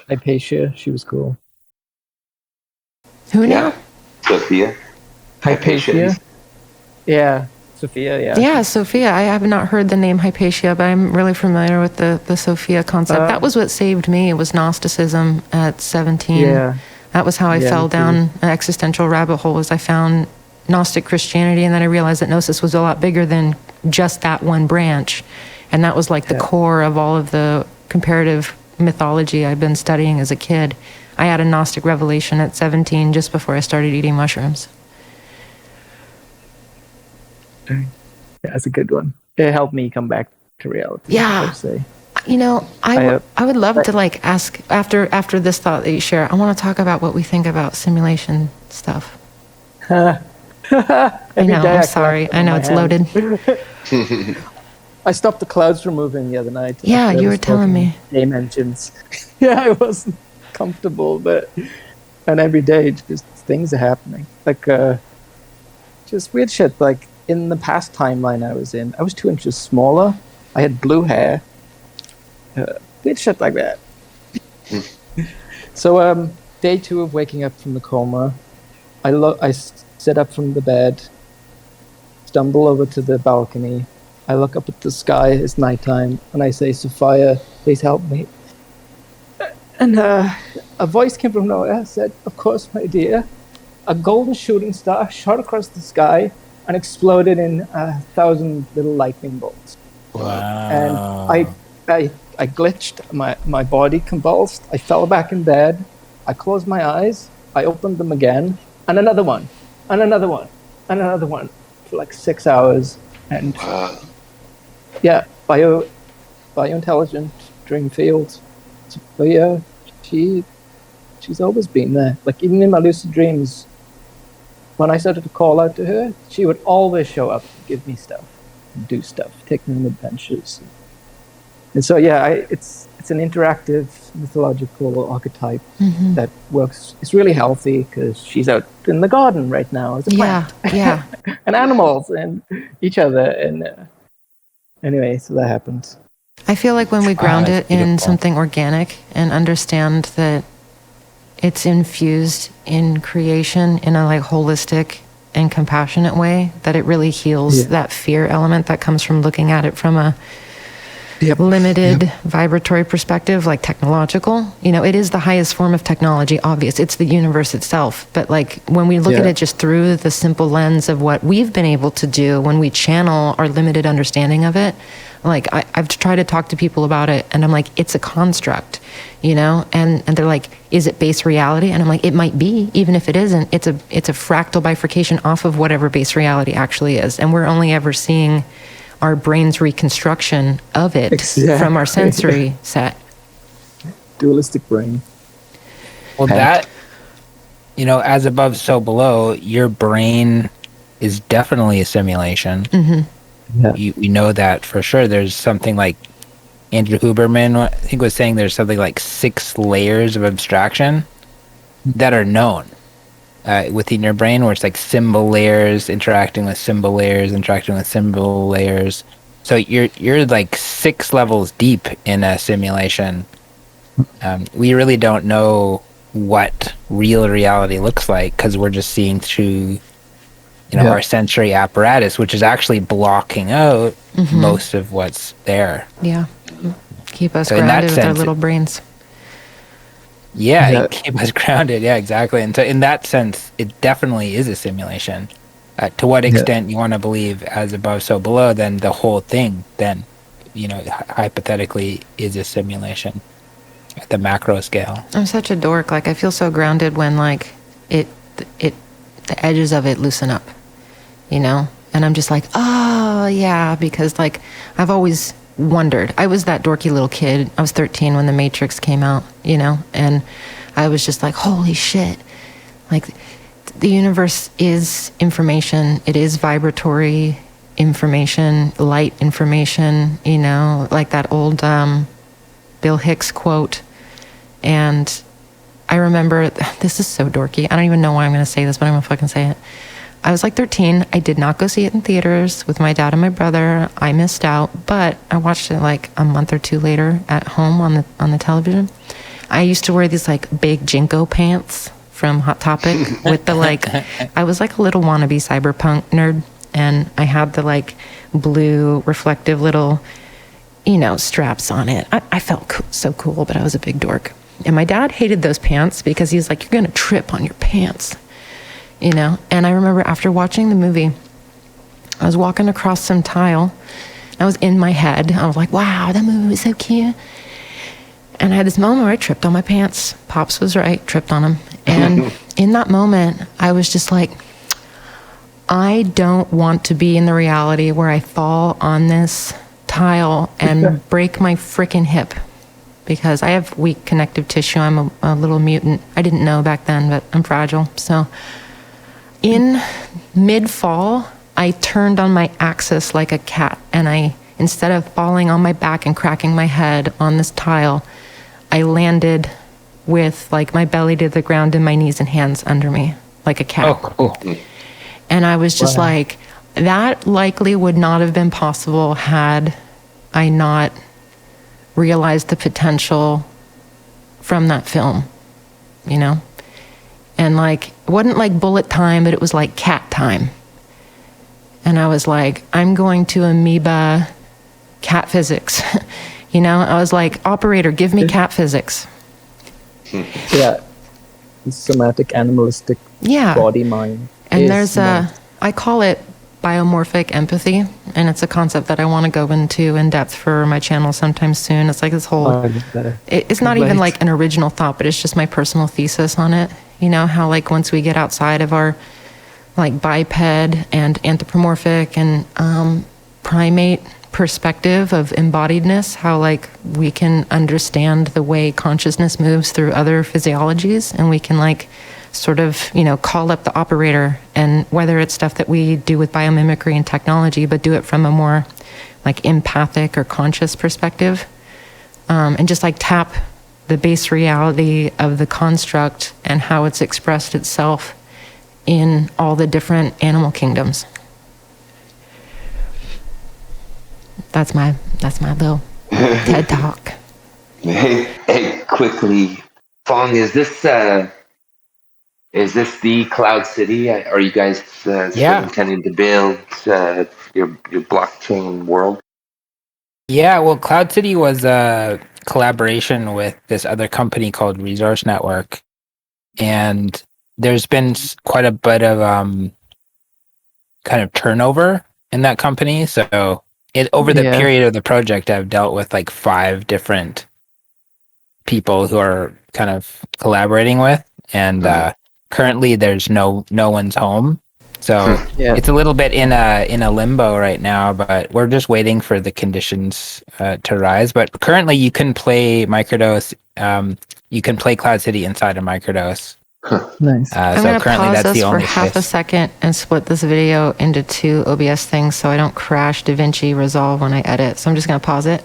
[SPEAKER 4] Hypatia, she was cool.
[SPEAKER 1] Who now?
[SPEAKER 3] Sophia.
[SPEAKER 4] Hypatia? Yeah. Sophia, yeah.
[SPEAKER 1] Yeah, Sophia. I have not heard the name Hypatia, but I'm really familiar with the Sophia concept. That was what saved me. It was Gnosticism at 17.
[SPEAKER 4] Yeah.
[SPEAKER 1] That was how I fell down an existential rabbit hole, was I found Gnostic Christianity, and then I realized that Gnosis was a lot bigger than just that one branch. And that was like the core of all of the comparative mythology I've been studying as a kid. I had a Gnostic revelation at 17 just before I started eating mushrooms.
[SPEAKER 4] Yeah, that's a good one. It helped me come back to reality.
[SPEAKER 1] Yeah.
[SPEAKER 4] I'd say.
[SPEAKER 1] I would love to like ask after this thought that you share. I want to talk about what we think about simulation stuff. I know. I'm sorry. I know it's loaded.
[SPEAKER 4] I stopped the clouds removing the other night.
[SPEAKER 1] Yeah, you were telling me.
[SPEAKER 4] Dimensions. Yeah, I wasn't comfortable, and every day just things are happening. Like just weird shit. Like in the past timeline I was in, I was 2 inches smaller. I had blue hair. Weird shit like that. So day 2 of waking up from the coma, I sit up from the bed, stumble over to the balcony. I look up at the sky. It's nighttime, and I say, "Sophia, please help me." And a voice came from nowhere. Said, "Of course, my dear." A golden shooting star shot across the sky and exploded in 1,000 little lightning bolts.
[SPEAKER 2] Wow.
[SPEAKER 4] And I glitched. My body convulsed. I fell back in bed. I closed my eyes. I opened them again, and another one, and another one, and another one for like 6 hours. And yeah, biointelligent dream field. But yeah, she's always been there. Like even in my lucid dreams, when I started to call out to her, she would always show up, give me stuff, do stuff, take me on adventures. And so, yeah, it's an interactive mythological archetype that works. It's really healthy because she's out in the garden right now as a plant.
[SPEAKER 1] Yeah.
[SPEAKER 4] And animals and each other. And anyway, so that happens.
[SPEAKER 1] I feel like when we ground
[SPEAKER 2] that's
[SPEAKER 1] it in
[SPEAKER 2] beautiful.
[SPEAKER 1] something organic and understand that it's infused in creation in a like holistic and compassionate way, that it really heals that fear element that comes from looking at it from a limited vibratory perspective, like technological. You know, it is the highest form of technology, obvious. It's the universe itself. But like when we look at it just through the simple lens of what we've been able to do when we channel our limited understanding of it, like I've tried to talk to people about it and I'm like, it's a construct, you know? And they're like, is it base reality? And I'm like, it might be, even if it isn't. It's a fractal bifurcation off of whatever base reality actually is. And we're only ever seeing our brain's reconstruction of it from our sensory set.
[SPEAKER 4] Dualistic brain.
[SPEAKER 2] Well, that, you know, as above, so below, your brain is definitely a simulation. We know that for sure. There's something like Andrew Huberman, I think, was saying there's something like 6 layers of abstraction that are known within your brain, where it's like symbol layers interacting with symbol layers, interacting with symbol layers. So you're like 6 levels deep in a simulation. We really don't know what real reality looks like because we're just seeing through, you know, our sensory apparatus, which is actually blocking out most of what's there.
[SPEAKER 1] Yeah. Keep us
[SPEAKER 2] So in that
[SPEAKER 1] grounded with our
[SPEAKER 2] sense,
[SPEAKER 1] little brains.
[SPEAKER 2] Yeah, keep us grounded. Yeah, exactly. And so in that sense, it definitely is a simulation. To what extent you want to believe as above, so below, then the whole thing, then, you know, hypothetically is a simulation at the macro scale.
[SPEAKER 1] I'm such a dork. Like, I feel so grounded when, like, the edges of it loosen up, you know? And I'm just like, oh, yeah, because, like, I've always wondered. I was that dorky little kid. I was 13 when The Matrix came out, you know? And I was just like, holy shit. Like, the universe is information. It is vibratory information, light information, you know? Like that old Bill Hicks quote. And I remember, this is so dorky. I don't even know why I'm going to say this, but I'm going to fucking say it. I was like 13. I did not go see it in theaters with my dad and my brother. I missed out, but I watched it like a month or 2 later at home on the television. I used to wear these like big Jinko pants from Hot Topic with the like, I was like a little wannabe cyberpunk nerd, and I had the like blue reflective little, you know, straps on it. I felt so cool, but I was a big dork. And my dad hated those pants because he was like, you're going to trip on your pants. You know, and I remember after watching the movie, I was walking across some tile. I was in my head. I was like, wow, that movie was so cute. And I had this moment where I tripped on my pants. Pops was right, tripped on them. And in that moment, I was just like, I don't want to be in the reality where I fall on this tile and break my freaking hip. Because I have weak connective tissue. I'm a little mutant. I didn't know back then, but I'm fragile. So in mid-fall, I turned on my axis like a cat, and I, instead of falling on my back and cracking my head on this tile, I landed with like my belly to the ground and my knees and hands under me like a cat.
[SPEAKER 2] Oh, cool.
[SPEAKER 1] And I was just like, that likely would not have been possible had I not realized the potential from that film, you know? And like, it wasn't like bullet time, but it was like cat time. And I was like, I'm going to amoeba cat physics. You know, I was like, operator, give me cat physics.
[SPEAKER 4] Yeah. Somatic, animalistic body, mind.
[SPEAKER 1] And there's I call it biomorphic empathy. And it's a concept that I want to go into in depth for my channel sometime soon. It's like this whole, it's not even like an original thought, but it's just my personal thesis on it. You know, how like once we get outside of our like biped and anthropomorphic and primate perspective of embodiedness, how like we can understand the way consciousness moves through other physiologies, and we can like sort of, call up the operator, and whether it's stuff that we do with biomimicry and technology, but do it from a more like empathic or conscious perspective, and just like tap the base reality of the construct and how it's expressed itself in all the different animal kingdoms. That's my little TED talk.
[SPEAKER 3] Hey, quickly, Phong, is this the Cloud City? Are you guys still intending to build your blockchain world?
[SPEAKER 2] Yeah, well, Cloud City was a collaboration with this other company called Resource Network, and there's been quite a bit of kind of turnover in that company. So over the period of the project, I've dealt with like 5 different people who are kind of collaborating with, and currently there's no one's home. So it's a little bit in a limbo right now, but we're just waiting for the conditions to rise. But currently you can play Microdose. You can play Cloud City inside of Microdose.
[SPEAKER 4] Nice.
[SPEAKER 1] I'm going to pause us for half a second and split this video into 2 OBS things so I don't crash DaVinci Resolve when I edit. So I'm just going to pause it.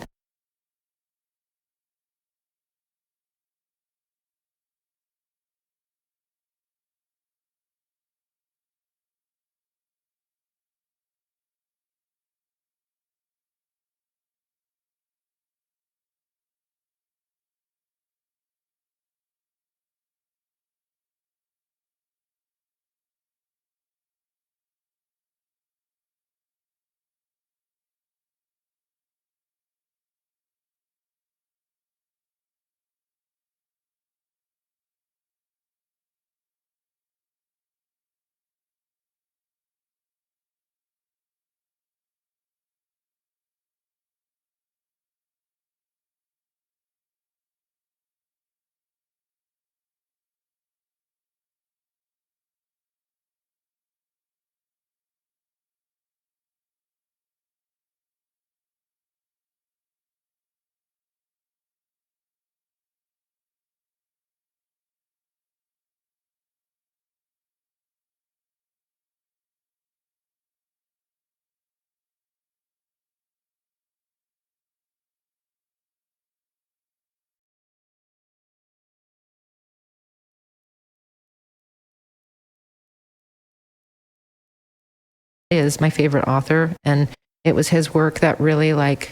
[SPEAKER 1] Is my favorite author, and it was his work that really like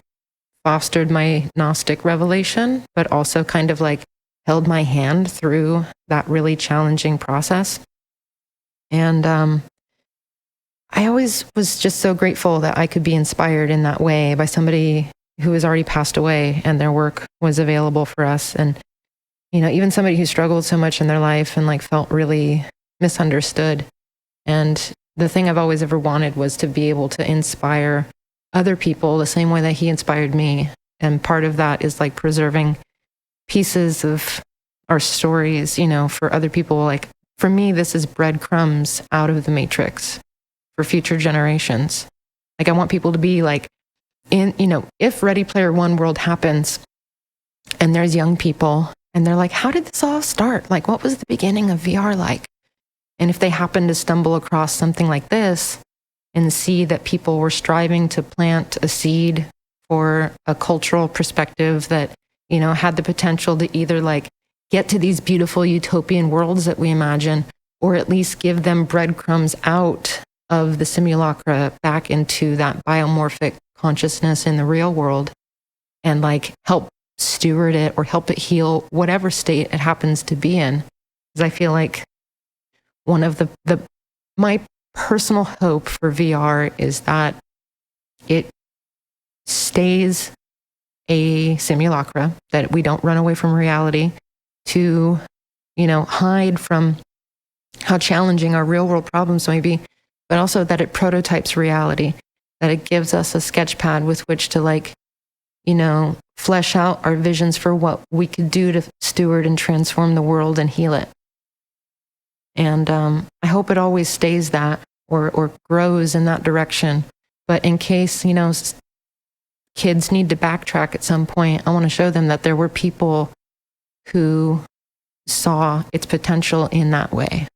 [SPEAKER 1] fostered my Gnostic revelation, but also kind of like held my hand through that really challenging process. And I always was just so grateful that I could be inspired in that way by somebody who has already passed away and their work was available for us. And, even somebody who struggled so much in their life and like felt really misunderstood. And the thing I've always ever wanted was to be able to inspire other people the same way that he inspired me. And part of that is like preserving pieces of our stories, for other people. Like for me, this is breadcrumbs out of the matrix for future generations. Like I want people to be like if Ready Player One world happens and there's young people and they're like, how did this all start? Like, what was the beginning of VR like? And if they happen to stumble across something like this and see that people were striving to plant a seed for a cultural perspective that, had the potential to either like get to these beautiful utopian worlds that we imagine, or at least give them breadcrumbs out of the simulacra back into that biomorphic consciousness in the real world, and like help steward it or help it heal whatever state it happens to be in. Because I feel like one of my personal hope for VR is that it stays a simulacra, that we don't run away from reality to, hide from how challenging our real world problems may be, but also that it prototypes reality, that it gives us a sketch pad with which to flesh out our visions for what we could do to steward and transform the world and heal it. And I hope it always stays that or grows in that direction. But in case, kids need to backtrack at some point, I want to show them that there were people who saw its potential in that way.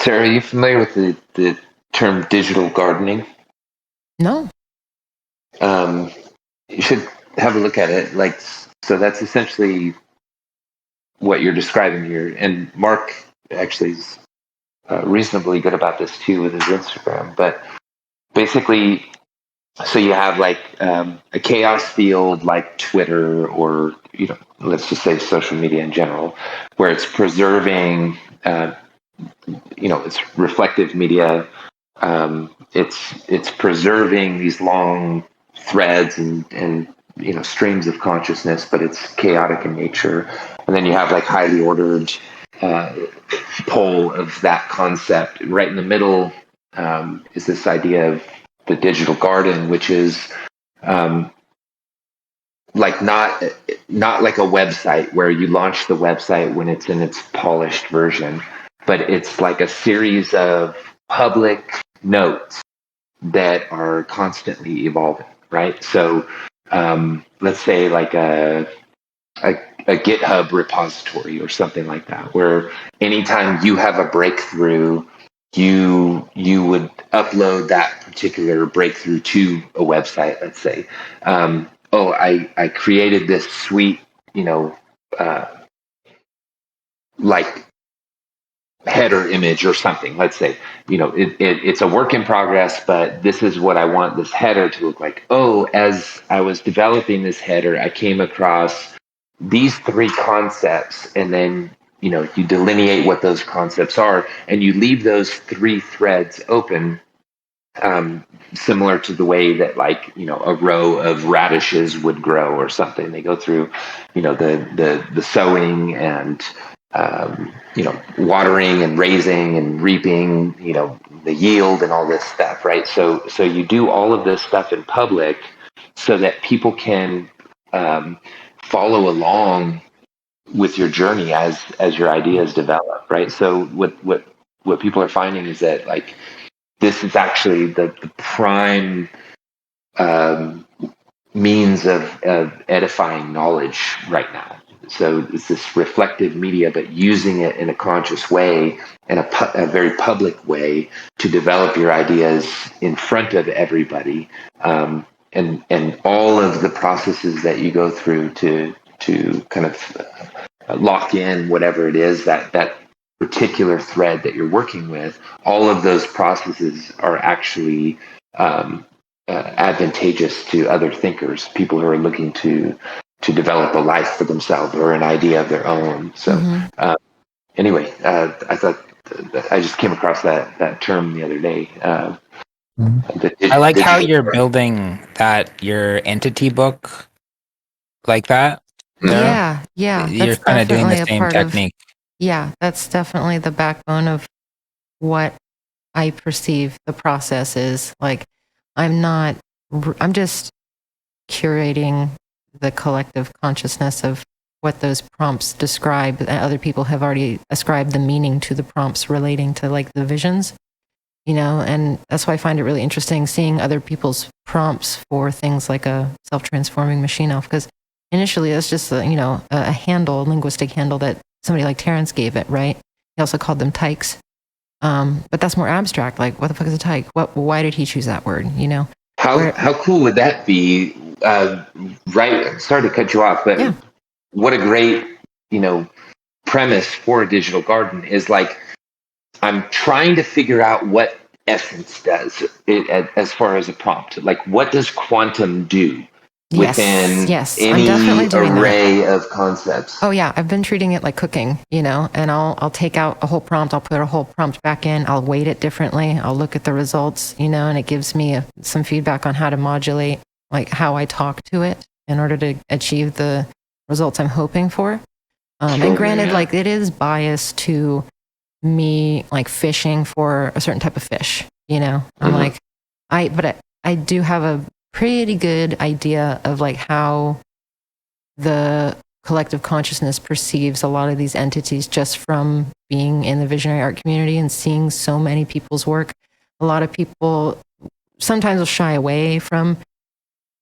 [SPEAKER 3] Sarah, are you familiar with the term digital gardening?
[SPEAKER 1] No.
[SPEAKER 3] You should have a look at it. Like, so that's essentially what you're describing here. And Mark actually is reasonably good about this too with his Instagram. But basically, so you have like a chaos field like Twitter, or let's just say social media in general, where it's preserving, it's reflective media. It's preserving these long threads and streams of consciousness, but it's chaotic in nature. And then you have like highly ordered pole of that concept. Right in the middle is this idea of the digital garden, which is like not like a website where you launch the website when it's in its polished version, but it's like a series of public notes that are constantly evolving, right? So let's say like a GitHub repository or something like that, where anytime you have a breakthrough, you would upload that particular breakthrough to a website. Let's say, I created this sweet, like header image or something. Let's say, it's a work in progress, but this is what I want this header to look like. Oh, as I was developing this header, I came across these three concepts, and then you delineate what those concepts are, and you leave those three threads open, similar to the way that a row of radishes would grow or something. They go through the sowing and watering and raising and reaping, the yield and all this stuff, right? So you do all of this stuff in public so that people can follow along with your journey as your ideas develop, right? So what people are finding is that this is actually the prime means of edifying knowledge right now. So it's this reflective media, but using it in a conscious way and a very public way to develop your ideas in front of everybody, and all of the processes that you go through to kind of lock in whatever it is that particular thread that you're working with. All of those processes are actually advantageous to other thinkers, people who are looking to develop a life for themselves or an idea of their own. So anyway, I thought I just came across that term the other day.
[SPEAKER 2] I like how you're building your entity book like that.
[SPEAKER 1] Yeah.
[SPEAKER 2] You're kind of doing the same technique.
[SPEAKER 1] That's definitely the backbone of what I perceive the process is. Like, I'm just curating the collective consciousness of what those prompts describe. Other people have already ascribed the meaning to the prompts relating to like the visions, and that's why I find it really interesting seeing other people's prompts for things like a self-transforming machine elf, because initially that's just a linguistic handle that somebody like Terrence gave it, right? He also called them tykes. But that's more abstract. Like, what the fuck is a tyke? Why did he choose that word?
[SPEAKER 3] How cool would that be? Right. Sorry to cut you off, but what a great, premise for a digital garden is like, I'm trying to figure out what essence does it as far as a prompt. Like, what does quantum do within any array of concepts?
[SPEAKER 1] Oh yeah, I've been treating it like cooking, and I'll take out a whole prompt, I'll put a whole prompt back in, I'll weight it differently, I'll look at the results, and it gives me some feedback on how to modulate, like how I talk to it in order to achieve the results I'm hoping for. And granted, like it is biased to me, like fishing for a certain type of fish, I'm like, I do have a pretty good idea of like how the collective consciousness perceives a lot of these entities just from being in the visionary art community and seeing so many people's work. A lot of people sometimes will shy away from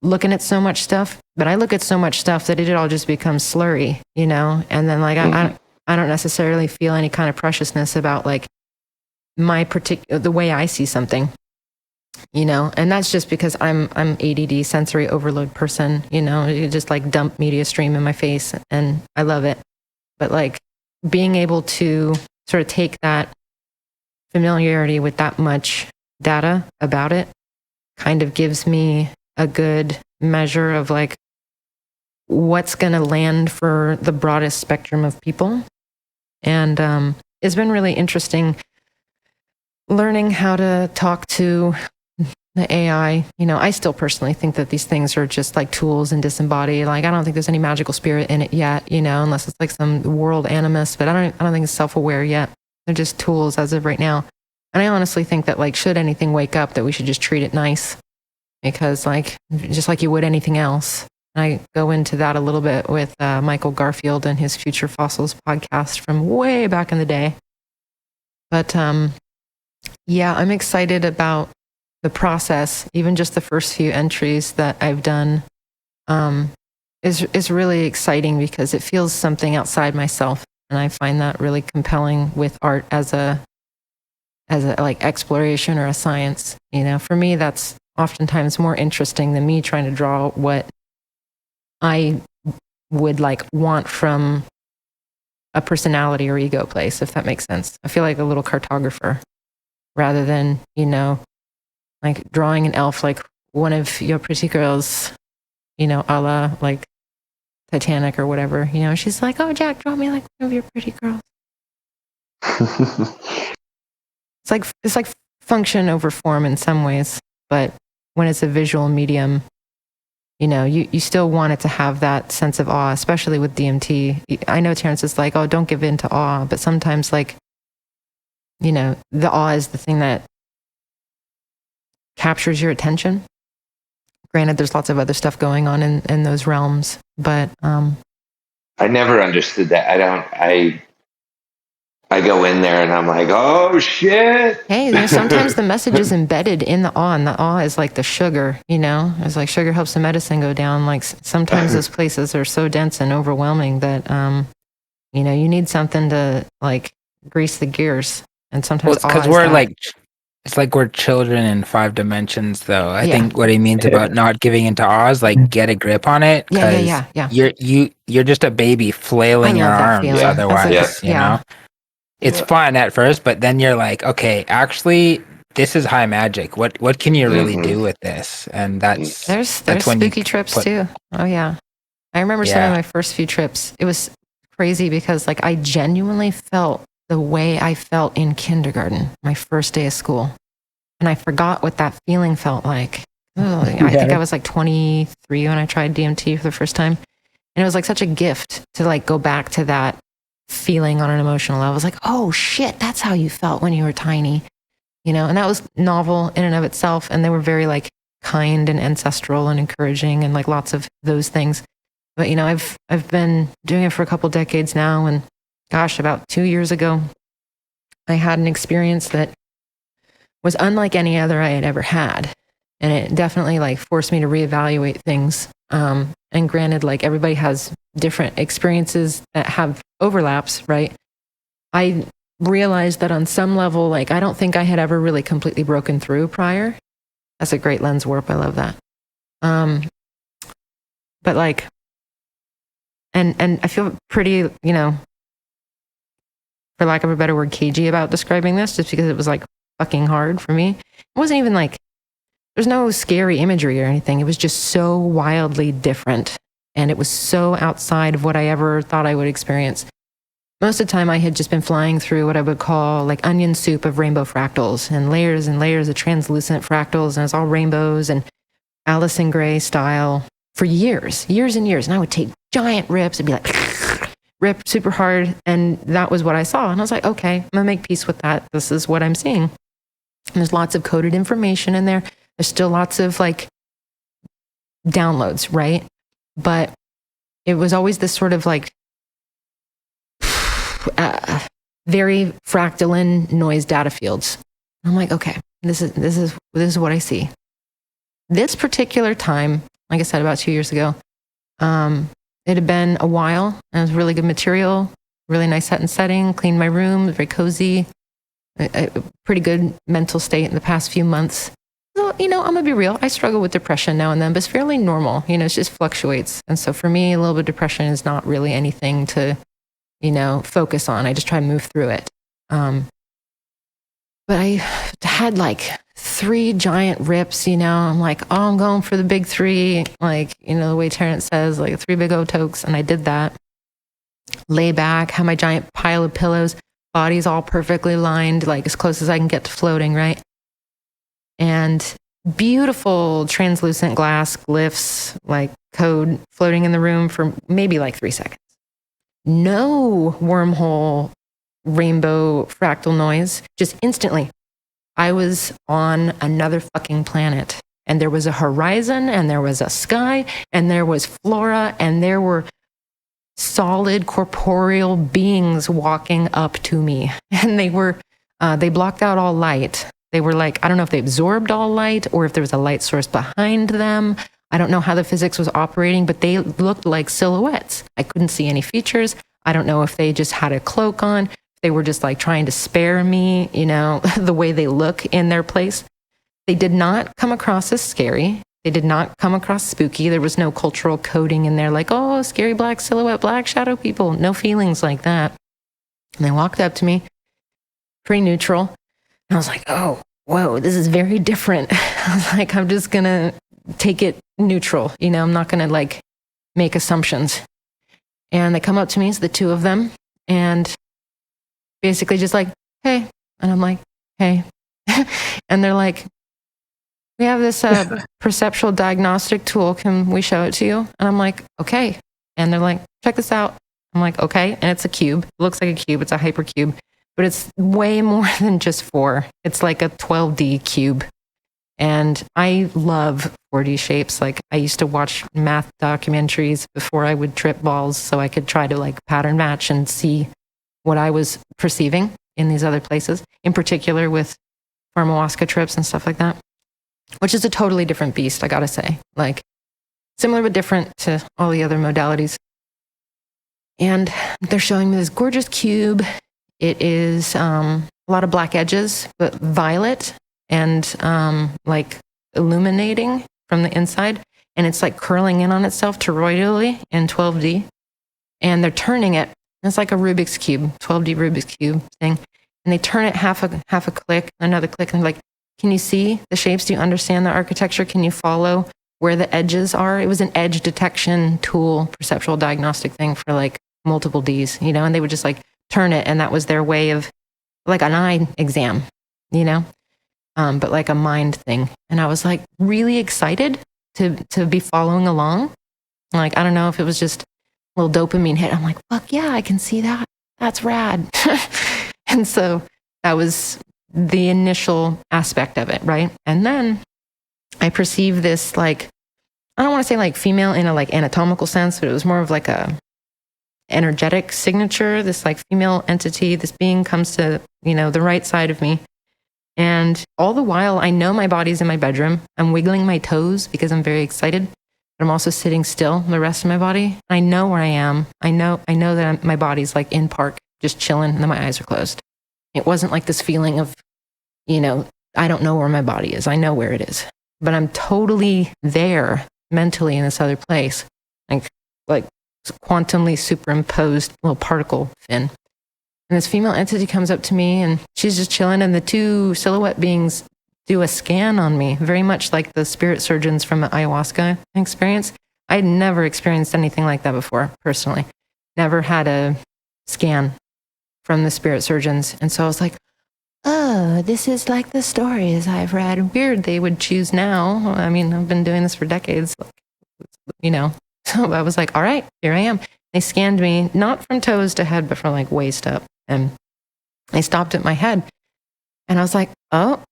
[SPEAKER 1] looking at so much stuff, but I look at so much stuff that it all just becomes slurry, you know? And then like, I don't necessarily feel any kind of preciousness about like the way I see something, you know? And that's just because I'm ADD, sensory overload person, you know? You just like dump media stream in my face and I love it. But like being able to sort of take that familiarity with that much data about it kind of gives me a good measure of like what's going to land for the broadest spectrum of people. And it's been really interesting learning how to talk to the AI. You know, I still personally think that these things are just like tools and disembodied. Like, I don't think there's any magical spirit in it yet, you know, unless it's like some world animus, but I don't think it's self-aware yet. They're just tools as of right now. And I honestly think that like, should anything wake up, that we should just treat it nice, because like, just like you would anything else. And I go into that a little bit with Michael Garfield and his Future Fossils podcast from way back in the day. But yeah, I'm excited about the process. Even just the first few entries that I've done is really exciting because it feels something outside myself. And I find that really compelling with art as a like exploration or a science. You know, for me, that's oftentimes more interesting than me trying to draw what I would like want from a personality or ego place, if that makes sense. I feel like a little cartographer rather than, you know, like drawing an elf like one of your pretty girls, you know, a la like Titanic or whatever. You know, she's like, oh, Jack, draw me like one of your pretty girls. It's like function over form in some ways, but when it's a visual medium, you know, you still want it to have that sense of awe, especially with DMT. I know Terrence is like, oh, don't give in to awe, but sometimes like, you know, the awe is the thing that captures your attention. Granted, there's lots of other stuff going on in those realms, but
[SPEAKER 3] I never understood that. I go in there and I'm like, oh shit.
[SPEAKER 1] Hey, you know, sometimes the message is embedded in the awe, and the awe is like the sugar, you know? It's like sugar helps the medicine go down. Like sometimes those places are so dense and overwhelming that, you know, you need something to like grease the gears. And sometimes
[SPEAKER 2] because we're like, it's like we're children in 5 dimensions, though. I think what he means about not giving into awe is like get a grip on it.
[SPEAKER 1] Yeah.
[SPEAKER 2] You're just a baby flailing your arms otherwise, you know? It's fun at first, but then you're like, okay, actually, this is high magic. What can you really do with this? And that's
[SPEAKER 1] there's spooky trips too. Oh yeah, I remember some of my first few trips. It was crazy because like I genuinely felt the way I felt in kindergarten, my first day of school, and I forgot what that feeling felt like. I think I was like 23 when I tried DMT for the first time, and it was like such a gift to like go back to that feeling on an emotional level. I was like, oh shit, that's how you felt when you were tiny, you know? And that was novel in and of itself. And they were very like kind and ancestral and encouraging and like lots of those things. But, you know, I've been doing it for a couple decades now. And gosh, about 2 years ago, I had an experience that was unlike any other I had ever had. And it definitely like forced me to reevaluate things. And granted, like everybody has different experiences that have overlaps, right? I realized that on some level, like I don't think I had ever really completely broken through prior. That's a great lens warp. I love that. But like, and I feel pretty, you know, for lack of a better word, cagey about describing this, just because it was like fucking hard for me. It wasn't even like, there's no scary imagery or anything. It was just so wildly different. And it was so outside of what I ever thought I would experience. Most of the time I had just been flying through what I would call like onion soup of rainbow fractals and layers of translucent fractals. And it's all rainbows and Alice in Gray style for years and years. And I would take giant rips and be like, rip super hard. And that was what I saw. And I was like, okay, I'm gonna make peace with that. This is what I'm seeing. And there's lots of coded information in there. There's still lots of like downloads, right? But it was always this sort of like very fractal noise data fields. I'm like, okay, this is what I see. This particular time, like I said, about 2 years ago. It had been a while, and it was really good material, really nice set and setting, cleaned my room, very cozy, a pretty good mental state in the past few months. So, I'm gonna be real. I struggle with depression now and then, but it's fairly normal. It just fluctuates. And so for me, a little bit of depression is not really anything to, focus on. I just try to move through it. But I had like 3 giant rips, I'm like, oh, I'm going for the big 3. Like, the way Terrence says, like 3 big old tokes. And I did that. Lay back, have my giant pile of pillows, body's all perfectly lined, like as close as I can get to floating, right? And beautiful translucent glass glyphs, like code floating in the room for maybe like 3 seconds. No wormhole rainbow fractal noise, just instantly. I was on another fucking planet, and there was a horizon, and there was a sky, and there was flora, and there were solid corporeal beings walking up to me. And they blocked out all light. They were like, I don't know if they absorbed all light or if there was a light source behind them. I don't know how the physics was operating, but they looked like silhouettes. I couldn't see any features. I don't know if they just had a cloak on. They were just like trying to spare me, the way they look in their place. They did not come across as scary. They did not come across spooky. There was no cultural coding in there like, oh, scary black silhouette, black shadow people. No feelings like that. And they walked up to me, pretty neutral. And I was like, oh, whoa, this is very different. I was like, I'm just going to take it neutral. I'm not going to like make assumptions. And they come up to me, it's the 2 of them, and basically just like, hey. And I'm like, hey. And they're like, we have this perceptual diagnostic tool. Can we show it to you? And I'm like, okay. And they're like, check this out. I'm like, okay. And it's a cube. It looks like a cube. It's a hypercube, but it's way more than just 4. It's like a 12D cube. And I love 4D shapes. Like I used to watch math documentaries before I would trip balls so I could try to like pattern match and see what I was perceiving in these other places, in particular with ayahuasca trips and stuff like that, which is a totally different beast, I gotta say. Like similar but different to all the other modalities. And they're showing me this gorgeous cube. It is a lot of black edges, but violet and like illuminating from the inside. And it's like curling in on itself toroidally in 12D. And they're turning it. It's like a Rubik's Cube, 12D Rubik's Cube thing. And they turn it half a click, another click. And they're like, can you see the shapes? Do you understand the architecture? Can you follow where the edges are? It was an edge detection tool, perceptual diagnostic thing for like multiple Ds, and they would just like turn it. And that was their way of like an eye exam, but like a mind thing. And I was like really excited to be following along. Like, I don't know if it was just a little dopamine hit. I'm like, fuck yeah, I can see that. That's rad. And so that was the initial aspect of it, right? And then I perceived this like, I don't want to say like female in a like anatomical sense, but it was more of like a energetic signature. This like female entity, this being comes to, the right side of me. And all the while I know my body's in my bedroom. I'm wiggling my toes because I'm very excited, but I'm also sitting still, the rest of my body. I know where I am. I know that my body's like in park, just chilling, and then my eyes are closed. It wasn't like this feeling of, I don't know where my body is. I know where it is, but I'm totally there mentally in this other place, like quantumly superimposed little particle fin. And this female entity comes up to me and she's just chilling, and the 2 silhouette beings do a scan on me, very much like the spirit surgeons from the ayahuasca experience. I had never experienced anything like that before, personally. Never had a scan from the spirit surgeons. And so I was like, oh, this is like the stories I've read. Weird they would choose now. I mean, I've been doing this for decades, So I was like, all right, here I am. They scanned me, not from toes to head, but from like waist up. And they stopped at my head. And I was like, oh,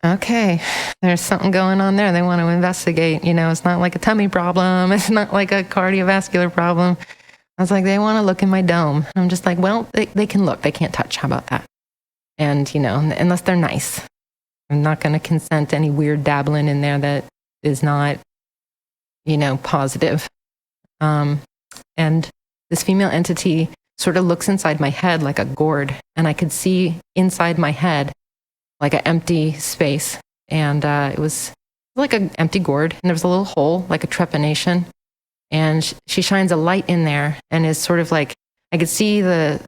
[SPEAKER 1] okay, there's something going on there. They want to investigate. It's not like a tummy problem. It's not like a cardiovascular problem. I was like, they want to look in my dome. And I'm just like, well, they can look. They can't touch. How about that? And, unless they're nice. I'm not going to consent to any weird dabbling in there that is not, positive. And this female entity sort of looks inside my head like a gourd, and I could see inside my head like an empty space. And it was like an empty gourd, and there was a little hole, like a trepanation. And she shines a light in there, and is sort of like, I could see the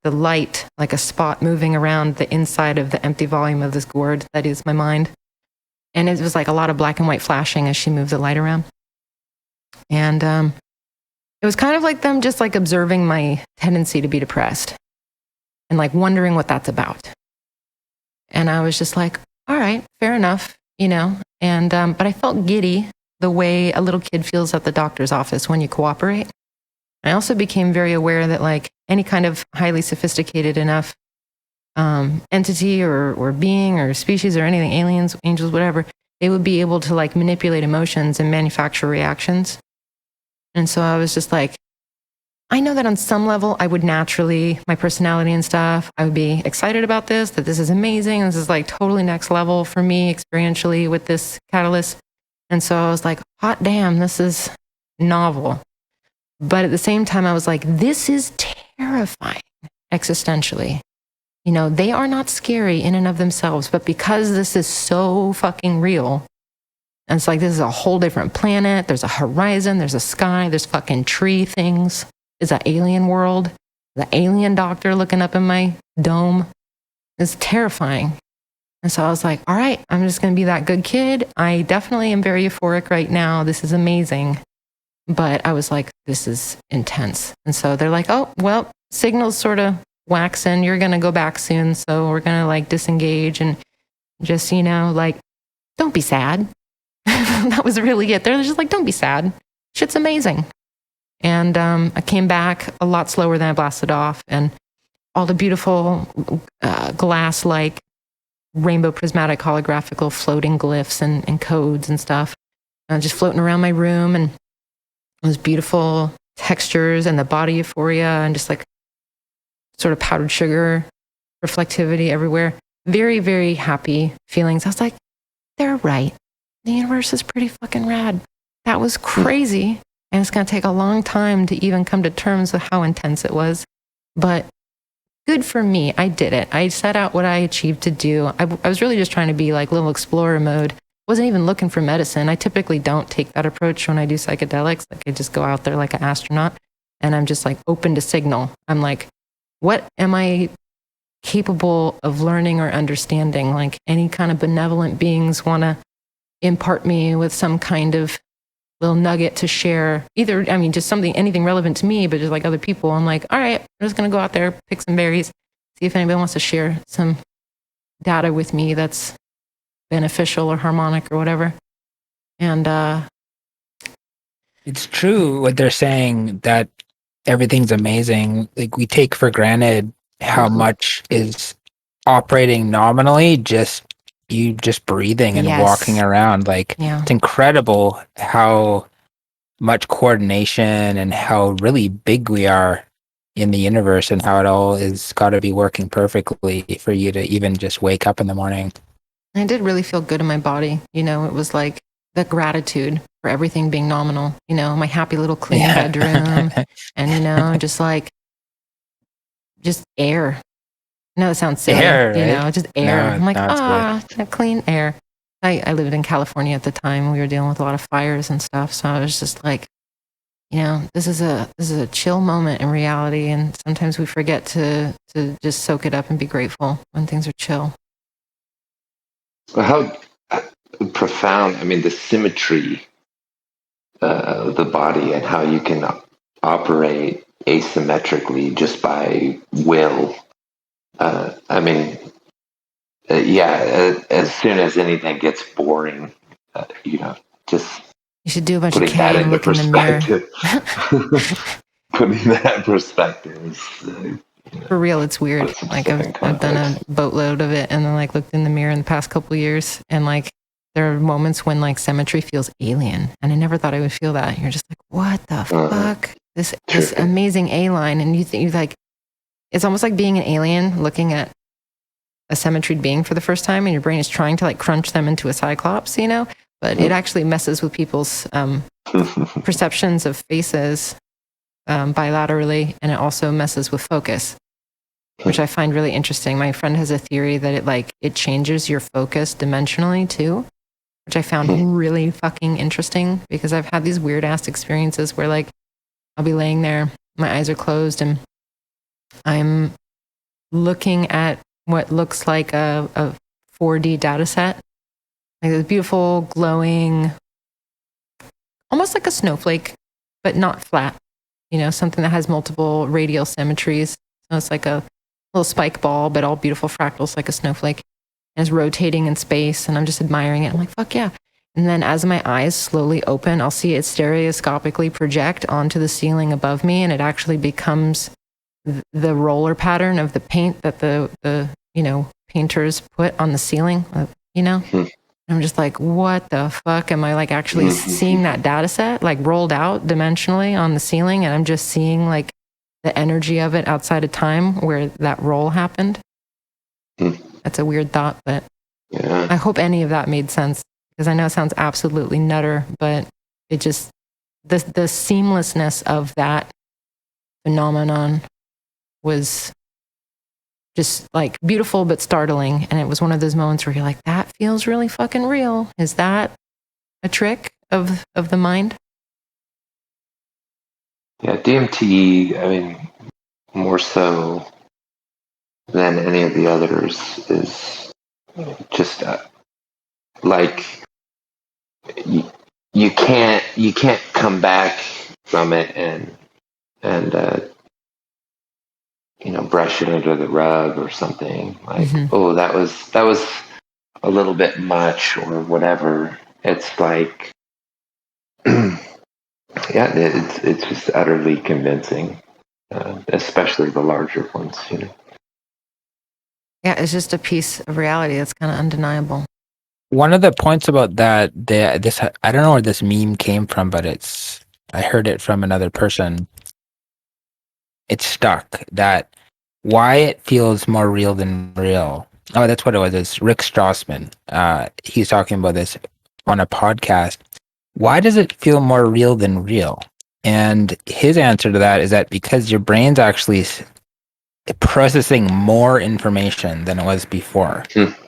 [SPEAKER 1] light, like a spot moving around the inside of the empty volume of this gourd that is my mind. And it was like a lot of black and white flashing as she moved the light around. And it was kind of like them just like observing my tendency to be depressed and like wondering what that's about. And I was just like, all right, fair enough, and but I felt giddy the way a little kid feels at the doctor's office when you cooperate. I also became very aware that like any kind of highly sophisticated enough entity or being or species or anything, aliens, angels, whatever, they would be able to like manipulate emotions and manufacture reactions. And so I was just like, I know that on some level I would naturally, my personality and stuff, I would be excited about this, that this is amazing. This is like totally next level for me experientially with this catalyst. And so I was like, hot damn, this is novel. But at the same time, I was like, this is terrifying existentially. They are not scary in and of themselves, but because this is so fucking real, and it's like, this is a whole different planet. There's a horizon, there's a sky, there's fucking tree things. There's an alien world. The alien doctor looking up in my dome. It's terrifying. And so I was like, all right, I'm just going to be that good kid. I definitely am very euphoric right now. This is amazing. But I was like, this is intense. And so they're like, oh, well, signal's sort of waxing. You're going to go back soon. So we're going to like disengage and just, like, don't be sad. That was really it. They're just like, don't be sad. Shit's amazing. And I came back a lot slower than I blasted off. And all the beautiful glass-like rainbow prismatic holographical floating glyphs and codes and stuff just floating around my room, and those beautiful textures and the body euphoria and just like sort of powdered sugar reflectivity everywhere. Very, very happy feelings. I was like, they're right. The universe is pretty fucking rad. That was crazy. And it's going to take a long time to even come to terms with how intense it was. But good for me. I did it. I set out what I achieved to do. I was really just trying to be like little explorer mode. Wasn't even looking for medicine. I typically don't take that approach when I do psychedelics. Like I just go out there like an astronaut and I'm just like open to signal. I'm like, what am I capable of learning or understanding? Like any kind of benevolent beings want to impart me with some kind of little nugget to share, either, just something, anything relevant to me, but just like other people. I'm like, all right, I'm just going to go out there, pick some berries, see if anybody wants to share some data with me that's beneficial or harmonic or whatever. And
[SPEAKER 2] it's true what they're saying, that everything's amazing. Like we take for granted how much is operating nominally, just breathing and walking around. Like it's incredible how much coordination and how really big we are in the universe, and how it all is got to be working perfectly for you to even just wake up in the morning.
[SPEAKER 1] I did really feel good in my body. It was like the gratitude for everything being nominal, my happy little clean bedroom and, just air. I know that sounds silly,
[SPEAKER 2] air, right?
[SPEAKER 1] Just air.
[SPEAKER 2] No,
[SPEAKER 1] I'm like, clean air. I lived in California at the time. We were dealing with a lot of fires and stuff. So I was just like, this is a chill moment in reality. And sometimes we forget to just soak it up and be grateful when things are chill.
[SPEAKER 3] How profound, the symmetry of the body and how you can operate asymmetrically just by will. As soon as anything gets boring, just
[SPEAKER 1] you should do a bunch of
[SPEAKER 3] putting
[SPEAKER 1] K
[SPEAKER 3] that
[SPEAKER 1] and
[SPEAKER 3] into
[SPEAKER 1] look in the mirror.
[SPEAKER 3] Putting that in perspective is,
[SPEAKER 1] for real, it's weird. Like I've done a boatload of it, and then like looked in the mirror in the past couple of years, and like there are moments when like symmetry feels alien, and I never thought I would feel that. You're just like, what the fuck? This amazing A-line, and you think like it's almost like being an alien looking at a symmetried being for the first time, and your brain is trying to like crunch them into a cyclops, but it actually messes with people's perceptions of faces bilaterally, and it also messes with focus, which I find really interesting. My friend has a theory that it changes your focus dimensionally too, which I found really fucking interesting, because I've had these weird ass experiences where I'll be laying there, my eyes are closed, and I'm looking at what looks like a 4D data set, like this beautiful, glowing, almost like a snowflake, but not flat. Something that has multiple radial symmetries. So it's like a little spike ball, but all beautiful fractals like a snowflake. And it's rotating in space, and I'm just admiring it. I'm like, fuck yeah. And then as my eyes slowly open, I'll see it stereoscopically project onto the ceiling above me, and it actually becomes the roller pattern of the paint that the painters put on the ceiling, I'm just like, what the fuck? Am I actually seeing that data set rolled out dimensionally on the ceiling, and I'm just seeing the energy of it outside of time where that roll happened? That's a weird thought, but yeah. I hope any of that made sense, because I know it sounds absolutely nutter, but it just, the seamlessness of that phenomenon was just beautiful but startling. And it was one of those moments where you're like, that feels really fucking real. Is that a trick of the mind?
[SPEAKER 3] Yeah, DMT, I mean, more so than any of the others, is just you can't come back from it and brush it under the rug or something oh, that was a little bit much or whatever. It's yeah, it's just utterly convincing, especially the larger ones.
[SPEAKER 1] Yeah, it's just a piece of reality that's kind of undeniable.
[SPEAKER 2] One of the points about that, I don't know where this meme came from, but I heard it from another person. It stuck that why it feels more real than real. Oh, that's what it was. It's Rick Strassman. He's talking about this on a podcast. Why does it feel more real than real? And his answer to that is that because your brain's actually processing more information than it was before.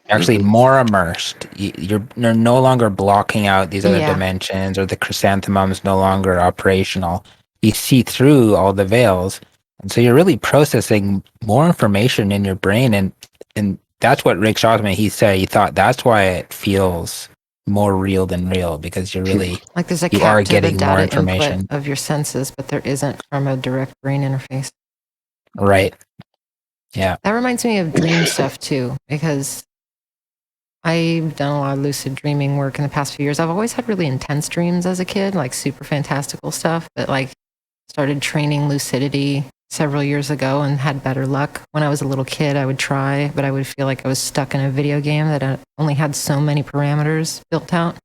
[SPEAKER 2] Actually more immersed. You're no longer blocking out these other dimensions, or the chrysanthemum's no longer operational. You see through all the veils. And so you're really processing more information in your brain. And that's what Rick Strassman, he said, he thought that's why it feels more real than real, because you're really,
[SPEAKER 1] there's a
[SPEAKER 2] you are getting
[SPEAKER 1] data
[SPEAKER 2] more information
[SPEAKER 1] input of your senses, but there isn't from a direct brain interface.
[SPEAKER 2] Right. Yeah.
[SPEAKER 1] That reminds me of dream stuff too, because I've done a lot of lucid dreaming work in the past few years. I've always had really intense dreams as a kid, super fantastical stuff, but started training lucidity several years ago and had better luck. When I was a little kid, I would try, but I would feel like I was stuck in a video game that only had so many parameters built out,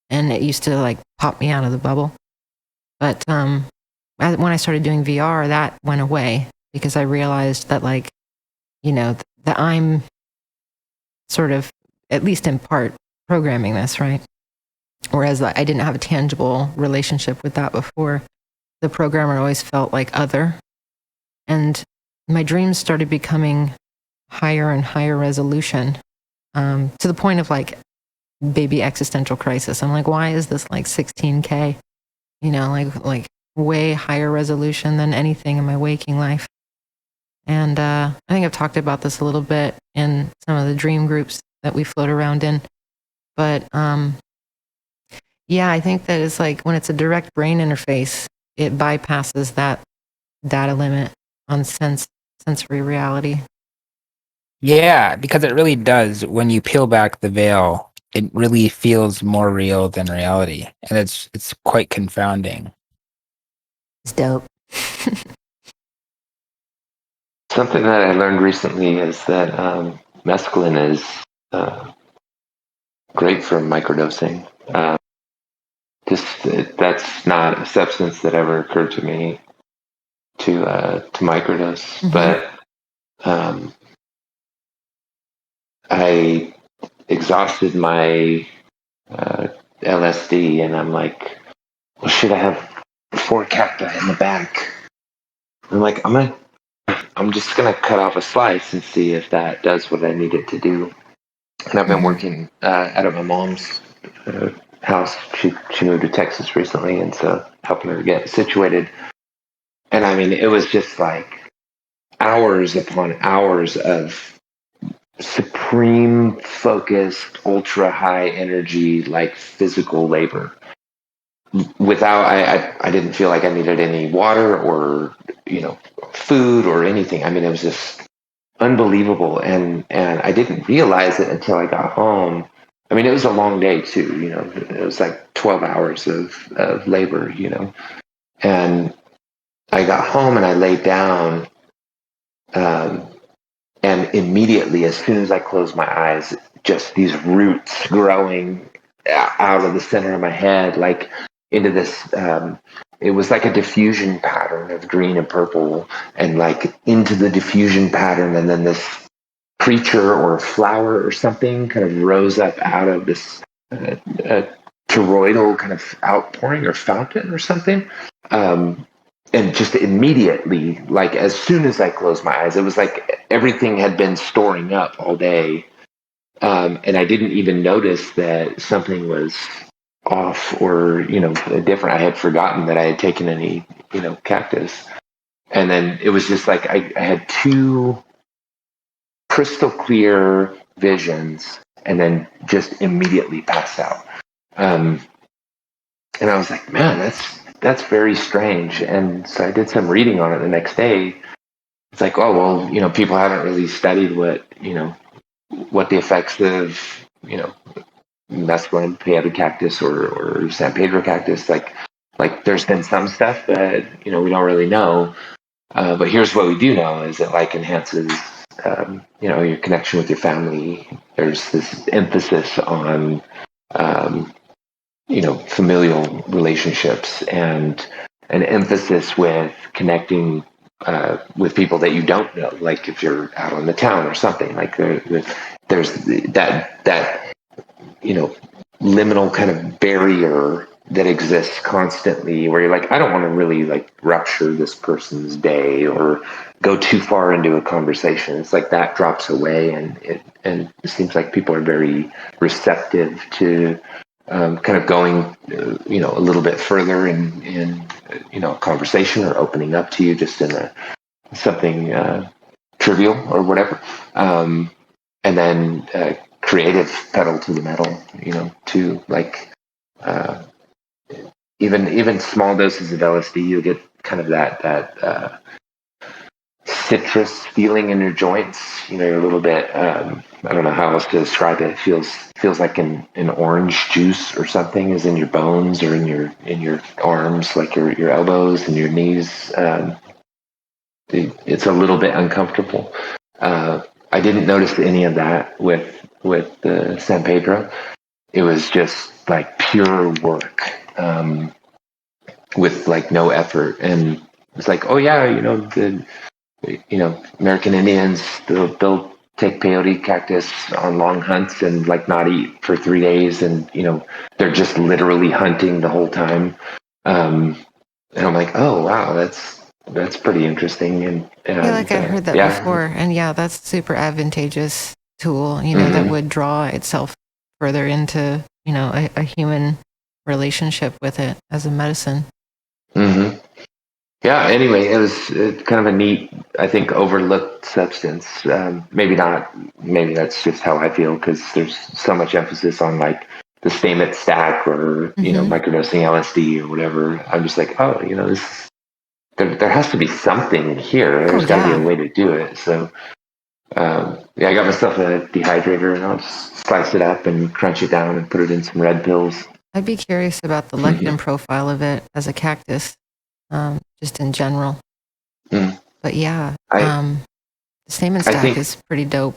[SPEAKER 1] and it used to pop me out of the bubble. But when I started doing VR, that went away, because I realized that that I'm sort of, at least in part, programming this, right? Whereas I didn't have a tangible relationship with that before. The programmer always felt like other. And my dreams started becoming higher and higher resolution, to the point of baby existential crisis. I'm like, why is this 16K? Way higher resolution than anything in my waking life. And I think I've talked about this a little bit in some of the dream groups that we float around in. But yeah, I think that it's when it's a direct brain interface, it bypasses that data limit on sensory reality.
[SPEAKER 2] Yeah, because it really does. When you peel back the veil, it really feels more real than reality. And it's quite confounding.
[SPEAKER 1] It's dope.
[SPEAKER 3] Something that I learned recently is that mescaline is great for microdosing. That's not a substance that ever occurred to me to microdose, but I exhausted my LSD, and I'm like, well, should I have 4 cacti in the back? I'm like, I'm just gonna cut off a slice and see if that does what I need it to do. And I've been working out of my mom's house. She moved to Texas recently, and so helping her get situated. And I mean, it was just like hours upon hours of supreme focused, ultra high energy, like physical labor. Without, I didn't feel like I needed any water or food or anything. I mean, it was just unbelievable, and I didn't realize it until I got home. I mean, it was a long day too. It was like 12 hours of labor. And I got home and I laid down, and immediately, as soon as I closed my eyes, just these roots growing out of the center of my head, like into this. It was like a diffusion pattern of green and purple, and like into the diffusion pattern, and then this creature or flower or something kind of rose up out of this toroidal kind of outpouring or fountain or something. And just immediately, like as soon as I closed my eyes, it was like everything had been storing up all day. And I didn't even notice that something was off or, different. I had forgotten that I had taken any, cactus. And then it was just like I had 2 crystal clear visions and then just immediately pass out. And I was like, man, that's very strange. And so I did some reading on it the next day. It's like, oh, well, people haven't really studied what the effects of, mescaline peyote cactus or San Pedro cactus, like there's been some stuff that, we don't really know. But here's what we do know is it like enhances, your connection with your family. There's this emphasis on, familial relationships and an emphasis with connecting with people that you don't know. Like if you're out on the town or something, like there's that liminal kind of barrier that exists constantly where you're like, I don't want to really like rupture this person's day or go too far into a conversation. It's like that drops away, and it seems like people are very receptive to kind of going, a little bit further in a conversation or opening up to you just in something trivial or whatever. And then creative pedal to the metal, to like even small doses of LSD, you get kind of that citrus feeling in your joints. You're a little bit, I don't know how else to describe it. It feels like an orange juice or something is in your bones or in your arms, like your elbows and your knees. It's a little bit uncomfortable. I didn't notice any of that with the San Pedro. It was just like pure work, with like no effort. And it's like, oh yeah, American Indians, they'll take peyote cactus on long hunts and like not eat for 3 days, and they're just literally hunting the whole time. And I'm like, oh wow, that's pretty interesting. And
[SPEAKER 1] I feel like I heard that before, and yeah, that's a super advantageous tool. That would draw itself further into a human relationship with it as a medicine.
[SPEAKER 3] Mm-hmm. Yeah, anyway, it was kind of a neat, I think, overlooked substance. Maybe not, maybe that's just how I feel, because there's so much emphasis on like the Stamets stack or, microdosing LSD or whatever. I'm just like, oh, there has to be something here. There's got to be a way to do it. So, I got myself a dehydrator, and I'll just slice it up and crunch it down and put it in some red pills.
[SPEAKER 1] I'd be curious about the lectin profile of it as a cactus. Just in general. But yeah, the Stamen stack is pretty dope.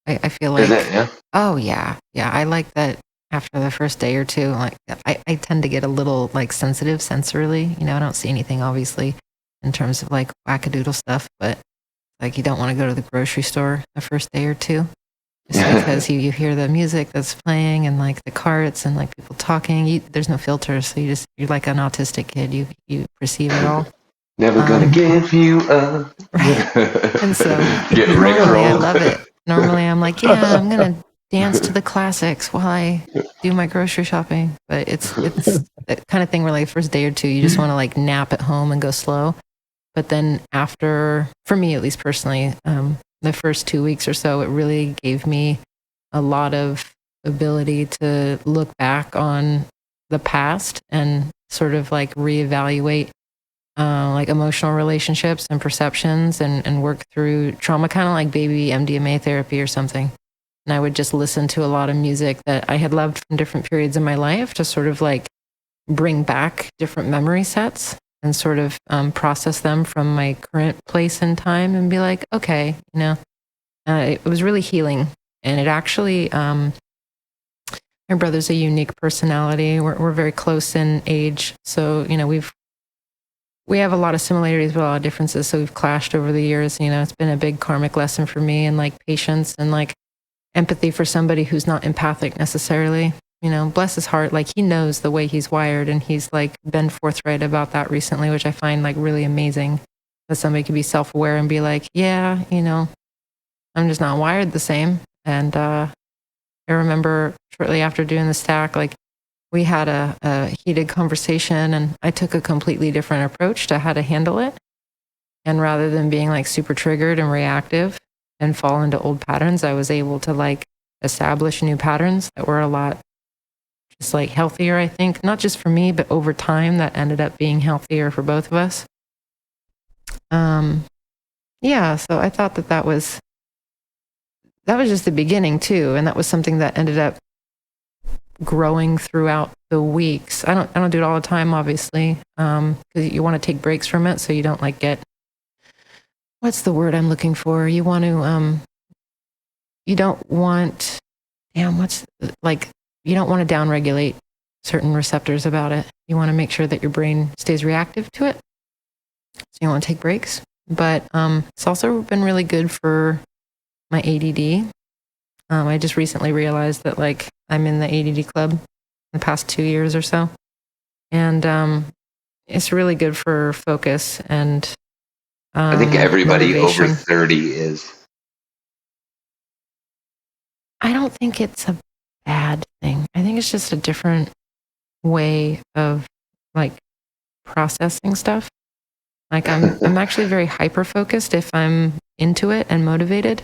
[SPEAKER 1] I feel like.
[SPEAKER 3] Is it? Yeah.
[SPEAKER 1] Oh yeah. Yeah. I like that after the first day or two. Like I tend to get a little like sensitive sensorily. I don't see anything obviously in terms of like wackadoodle stuff, but like you don't want to go to the grocery store the first day or two. just because you hear the music that's playing and like the carts and like people talking. There's no filter, so you're like an autistic kid. You perceive it all.
[SPEAKER 3] Never gonna give you up.
[SPEAKER 1] Right. And so
[SPEAKER 3] Get
[SPEAKER 1] normally I
[SPEAKER 3] rickrolled.
[SPEAKER 1] love it. Normally I'm like, yeah, I'm gonna dance to the classics while I do my grocery shopping. But it's the kind of thing where like the first day or two you just want to like nap at home and go slow. But then after, for me at least personally, the first 2 weeks or so, it really gave me a lot of ability to look back on the past and sort of like reevaluate like emotional relationships and perceptions and work through trauma, kind of like baby MDMA therapy or something. And I would just listen to a lot of music that I had loved from different periods in my life to sort of like bring back different memory sets and sort of process them from my current place and time and be like, okay, it was really healing. And it actually, my brother's a unique personality. We're very close in age. So, we have a lot of similarities, but a lot of differences. So we've clashed over the years. It's been a big karmic lesson for me, and like patience and like empathy for somebody who's not empathic necessarily. Bless his heart. Like he knows the way he's wired, and he's like been forthright about that recently, which I find like really amazing that somebody can be self-aware and be like, yeah, I'm just not wired the same. And I remember shortly after doing the stack, like we had a heated conversation, and I took a completely different approach to how to handle it. And rather than being like super triggered and reactive and fall into old patterns, I was able to like establish new patterns that were a lot just like healthier, I think, not just for me, but over time that ended up being healthier for both of us. Yeah, so I thought that was just the beginning too. And that was something that ended up growing throughout the weeks. I don't do it all the time, obviously, because you want to take breaks from it so you don't like get, what's the word I'm looking for? You want to, you don't want, you don't want to downregulate certain receptors about it. You want to make sure that your brain stays reactive to it. So you want to take breaks. But it's also been really good for my ADD. I just recently realized that like I'm in the ADD club in the past 2 years or so. And it's really good for focus and
[SPEAKER 3] I think everybody
[SPEAKER 1] motivation.
[SPEAKER 3] over 30 is.
[SPEAKER 1] I don't think it's a bad thing. I think it's just a different way of like processing stuff. Like I'm actually very hyper focused if I'm into it and motivated.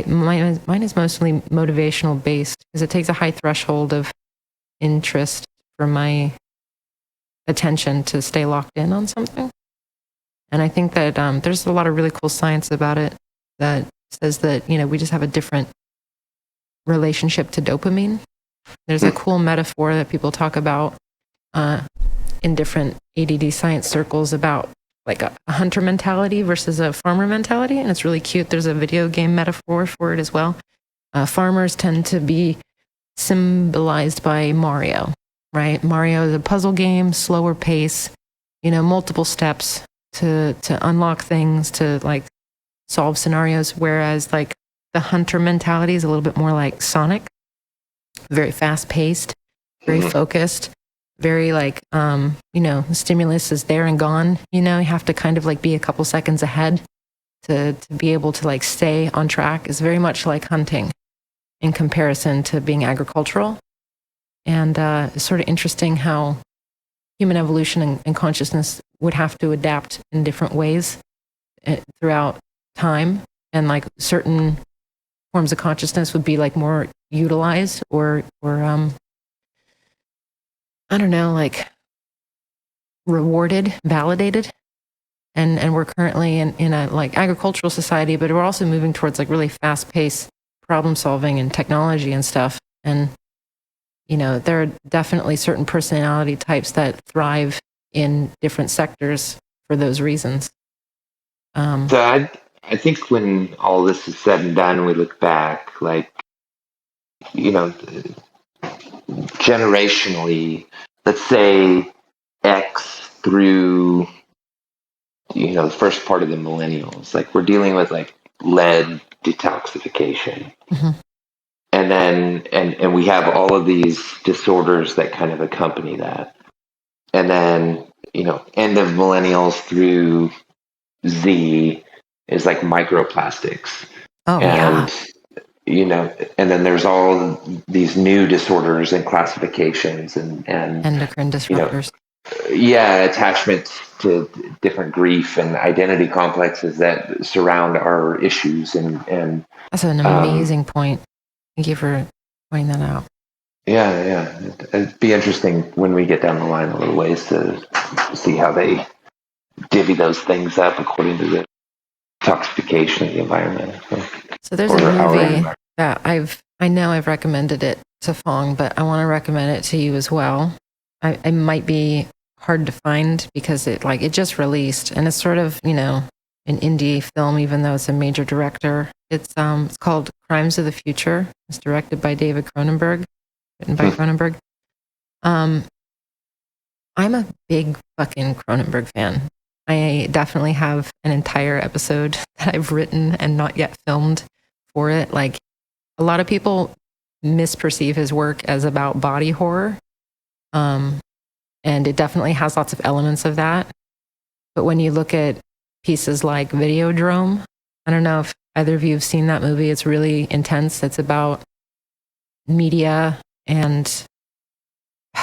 [SPEAKER 1] Mine is mostly motivational based because it takes a high threshold of interest for my attention to stay locked in on something. And I think that there's a lot of really cool science about it that says that, we just have a different relationship to dopamine. There's a cool metaphor that people talk about in different ADD science circles about like a hunter mentality versus a farmer mentality. And it's really cute. There's a video game metaphor for it as well. Farmers tend to be symbolized by Mario, right? Mario is a puzzle game, slower pace, multiple steps to unlock things, to like solve scenarios. Whereas like the hunter mentality is a little bit more like Sonic, very fast paced, very focused. Very like, the stimulus is there and gone. You have to kind of like be a couple seconds ahead to be able to like stay on track. Is very much like hunting in comparison to being agricultural. And it's sort of interesting how human evolution and consciousness would have to adapt in different ways throughout time. And like certain forms of consciousness would be like more utilized or I don't know, like rewarded, validated. And we're currently in a like agricultural society, but we're also moving towards like really fast paced problem solving and technology and stuff. And, there are definitely certain personality types that thrive in different sectors for those reasons.
[SPEAKER 3] So I think when all this is said and done, we look back, like, generationally, let's say X through, the first part of the millennials, like we're dealing with like lead detoxification.
[SPEAKER 1] Mm-hmm.
[SPEAKER 3] And then and we have all of these disorders that kind of accompany that. And then, end of millennials through Z is like microplastics.
[SPEAKER 1] Oh,
[SPEAKER 3] And
[SPEAKER 1] yeah.
[SPEAKER 3] and then there's all these new disorders and classifications and
[SPEAKER 1] Endocrine disruptors.
[SPEAKER 3] Attachments to different grief and identity complexes that surround our issues and
[SPEAKER 1] That's an amazing point. Thank you for pointing that out.
[SPEAKER 3] Yeah. It'd be interesting when we get down the line a little ways to see how they divvy those things up according to the toxification of the environment.
[SPEAKER 1] So there's a movie that I know I've recommended it to Phong, but I want to recommend it to you as well. It might be hard to find because it just released, and it's sort of, an indie film, even though it's a major director. It's called Crimes of the Future. It's directed by David Cronenberg, written by Cronenberg. I'm a big fucking Cronenberg fan. I definitely have an entire episode that I've written and not yet filmed for it. Like, a lot of people misperceive his work as about body horror. And it definitely has lots of elements of that. But when you look at pieces like Videodrome, I don't know if either of you have seen that movie. It's really intense. It's about media and,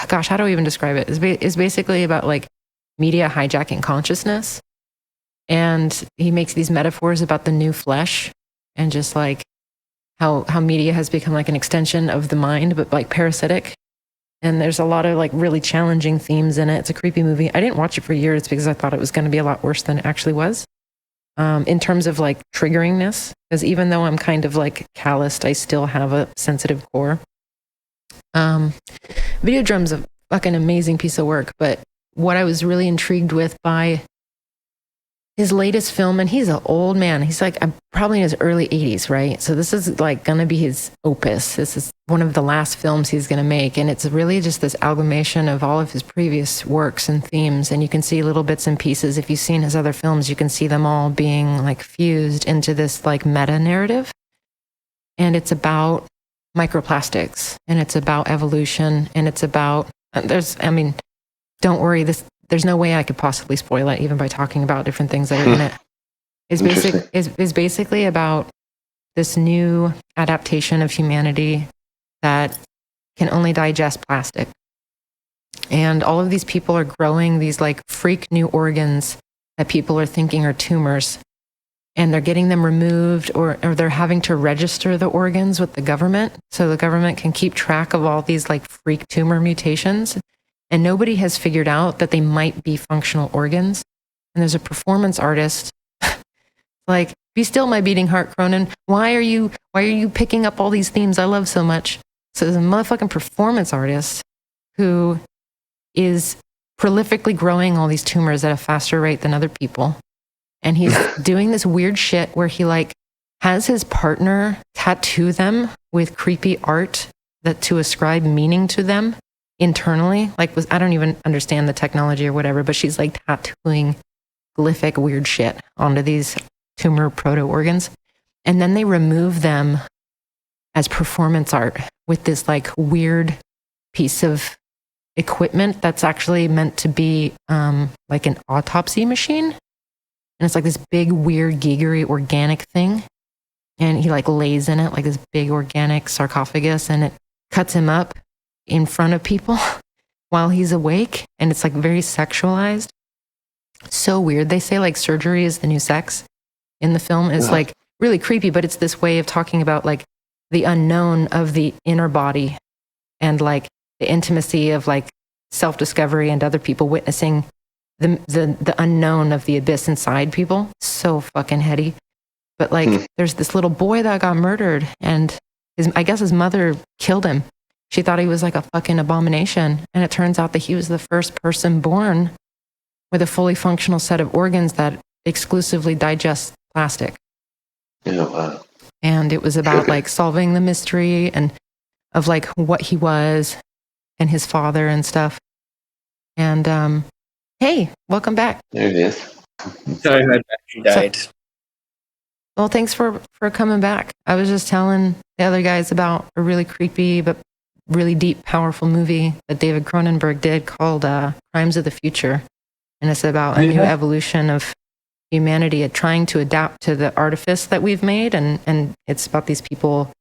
[SPEAKER 1] gosh, how do I even describe it? It's basically about like media hijacking consciousness. And he makes these metaphors about the new flesh and just like how media has become like an extension of the mind, but like parasitic. And there's a lot of like really challenging themes in it. It's a creepy movie. I didn't watch it for years because I thought it was going to be a lot worse than it actually was. In terms of like triggeringness, because even though I'm kind of like calloused, I still have a sensitive core. Videodrome's a fucking amazing piece of work, but what I was really intrigued with by his latest film, and he's an old man. He's like probably in his early 80s, right? So this is like going to be his opus. This is one of the last films he's going to make. And it's really just this amalgamation of all of his previous works and themes. And you can see little bits and pieces. If you've seen his other films, you can see them all being like fused into this like meta narrative. And it's about microplastics, and it's about evolution, and it's about, don't worry, there's no way I could possibly spoil it even by talking about different things that are in it. It's basically about this new adaptation of humanity that can only digest plastic. And all of these people are growing these like freak new organs that people are thinking are tumors. And they're getting them removed or they're having to register the organs with the government so the government can keep track of all these like freak tumor mutations. And nobody has figured out that they might be functional organs. And there's a performance artist, like, be still my beating heart, Cronin. Why are you picking up all these themes I love so much? So there's a motherfucking performance artist who is prolifically growing all these tumors at a faster rate than other people. And he's doing this weird shit where he like has his partner tattoo them with creepy art that to ascribe meaning to them internally. Like, I don't even understand the technology or whatever, but she's like tattooing glyphic weird shit onto these tumor proto organs. And then they remove them as performance art with this like weird piece of equipment that's actually meant to be like an autopsy machine. And it's like this big, weird, gigery organic thing. And he like lays in it like this big organic sarcophagus, and it cuts him up in front of people while he's awake. And it's like very sexualized. So weird. They say like surgery is the new sex in the film. It's like really creepy, but it's this way of talking about like the unknown of the inner body and like the intimacy of like self-discovery and other people witnessing the unknown of the abyss inside people. So fucking heady. But like there's this little boy that got murdered, and I guess his mother killed him. She thought he was like a fucking abomination, and it turns out that he was the first person born with a fully functional set of organs that exclusively digest plastic. And it was about like solving the mystery and of like what he was and his father and stuff. And hey, welcome back.
[SPEAKER 3] There it is.
[SPEAKER 5] Sorry, my battery died.
[SPEAKER 1] Well, thanks for coming back. I was just telling the other guys about a really creepy but really deep, powerful movie that David Cronenberg did called Crimes of the Future. And it's about a new evolution of humanity trying to adapt to the artifice that we've made. And it's about these people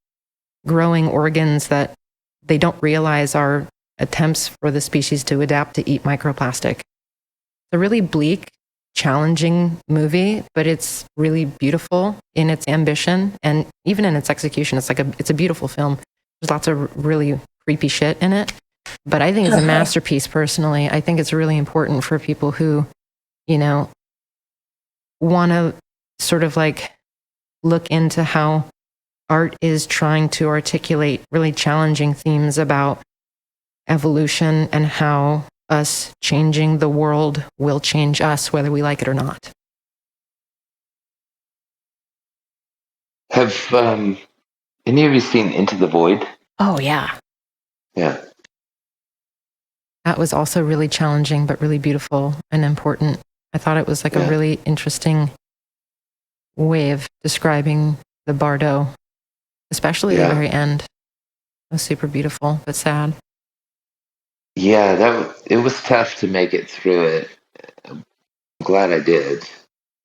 [SPEAKER 1] growing organs that they don't realize are attempts for the species to adapt to eat microplastic. It's a really bleak, challenging movie, but it's really beautiful in its ambition and even in its execution. It's a beautiful film. There's lots of really creepy shit in it, but I think it's a masterpiece personally. I think it's really important for people who, want to sort of like look into how art is trying to articulate really challenging themes about evolution and how us changing the world will change us, whether we like it or not.
[SPEAKER 3] Have any of you seen Into the Void?
[SPEAKER 1] Oh, yeah.
[SPEAKER 3] Yeah.
[SPEAKER 1] That was also really challenging, but really beautiful and important. I thought it was like a really interesting way of describing the Bardo, especially the very end. It was super beautiful, but sad.
[SPEAKER 3] Yeah, it was tough to make it through it. I'm glad I did.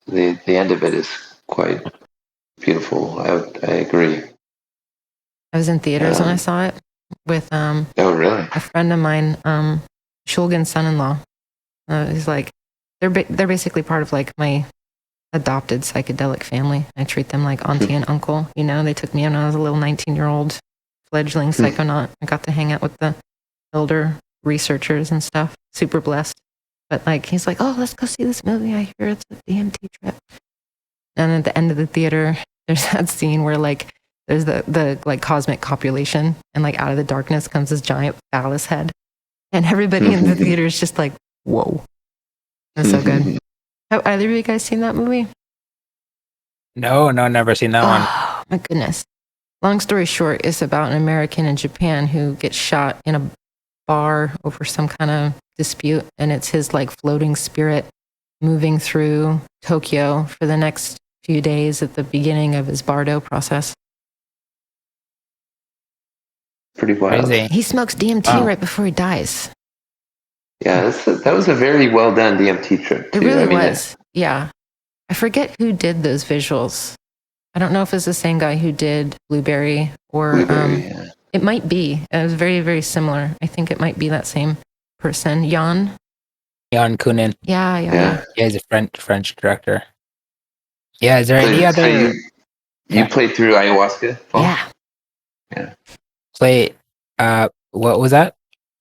[SPEAKER 3] The end of it is quite beautiful. I agree.
[SPEAKER 1] I was in theaters when I saw it with
[SPEAKER 3] oh, really?
[SPEAKER 1] a friend of mine, Shulgin's son-in-law. He's like, they're basically part of like my adopted psychedelic family. I treat them like auntie and uncle. They took me when I was a little 19-year-old fledgling psychonaut. I got to hang out with the elder researchers and stuff. Super blessed. But like, he's like, oh, let's go see this movie. I hear it's a DMT trip. And at the end of the theater, there's that scene where like there's the like cosmic copulation, and like out of the darkness comes this giant phallus head, and everybody in the theater is just like, whoa. That's so good. Have either of you guys seen that movie?
[SPEAKER 2] No, never seen that one.
[SPEAKER 1] Oh, my goodness. Long story short, it's about an American in Japan who gets shot in a bar over some kind of dispute, and it's his like floating spirit moving through Tokyo for the next few days at the beginning of his Bardo process.
[SPEAKER 3] Pretty wild.
[SPEAKER 2] Crazy.
[SPEAKER 1] He smokes DMT right before he dies.
[SPEAKER 3] Yeah, that was a very well done DMT trip, too.
[SPEAKER 1] It really was. Yeah. I forget who did those visuals. I don't know if it's the same guy who did Blueberry or it might be. It was very, very similar. I think it might be that same person. Jan
[SPEAKER 2] Kunin.
[SPEAKER 1] Yeah.
[SPEAKER 2] Yeah, he's a French director. Yeah, is there any other?
[SPEAKER 3] So you played through ayahuasca? Phong?
[SPEAKER 1] Yeah.
[SPEAKER 2] Play. What was that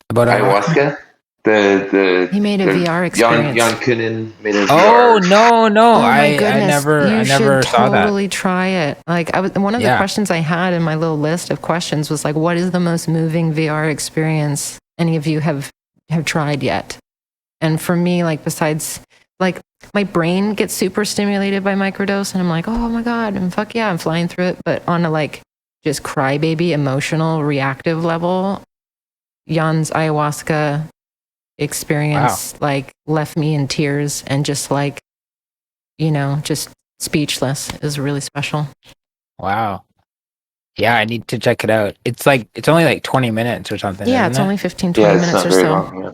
[SPEAKER 2] about
[SPEAKER 3] ayahuasca?
[SPEAKER 1] He made a VR experience.
[SPEAKER 3] Jan Kunin made a VR.
[SPEAKER 2] Oh no!
[SPEAKER 1] Oh my goodness!
[SPEAKER 2] I never saw that.
[SPEAKER 1] Totally try it. Like one of the questions I had in my little list of questions was like, what is the most moving VR experience any of you have tried yet? And for me, like besides, like my brain gets super stimulated by microdose, and I'm like, oh my god, and fuck yeah, I'm flying through it. But on a like just crybaby emotional reactive level, Jan's ayahuasca experience like left me in tears and just like just speechless. Is really special.
[SPEAKER 2] Wow. Yeah, I need to check it out. It's only like 20 minutes or something.
[SPEAKER 1] Yeah, it's only 15-20 minutes or so.
[SPEAKER 3] Long, yeah.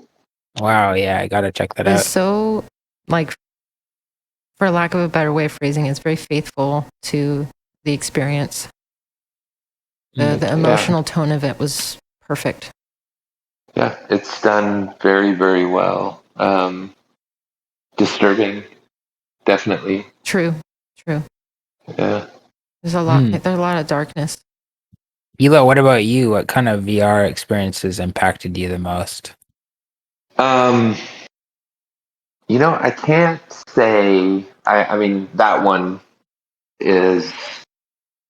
[SPEAKER 2] Wow, yeah, I gotta check that out.
[SPEAKER 1] It's so like, for lack of a better way of phrasing it, it's very faithful to the experience. The emotional tone of it was perfect.
[SPEAKER 3] Yeah, it's done very, very well. Disturbing, definitely.
[SPEAKER 1] True.
[SPEAKER 3] Yeah.
[SPEAKER 1] There's a lot of darkness.
[SPEAKER 2] Eloh, what about you? What kind of VR experiences impacted you the most?
[SPEAKER 3] I can't say. I mean, that one is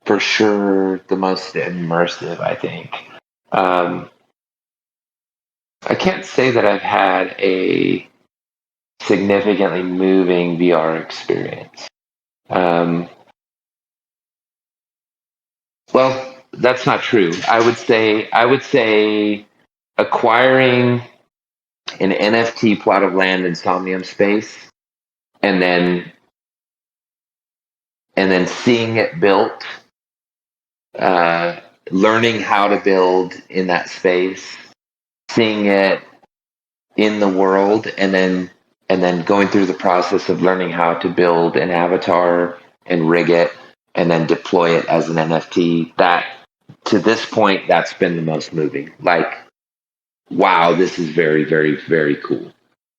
[SPEAKER 3] for sure the most immersive, I think. I can't say that I've had a significantly moving VR experience. Well, that's not true. I would say acquiring an NFT plot of land in Somnium space and then and then seeing it built, learning how to build in that space, seeing it in the world, and then going through the process of learning how to build an avatar and rig it and then deploy it as an NFT. That, to this point, that's been the most moving. Like, wow, this is very, very, very cool.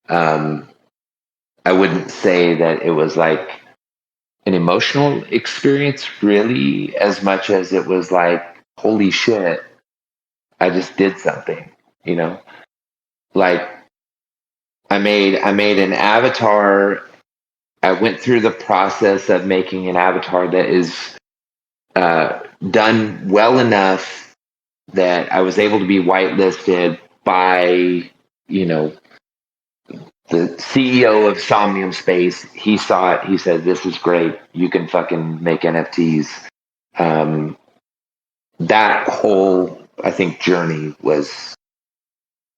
[SPEAKER 3] I wouldn't say that it was like an emotional experience really, as much as it was like, holy shit, I just did something, you know? Like, I made an avatar. I went through the process of making an avatar that is done well enough that I was able to be whitelisted by, you know, the CEO of Somnium Space. He saw it. He said, "This is great. You can fucking make NFTs." That whole, I think, journey was,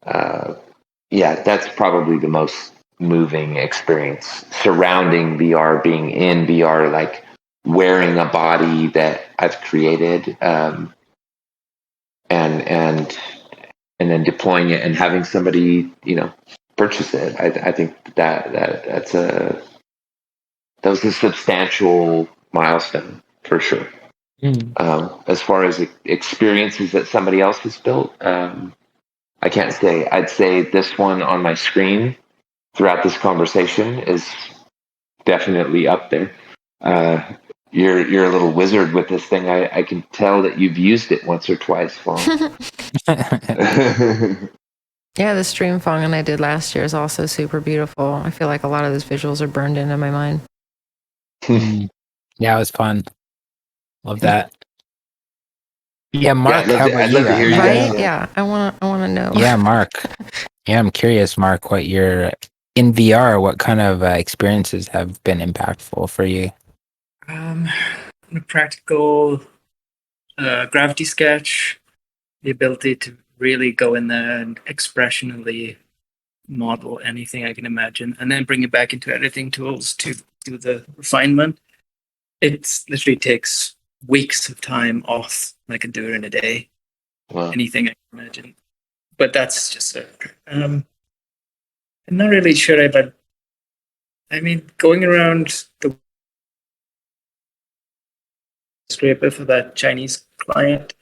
[SPEAKER 3] yeah, that's probably the most moving experience surrounding VR, being in VR, like wearing a body that I've created, and then deploying it and having somebody, you know, purchase it. I think that was a substantial milestone for sure. As far as experiences that somebody else has built, I can't say. I'd say this one on my screen throughout this conversation is definitely up there. You're a little wizard with this thing. I can tell that you've used it once or twice, Phong.
[SPEAKER 1] Yeah, the stream Phong and I did last year is also super beautiful. I feel like a lot of those visuals are burned into my mind.
[SPEAKER 2] Yeah, it was fun. Love that. Yeah, Mark,
[SPEAKER 3] Yeah,
[SPEAKER 2] how about
[SPEAKER 3] I'd
[SPEAKER 2] you?
[SPEAKER 3] love to hear you guys.
[SPEAKER 1] Right? Yeah, I want to know.
[SPEAKER 2] Yeah, Mark. Yeah, I'm curious, Mark, what you're in VR. What kind of experiences have been impactful for you?
[SPEAKER 5] A practical gravity sketch, the ability to really go in there and expressionally model anything I can imagine, and then bring it back into editing tools to do the refinement. It literally takes weeks of time off. I can do it in a day.
[SPEAKER 3] Wow.
[SPEAKER 5] Anything I can imagine. But that's just I'm not really sure about. I mean, going around the scraper for that Chinese client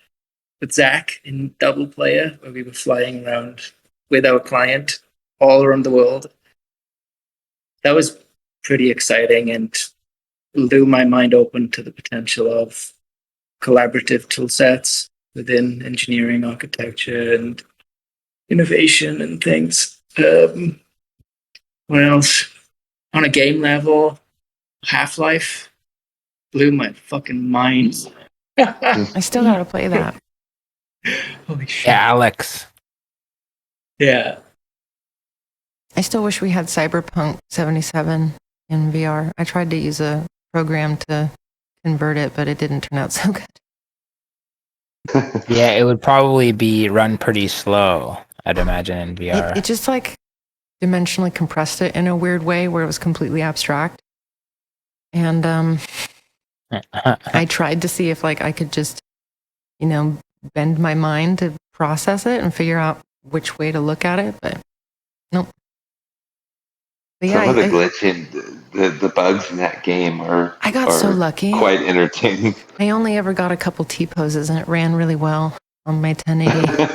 [SPEAKER 5] with Zach in Double Player, where we were flying around with our client all around the world. That was pretty exciting and blew my mind open to the potential of collaborative tool sets within engineering, architecture, and innovation and things. What else? On a game level, Half-Life blew my fucking mind.
[SPEAKER 1] I still got to play that.
[SPEAKER 5] Holy shit.
[SPEAKER 2] Yeah, Alex.
[SPEAKER 5] Yeah.
[SPEAKER 1] I still wish we had Cyberpunk 77 in VR. I tried to use a program to convert it, but it didn't turn out so good.
[SPEAKER 2] Yeah, it would probably be run pretty slow, I'd imagine, in VR.
[SPEAKER 1] It just like dimensionally compressed it in a weird way where it was completely abstract. And I tried to see if like I could just, you know, bend my mind to process it and figure out which way to look at it, but nope. But yeah,
[SPEAKER 3] Some of the glitching, the bugs in that game
[SPEAKER 1] I got so lucky.
[SPEAKER 3] Quite entertaining.
[SPEAKER 1] I only ever got a couple T-poses and it ran really well on my 1080.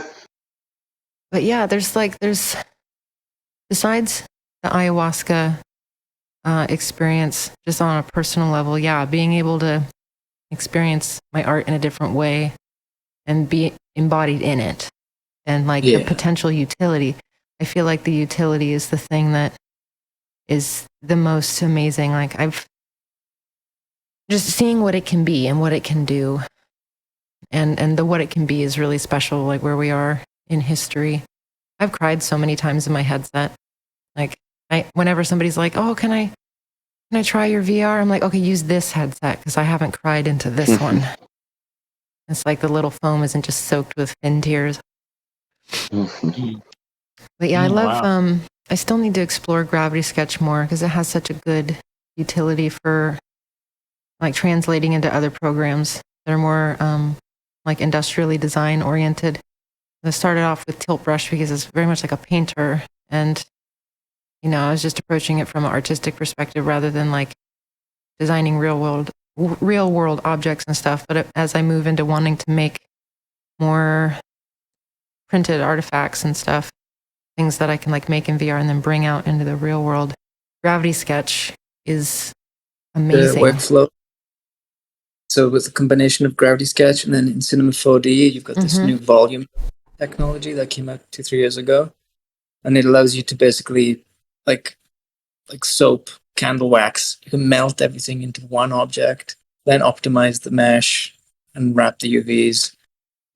[SPEAKER 1] But yeah, there's besides the ayahuasca experience, just on a personal level, yeah, being able to experience my art in a different way and be embodied in it and like the potential utility. I feel like the utility is the thing that is the most amazing. Like I've just seeing what it can be and what it can do. And the what it can be is really special, like where we are in history. I've cried so many times in my headset. Like whenever somebody's like, "Oh, can I try your VR?" I'm like, "Okay, use this headset because I haven't cried into this one." It's like the little foam isn't just soaked with fin tears. But yeah, I love I still need to explore Gravity Sketch more because it has such a good utility for like translating into other programs that are more like industrially design oriented. I started off with Tilt Brush because it's very much like a painter, and I was just approaching it from an artistic perspective rather than like designing real world objects and stuff. But as I move into wanting to make more printed artifacts and stuff, things that I can like make in VR and then bring out into the real world, Gravity Sketch is amazing.
[SPEAKER 5] The workflow. So with the combination of Gravity Sketch and then in Cinema 4D, you've got this new volume technology that came out 2-3 years ago, and it allows you to basically like soap, candle wax. You can melt everything into one object, then optimize the mesh and wrap the UVs,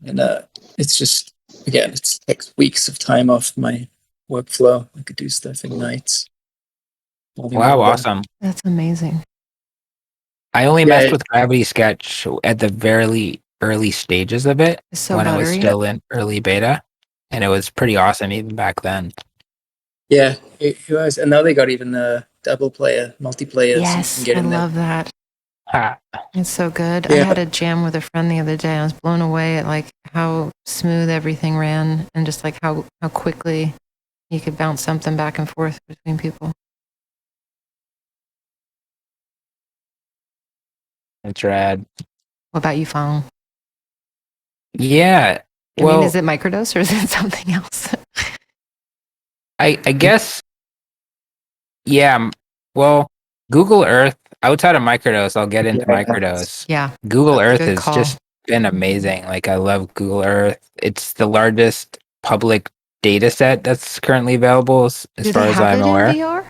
[SPEAKER 5] and it's just again, it takes weeks of time off my workflow. I could do stuff in nights.
[SPEAKER 2] Wow, awesome.
[SPEAKER 1] That's amazing.
[SPEAKER 2] I only messed with Gravity Sketch at the very early stages of it when it was still in early beta, and it was pretty awesome even back then.
[SPEAKER 5] Yeah, it was. And now they got even a double player, multiplayer.
[SPEAKER 1] Yes,
[SPEAKER 5] so you can get in
[SPEAKER 1] love that. It's so good.
[SPEAKER 5] Yeah.
[SPEAKER 1] I had a jam with a friend the other day. I was blown away at like how smooth everything ran and just like how quickly you could bounce something back and forth between people.
[SPEAKER 2] It's rad.
[SPEAKER 1] What about you, Phong?
[SPEAKER 2] Yeah.
[SPEAKER 1] I mean, is it Microdose or is it something else?
[SPEAKER 2] I guess, yeah. Well, Google Earth, outside of Microdose, I'll get into Microdose.
[SPEAKER 1] Yeah.
[SPEAKER 2] Google Earth has just been amazing. Like, I love Google Earth. It's the largest public data set that's currently available as far as I'm aware.
[SPEAKER 1] In VR?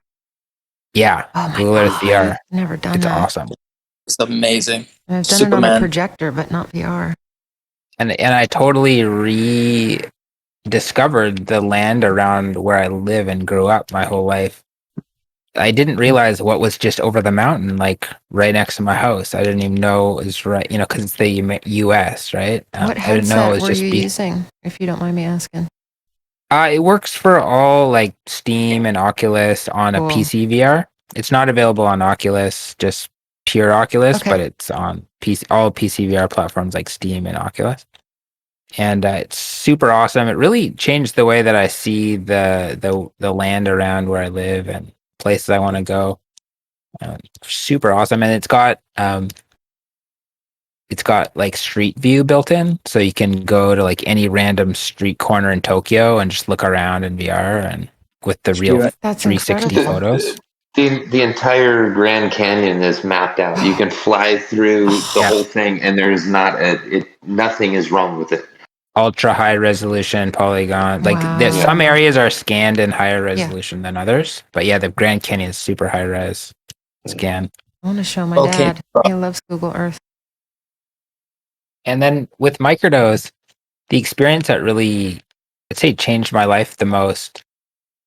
[SPEAKER 2] Yeah.
[SPEAKER 1] Oh my
[SPEAKER 2] Google Earth VR.
[SPEAKER 1] I've never done
[SPEAKER 2] it's
[SPEAKER 1] that.
[SPEAKER 2] awesome.
[SPEAKER 5] It's amazing.
[SPEAKER 1] I've done it on a projector, but not VR.
[SPEAKER 2] And I totally rediscovered the land around where I live and grew up my whole life. I didn't realize what was just over the mountain, like right next to my house. I didn't even know it was right, because it's the US, right?
[SPEAKER 1] What
[SPEAKER 2] I didn't know
[SPEAKER 1] headset
[SPEAKER 2] it was
[SPEAKER 1] were
[SPEAKER 2] just
[SPEAKER 1] you using, if you don't mind me asking?
[SPEAKER 2] It works for all like Steam and Oculus on a PC VR. It's not available on Oculus, just pure Oculus, but it's on all PC VR platforms like Steam and Oculus. And it's super awesome. It really changed the way that I see the land around where I live and places I want to go. Super awesome, and it's got like Street View built in, so you can go to like any random street corner in Tokyo and just look around in VR and with the real 360 photos.
[SPEAKER 3] The entire Grand Canyon is mapped out. You can fly through the whole thing, and there's nothing is wrong with it.
[SPEAKER 2] Ultra high resolution polygon. Like some areas are scanned in higher resolution than others, but yeah, the Grand Canyon is super high res scan.
[SPEAKER 1] I want to show my dad. He loves Google Earth.
[SPEAKER 2] And then with Microdose, the experience that really, I'd say, changed my life the most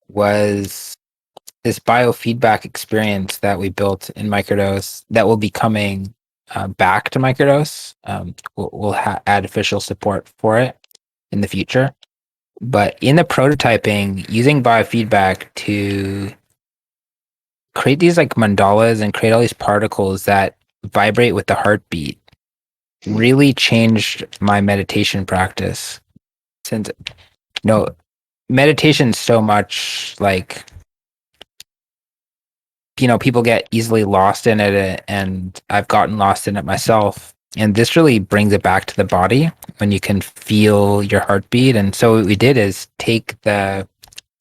[SPEAKER 2] was this biofeedback experience that we built in Microdose that will be coming back to Microdose. We'll add official support for it in the future. But in the prototyping, using biofeedback to create these like mandalas and create all these particles that vibrate with the heartbeat really changed my meditation practice. Since meditation's so much like, people get easily lost in it, and I've gotten lost in it myself. And this really brings it back to the body when you can feel your heartbeat. And so what we did is take a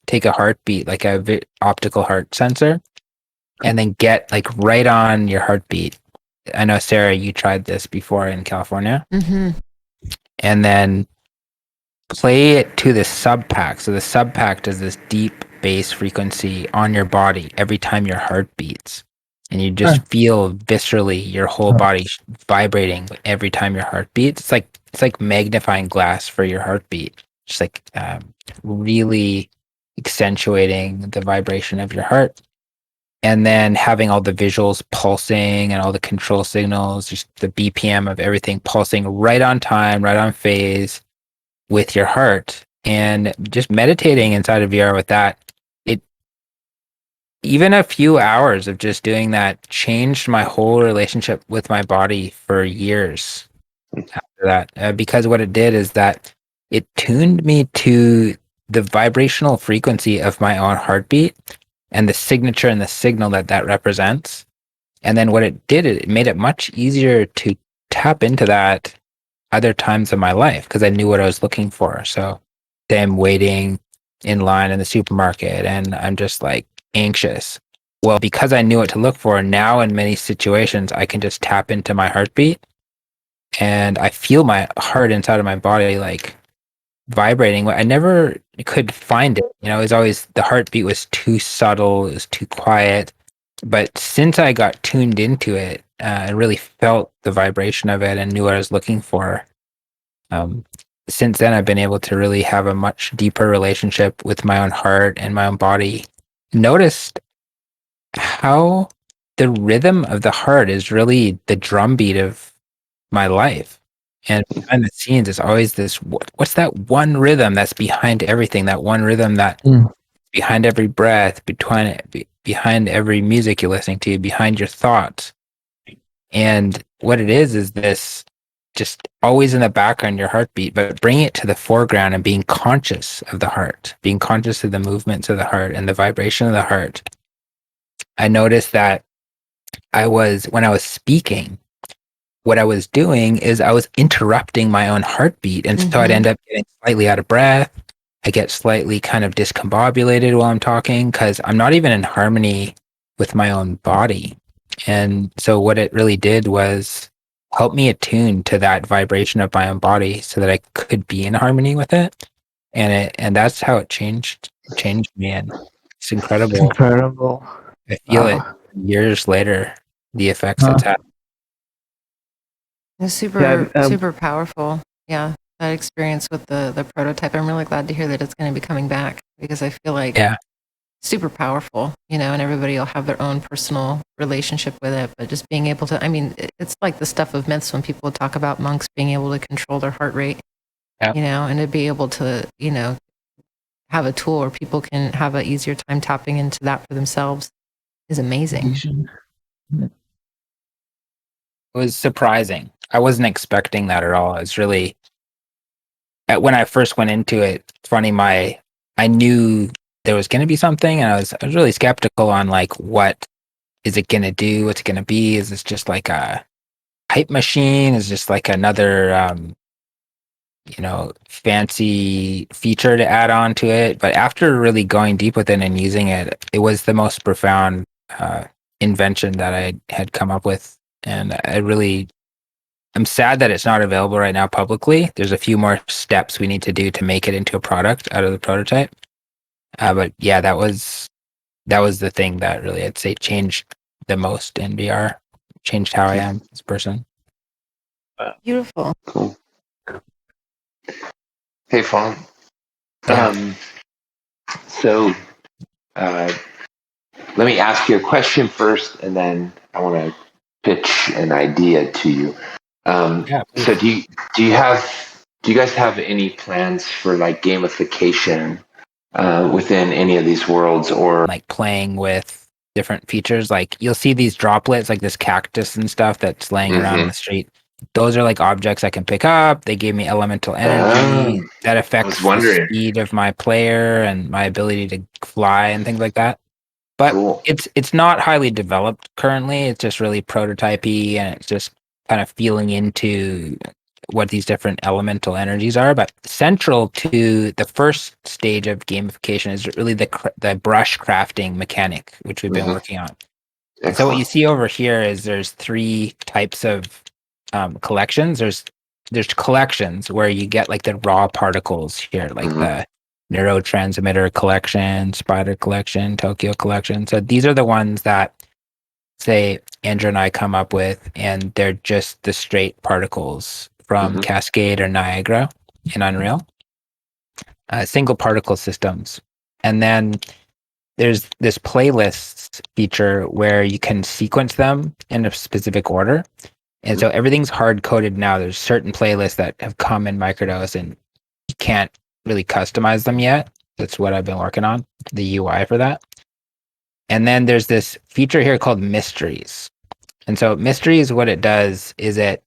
[SPEAKER 2] heartbeat, like a optical heart sensor, and then get like right on your heartbeat. I know, Sarah, you tried this before in California.
[SPEAKER 1] Mm-hmm.
[SPEAKER 2] And then play it to the subpack. So the subpack does this deep bass frequency on your body every time your heart beats. And you just feel viscerally your whole body vibrating every time your heart beats. It's like magnifying glass for your heartbeat. Just like really accentuating the vibration of your heart. And then having all the visuals pulsing and all the control signals, just the BPM of everything pulsing right on time, right on phase with your heart. And just meditating inside of VR with that, even a few hours of just doing that changed my whole relationship with my body for years after that. Because what it did is that it tuned me to the vibrational frequency of my own heartbeat and the signature and the signal that that represents. And then what it did, it made it much easier to tap into that other times of my life because I knew what I was looking for. So I'm waiting in line in the supermarket and I'm just like anxious. Well, because I knew what to look for, now in many situations, I can just tap into my heartbeat and I feel my heart inside of my body like vibrating. I never could find it. You know, it was always the heartbeat was too subtle, it was too quiet. But since I got tuned into it, I really felt the vibration of it and knew what I was looking for. Um, since then, I've been able to really have a much deeper relationship with my own heart and my own body. Noticed how the rhythm of the heart is really the drumbeat of my life. And behind the scenes, it's always this what's that one rhythm that's behind everything? That one rhythm that behind every breath, behind every music you're listening to, behind your thoughts. And what it is this just always in the background, your heartbeat, but bring it to the foreground and being conscious of the heart, being conscious of the movements of the heart and the vibration of the heart. I noticed that when I was speaking, what I was doing is I was interrupting my own heartbeat. And so I'd end up getting slightly out of breath. I get slightly kind of discombobulated while I'm talking because I'm not even in harmony with my own body. And so what it really did was help me attune to that vibration of my own body so that I could be in harmony with it. And that's how it changed me. And it's incredible.
[SPEAKER 4] Incredible.
[SPEAKER 2] I feel it
[SPEAKER 4] Wow.
[SPEAKER 2] years later, the effects it's had.
[SPEAKER 1] It's
[SPEAKER 4] Yeah,
[SPEAKER 1] super powerful. Yeah, that experience with the prototype. I'm really glad to hear that it's going to be coming back because I feel like super powerful, you know, and everybody will have their own personal relationship with it. But just being able to, I mean, it's like the stuff of myths when people talk about monks being able to control their heart rate, you know, and to be able to, you know, have a tool where people can have an easier time tapping into that for themselves is amazing.
[SPEAKER 2] It was surprising. I wasn't expecting that at all. It's really when I first went into it, it's funny, I knew there was gonna be something and I was really skeptical on like what is it gonna do? What's it gonna be? Is this just like a hype machine? Is just like another you know, fancy feature to add on to it? But after really going deep with it and using it, it was the most profound invention that I had come up with. And I'm sad that it's not available right now publicly. There's a few more steps we need to do to make it into a product out of the prototype. But yeah, that was the thing that really I'd say changed the most in VR, changed how I am as a person.
[SPEAKER 1] Beautiful.
[SPEAKER 3] Cool. Hey, Phong.
[SPEAKER 2] Yeah.
[SPEAKER 3] So let me ask you a question first, and then I want to pitch an idea to you. So do you guys have any plans for like gamification within any of these worlds, or
[SPEAKER 2] Like playing with different features? Like you'll see these droplets, like this cactus and stuff that's laying around in the street. Those are like objects I can pick up. They give me elemental energy that affects the speed of my player and my ability to fly and things like that. But
[SPEAKER 3] Cool.
[SPEAKER 2] it's not highly developed currently. It's just really prototypey and it's just kind of feeling into what these different elemental energies are. But central to the first stage of gamification is really the brush crafting mechanic, which we've been working on. So what you see over here is there's 3 types of collections. There's collections where you get like the raw particles here, like the neurotransmitter collection, spider collection, Tokyo collection. So these are the ones that say Andrew and I come up with, and they're just the straight particles from Cascade or Niagara in Unreal. Single particle systems. And then there's this playlists feature where you can sequence them in a specific order. And so everything's hard coded now. There's certain playlists that have come in Microdose and you can't really customize them yet. That's what I've been working on, the UI for that. And then there's this feature here called mysteries. And so mysteries, what it does is it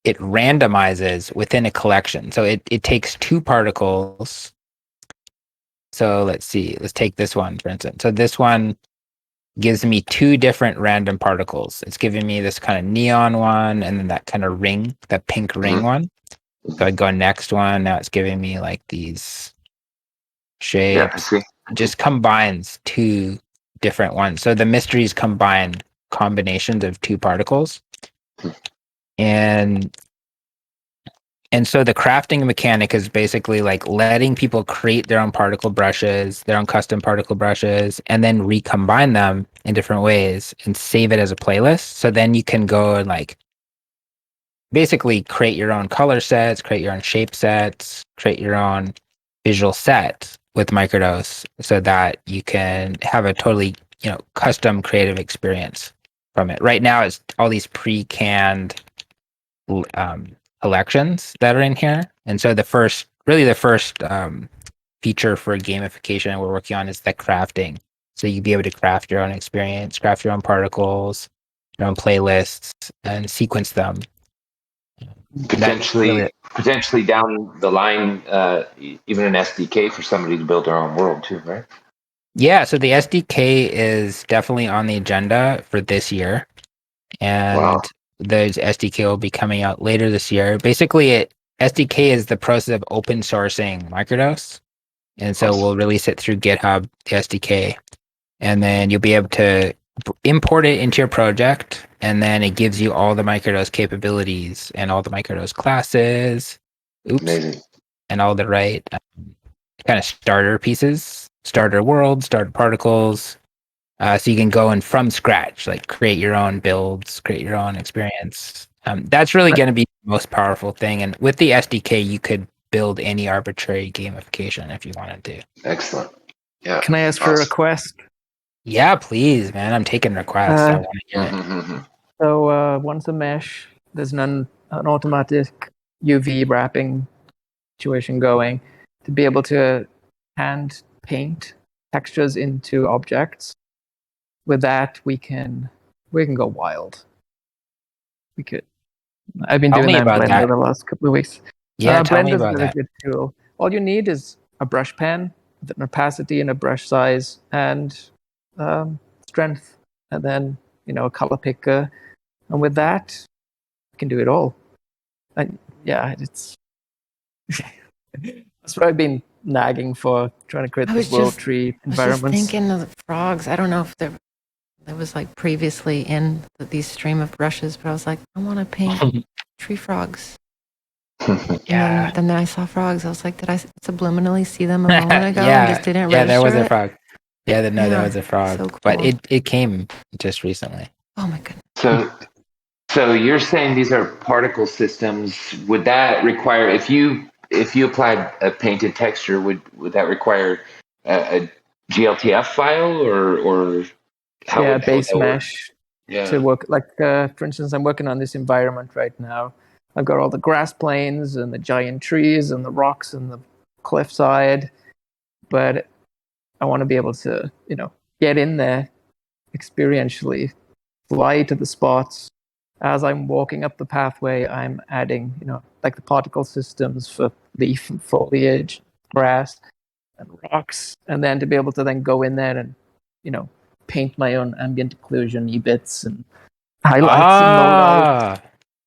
[SPEAKER 2] randomizes within a collection. So it takes two particles. So let's see, let's take this one, for instance. So this one gives me two different random particles. It's giving me this kind of neon one and then that kind of ring, that pink ring one. So I go next one. Now it's giving me like these
[SPEAKER 3] Yeah, I
[SPEAKER 2] shapes.
[SPEAKER 3] see.
[SPEAKER 2] Just combines two different ones. So the mysteries combine combinations of two particles. And so the crafting mechanic is basically like letting people create their own particle brushes, their own custom particle brushes, and then recombine them in different ways and save it as a playlist. So then you can go and like basically create your own color sets, create your own shape sets, create your own visual set with Microdose so that you can have a totally, custom creative experience from it. Right now it's all these pre-canned elections that are in here. And so the first feature for gamification we're working on is the crafting. So you'd be able to craft your own experience, craft your own particles, your own playlists, and sequence them.
[SPEAKER 3] Potentially down the line, even an SDK for somebody to build their own world too, right?
[SPEAKER 2] Yeah, so the SDK is definitely on the agenda for this year. And
[SPEAKER 3] Wow.
[SPEAKER 2] the SDK will be coming out later this year. Basically, SDK is the process of open sourcing Microdose. And so we'll release it through GitHub, the SDK. And then you'll be able to import it into your project. And then it gives you all the Microdose capabilities and all the Microdose classes.
[SPEAKER 3] Amazing.
[SPEAKER 2] And all the right kind of starter pieces, starter worlds, starter particles. So you can go and from scratch, like create your own builds, create your own experience. That's really going to be the most powerful thing. And with the SDK, you could build any arbitrary gamification if you wanted to.
[SPEAKER 3] Excellent. Yeah.
[SPEAKER 4] Can I ask for a request?
[SPEAKER 2] Yeah, please, man. I'm taking requests. I want to hear it.
[SPEAKER 4] So once a mesh, there's an automatic UV wrapping situation going to be able to hand paint textures into objects. With that, we can go wild. We could. I've been
[SPEAKER 2] Tell
[SPEAKER 4] doing
[SPEAKER 2] me
[SPEAKER 4] that in
[SPEAKER 2] about
[SPEAKER 4] Blender
[SPEAKER 2] that.
[SPEAKER 4] the last couple of weeks.
[SPEAKER 2] Yeah, tell me
[SPEAKER 4] Blender's
[SPEAKER 2] about
[SPEAKER 4] a
[SPEAKER 2] that.
[SPEAKER 4] good tool. All you need is a brush pen, with an opacity and a brush size, and strength, and then a color picker, and with that, you can do it all. And yeah, it's that's what I've been nagging for, trying to create the world tree environments.
[SPEAKER 1] I was just thinking of the frogs. I don't know if there was like previously in these stream of brushes, but I was like, I want to paint tree frogs.
[SPEAKER 2] Yeah.
[SPEAKER 1] And then I saw frogs. I was like, did I subliminally see them a moment ago
[SPEAKER 2] Yeah.
[SPEAKER 1] and just didn't
[SPEAKER 2] Yeah, there was
[SPEAKER 1] register
[SPEAKER 2] a frog. Yeah, there was a frog.
[SPEAKER 1] So cool.
[SPEAKER 2] But it came just recently.
[SPEAKER 1] Oh my goodness.
[SPEAKER 3] So you're saying these are particle systems. Would that require, if you applied a painted texture, would that require a GLTF file or how
[SPEAKER 4] base
[SPEAKER 3] that work?
[SPEAKER 4] mesh to work. Like for instance, I'm working on this environment right now. I've got all the grass plains and the giant trees and the rocks and the cliffside, but I want to be able to get in there experientially, fly to the spots. As I'm walking up the pathway, I'm adding, like the particle systems for leaf and foliage, grass and rocks, and then to be able to then go in there and, paint my own ambient occlusion, e-bits and highlights and low lights.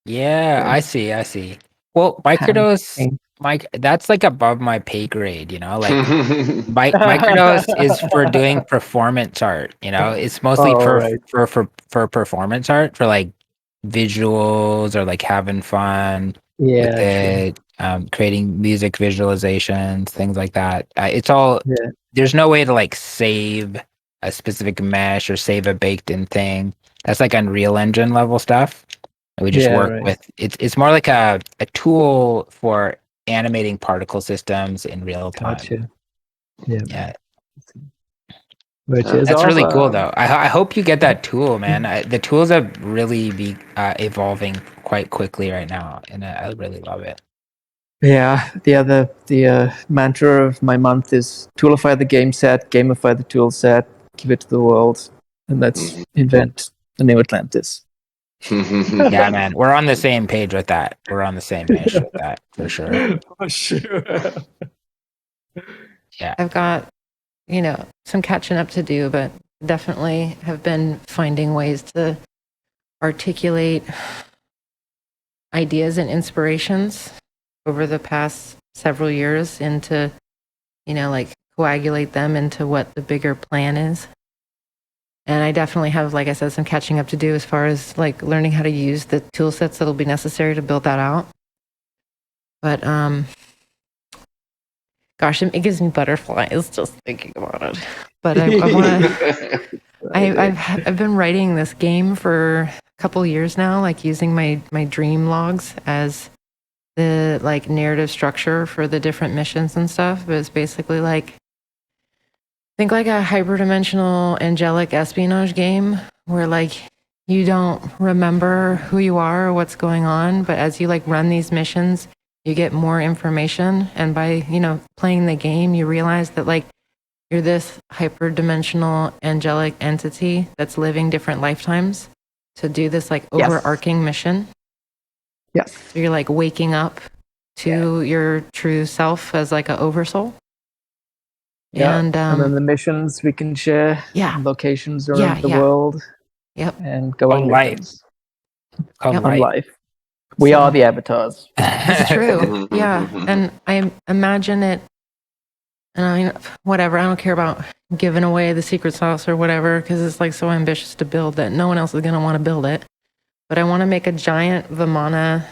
[SPEAKER 2] Yeah, I see. Well, Microdose, that's like above my pay grade, Like Microdose is for doing performance art, It's mostly for performance art, for like visuals or like having fun with it, creating music visualizations, things like that. It's all there's no way to like save a specific mesh or save a baked in thing. That's like Unreal Engine level stuff. We just work with it's more like a tool for animating particle systems in real time.
[SPEAKER 4] Gotcha. Yeah.
[SPEAKER 2] That's really cool though. I hope you get that tool, man. The tools are really evolving quite quickly right now, and I really love it.
[SPEAKER 4] Yeah, the mantra of my month is toolify the game set, gamify the tool set, give it to the world, and let's invent a new Atlantis.
[SPEAKER 2] Yeah, man, we're on the same page with that. We're on the same page with that for sure.
[SPEAKER 4] For sure.
[SPEAKER 2] Yeah.
[SPEAKER 1] I've got, some catching up to do, but definitely have been finding ways to articulate ideas and inspirations over the past several years into, like coagulate them into what the bigger plan is. And I definitely have, like I said, some catching up to do as far as like learning how to use the tool sets that'll be necessary to build that out. But gosh, it gives me butterflies just thinking about it. But I want to. I've been writing this game for a couple years now, like using my dream logs as the like narrative structure for the different missions and stuff. But it's basically like, think like a hyperdimensional angelic espionage game where like you don't remember who you are or what's going on, but as you like run these missions, you get more information. And by, playing the game, you realize that like you're this hyperdimensional angelic entity that's living different lifetimes to do this like overarching mission.
[SPEAKER 4] Yes.
[SPEAKER 1] So you're like waking up to your true self as like an oversoul.
[SPEAKER 4] Yeah.
[SPEAKER 1] And
[SPEAKER 4] then the missions we can share.
[SPEAKER 1] Yeah.
[SPEAKER 4] Locations around the world.
[SPEAKER 1] Yep.
[SPEAKER 4] And go on missions.
[SPEAKER 2] Called
[SPEAKER 4] On life. We are the avatars.
[SPEAKER 1] It's true. Yeah. And I imagine it, and I mean, whatever, I don't care about giving away the secret sauce or whatever, because it's like so ambitious to build that no one else is going to want to build it. But I want to make a giant Vimana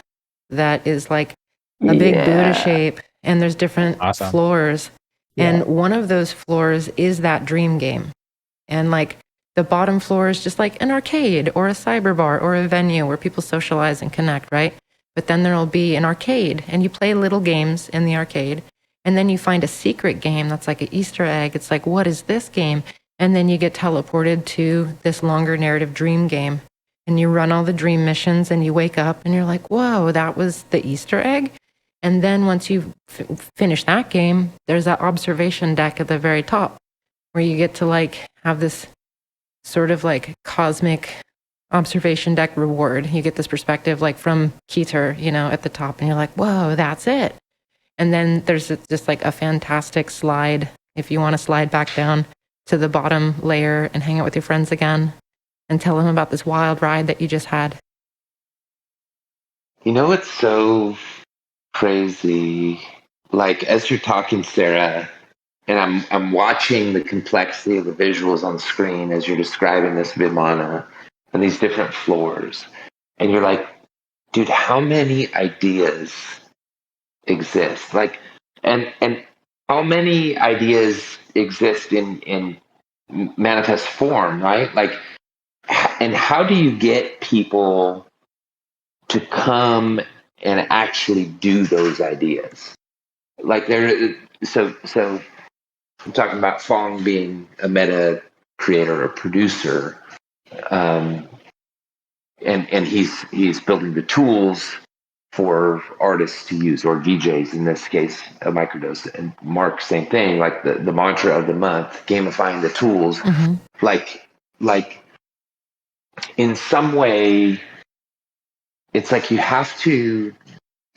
[SPEAKER 1] that is like a big Buddha shape, and there's different floors. Yeah. And one of those floors is that dream game. And like the bottom floor is just like an arcade or a cyber bar or a venue where people socialize and connect, right? But then there'll be an arcade, and you play little games in the arcade. And then you find a secret game that's like an Easter egg. It's like, what is this game? And then you get teleported to this longer narrative dream game. And you run all the dream missions, and you wake up and you're like, whoa, that was the Easter egg? And then once you finish that game, there's that observation deck at the very top where you get to like have this sort of like cosmic observation deck reward. You get this perspective like from Keter, at the top, and you're like, whoa, that's it. And then there's just like a fantastic slide if you want to slide back down to the bottom layer and hang out with your friends again and tell them about this wild ride that you just had.
[SPEAKER 3] It's so crazy. Like as you're talking, Sarah, and I'm watching the complexity of the visuals on the screen as you're describing this Vimana and these different floors, and you're like, dude, how many ideas exist? Like, and how many ideas exist in manifest form, right? Like, and how do you get people to come and actually do those ideas? Like so I'm talking about Phong being a meta creator or producer, and he's building the tools for artists to use, or DJs in this case, a Microdose. And Mark, same thing, like the mantra of the month, gamifying the tools. Mm-hmm. Like in some way, it's like you have to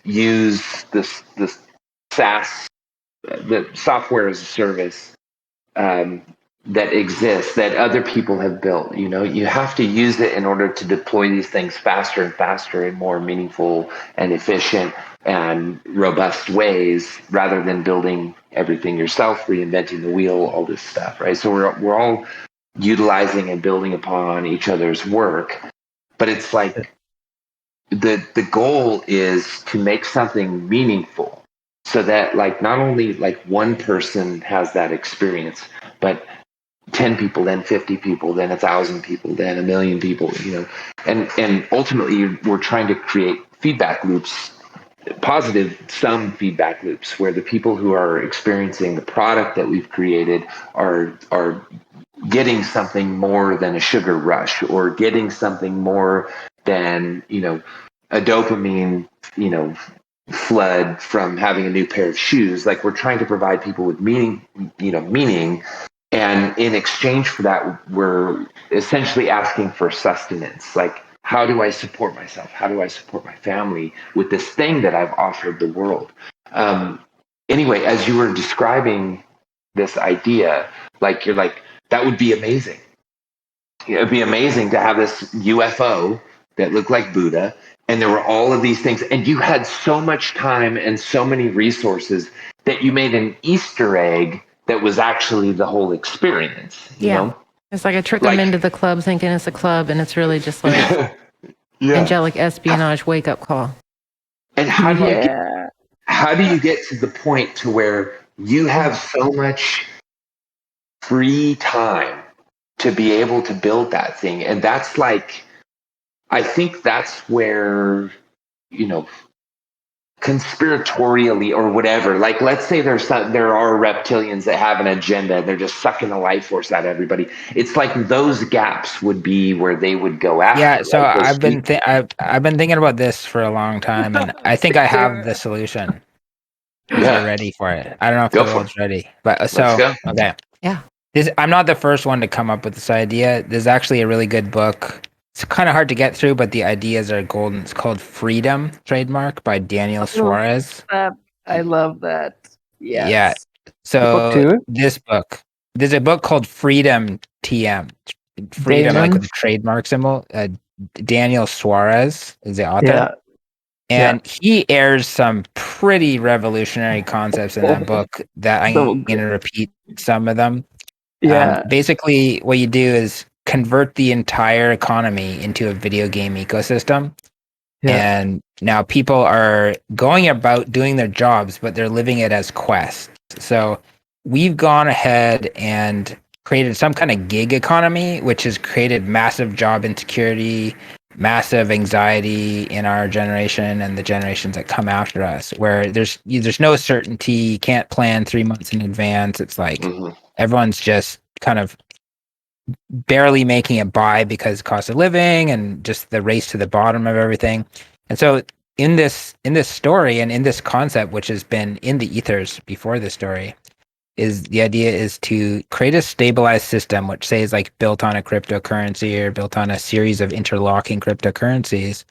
[SPEAKER 3] use this SaaS, the software as a service that exists, that other people have built. You have to use it in order to deploy these things faster and faster in more meaningful and efficient and robust ways, rather than building everything yourself, reinventing the wheel, all this stuff, right? So we're all utilizing and building upon each other's work, but it's like the goal is to make something meaningful, so that like not only like one person has that experience, but 10 people, then 50 people, then 1,000 people, then 1,000,000 people, and ultimately we're trying to create feedback loops, positive some feedback loops, where the people who are experiencing the product that we've created are getting something more than a sugar rush, or getting something more than, a dopamine, flood from having a new pair of shoes. Like we're trying to provide people with meaning, And in exchange for that, we're essentially asking for sustenance. Like, how do I support myself? How do I support my family with this thing that I've offered the world? Anyway, as you were describing this idea, like, you're like, that would be amazing. It'd be amazing to have this UFO that looked like Buddha, and there were all of these things, and you had so much time and so many resources that you made an Easter egg that was actually the whole experience. You know,
[SPEAKER 1] It's like I trick them into the club thinking it's a club, and it's really just like angelic espionage wake up call.
[SPEAKER 3] And how do you get to the point to where you have so much free time to be able to build that thing? And that's like, I think that's where, you know, conspiratorially or whatever, like, let's say there are reptilians that have an agenda, they're just sucking the life force out of everybody. It's like those gaps would be where they would go after.
[SPEAKER 2] Yeah, so
[SPEAKER 3] right?
[SPEAKER 2] I've been thinking about this for a long time, and I think I have the solution. If you're ready for it. I don't know if the world's ready, but
[SPEAKER 3] Let's go.
[SPEAKER 2] Okay.
[SPEAKER 1] Yeah.
[SPEAKER 2] I'm not the first one to come up with this idea. There's actually a really good book. It's kind of hard to get through, but the ideas are golden. It's called Freedom, trademark, by Daniel Suarez.
[SPEAKER 4] I love that. Yes.
[SPEAKER 2] Yeah. So this book, there's a book called Freedom TM. Freedom, like with the trademark symbol. Daniel Suarez is the author.
[SPEAKER 4] Yeah.
[SPEAKER 2] And he airs some pretty revolutionary concepts in that book that I'm going to repeat some of them.
[SPEAKER 4] Yeah.
[SPEAKER 2] Basically, what you do is convert the entire economy into a video game ecosystem. Yeah. And now people are going about doing their jobs, but they're living it as quests. So we've gone ahead and created some kind of gig economy, which has created massive job insecurity, massive anxiety in our generation and the generations that come after us, where there's no certainty. You can't plan 3 months in advance. It's like everyone's just kind of barely making it by because cost of living and just the race to the bottom of everything. And so in this story and in this concept, which has been in the ethers before this story, is the idea is to create a stabilized system, which say is like built on a cryptocurrency or built on a series of interlocking cryptocurrencies,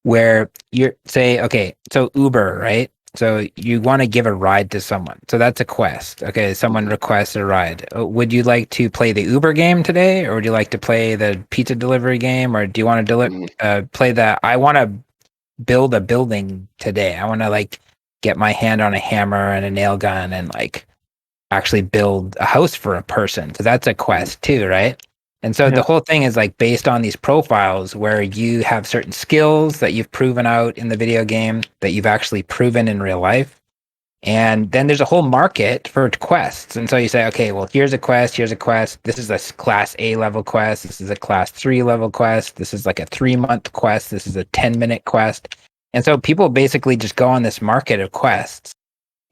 [SPEAKER 2] where you're say, okay, so Uber, right? So you want to give a ride to someone. So that's a quest. Okay, someone requests a ride. Would you like to play the Uber game today, or would you like to play the pizza delivery game, or do you want to play the I want to build a building today? I want to like get my hand on a hammer and a nail gun and like actually build a house for a person, because that's a quest too, right? And so the whole thing is like based on these profiles where you have certain skills that you've proven out in the video game that you've actually proven in real life. And then there's a whole market for quests. And so you say, okay, well, here's a quest. This is a class A level quest. This is a class 3 level quest. This is like a 3-month quest. This is a 10-minute quest. And so people basically just go on this market of quests.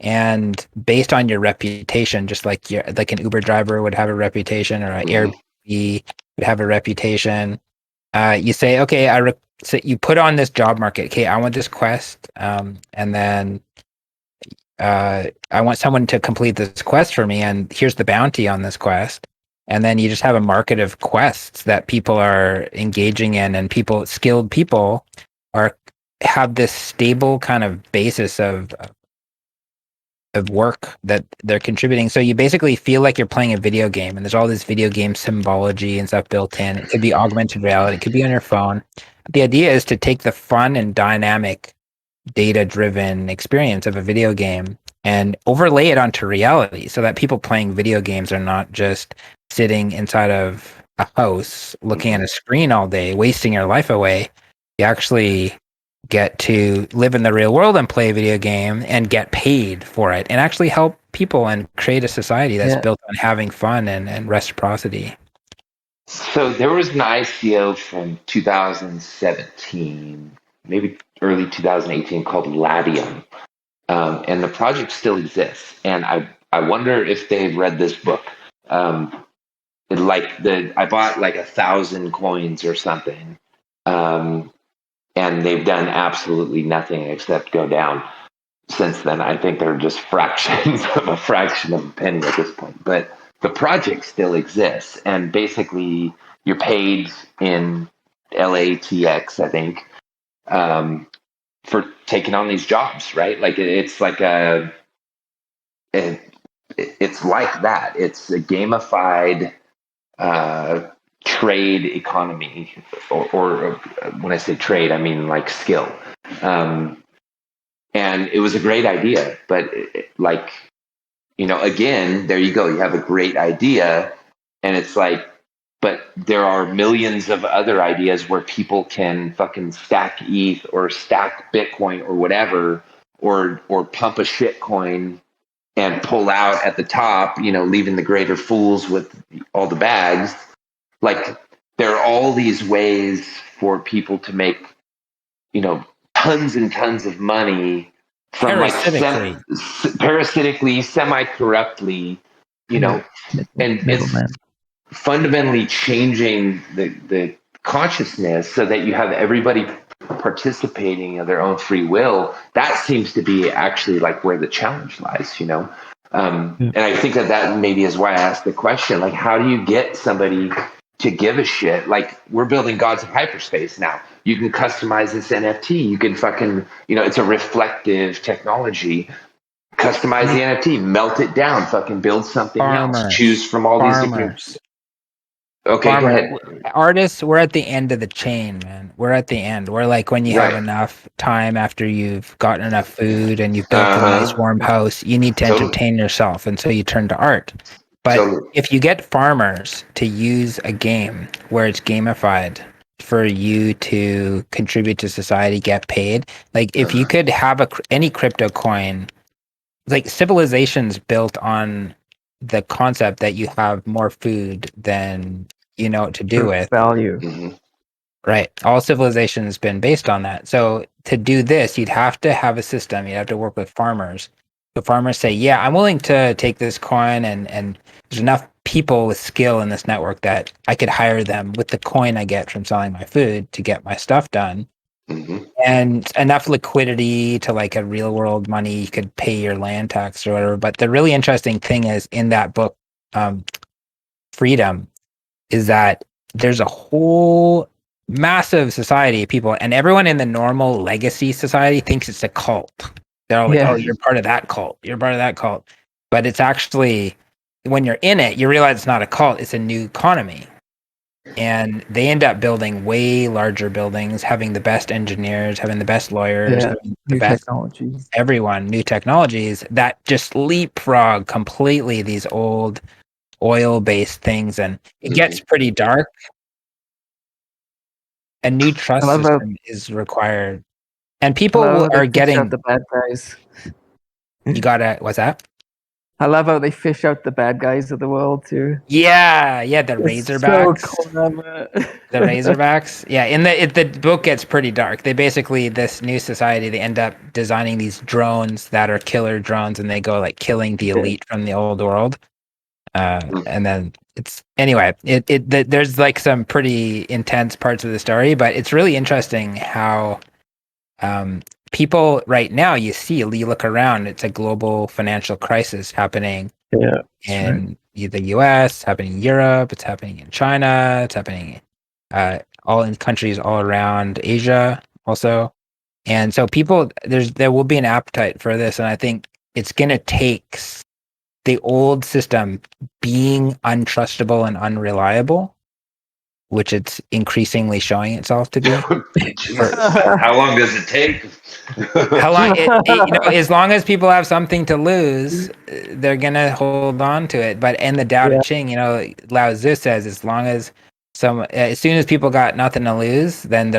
[SPEAKER 2] And based on your reputation, just like an Uber driver would have a reputation, or an Airbnb would have a reputation, you say, okay, so you put on this job market. Okay, I want this quest, and then I want someone to complete this quest for me, and here's the bounty on this quest. And then you just have a market of quests that people are engaging in, and skilled people have this stable kind of basis of work that they're contributing. So you basically feel like you're playing a video game, and there's all this video game symbology and stuff built in. It could be augmented reality. It could be on your phone. The idea is to take the fun and dynamic data-driven experience of a video game and overlay it onto reality, so that people playing video games are not just sitting inside of a house looking at a screen all day, wasting your life away. You actually get to live in the real world and play a video game and get paid for it, and actually help people and create a society that's built on having fun and reciprocity.
[SPEAKER 3] So there was an ICO from 2017, maybe early 2018, called Latium. And the project still exists. And I wonder if they've read this book. I bought like 1,000 coins or something. And they've done absolutely nothing except go down since then. I think they're just fractions of a fraction of a penny at this point. But the project still exists, and basically you're paid in LATX, I think, for taking on these jobs, right? Like it's like it's like that. It's a gamified trade economy, or when I say trade, I mean like skill. And it was a great idea, but like, again, there you go. You have a great idea, and it's like, but there are millions of other ideas where people can fucking stack ETH or stack Bitcoin or whatever, or pump a shit coin and pull out at the top, leaving the greater fools with all the bags. Like, there are all these ways for people to make, tons and tons of money from parasitically, semi-corruptly, and
[SPEAKER 4] Middleman.
[SPEAKER 3] it's fundamentally changing the consciousness so that you have everybody participating of their own free will. That seems to be actually like where the challenge lies, and I think that maybe is why I asked the question, like, how do you get somebody to give a shit? Like, we're building gods of hyperspace now. You can customize this NFT. You can fucking, it's a reflective technology. Customize the NFT, melt it down, fucking build something else. Choose from all these different. Okay, go ahead.
[SPEAKER 2] Artists, we're at the end of the chain, man. We're at the end. We're like when you have enough time after you've gotten enough food and you've built a nice warm house, you need to entertain yourself, and so you turn to art. But if you get farmers to use a game where it's gamified for you to contribute to society, get paid, like if you could have any crypto coin, like civilizations built on the concept that you have more food than you know what to do with.
[SPEAKER 4] Value.
[SPEAKER 2] Right. All civilization has been based on that. So to do this, you'd have to have a system. You'd have to work with farmers. The farmers say, yeah, I'm willing to take this coin, and there's enough people with skill in this network that I could hire them with the coin I get from selling my food to get my stuff done. And enough liquidity to like a real world money, you could pay your land tax or whatever. But the really interesting thing is in that book, Freedom, is that there's a whole massive society of people, and everyone in the normal legacy society thinks it's a cult. They're all like, oh, you're part of that cult. You're part of that cult. But it's actually, when you're in it, you realize it's not a cult. It's a new economy. And they end up building way larger buildings, having the best engineers, having the best lawyers, having the best
[SPEAKER 4] technologies.
[SPEAKER 2] Everyone, new technologies that just leapfrog completely these old oil-based things. And it gets pretty dark. A new trust system is required. And people are getting
[SPEAKER 4] the bad guys.
[SPEAKER 2] You gotta, what's that?
[SPEAKER 4] I love how they fish out the bad guys of the world too.
[SPEAKER 2] Yeah, the Razorbacks.
[SPEAKER 4] So clever.
[SPEAKER 2] The Razorbacks. Yeah, the book gets pretty dark. They basically, this new society, they end up designing these drones that are killer drones, and they go like killing the elite from the old world. And then there's like some pretty intense parts of the story, but it's really interesting how people right now, you look around, it's a global financial crisis happening in the US, happening in Europe, it's happening in China, it's happening all in countries all around Asia also. And so there will be an appetite for this, and I think it's going to take the old system being untrustable and unreliable, which it's increasingly showing itself to be.
[SPEAKER 3] How long does it take?
[SPEAKER 2] How long? As long as people have something to lose, they're gonna hold on to it. But in the Tao Te Ching, Lao Tzu says, as soon as people got nothing to lose, then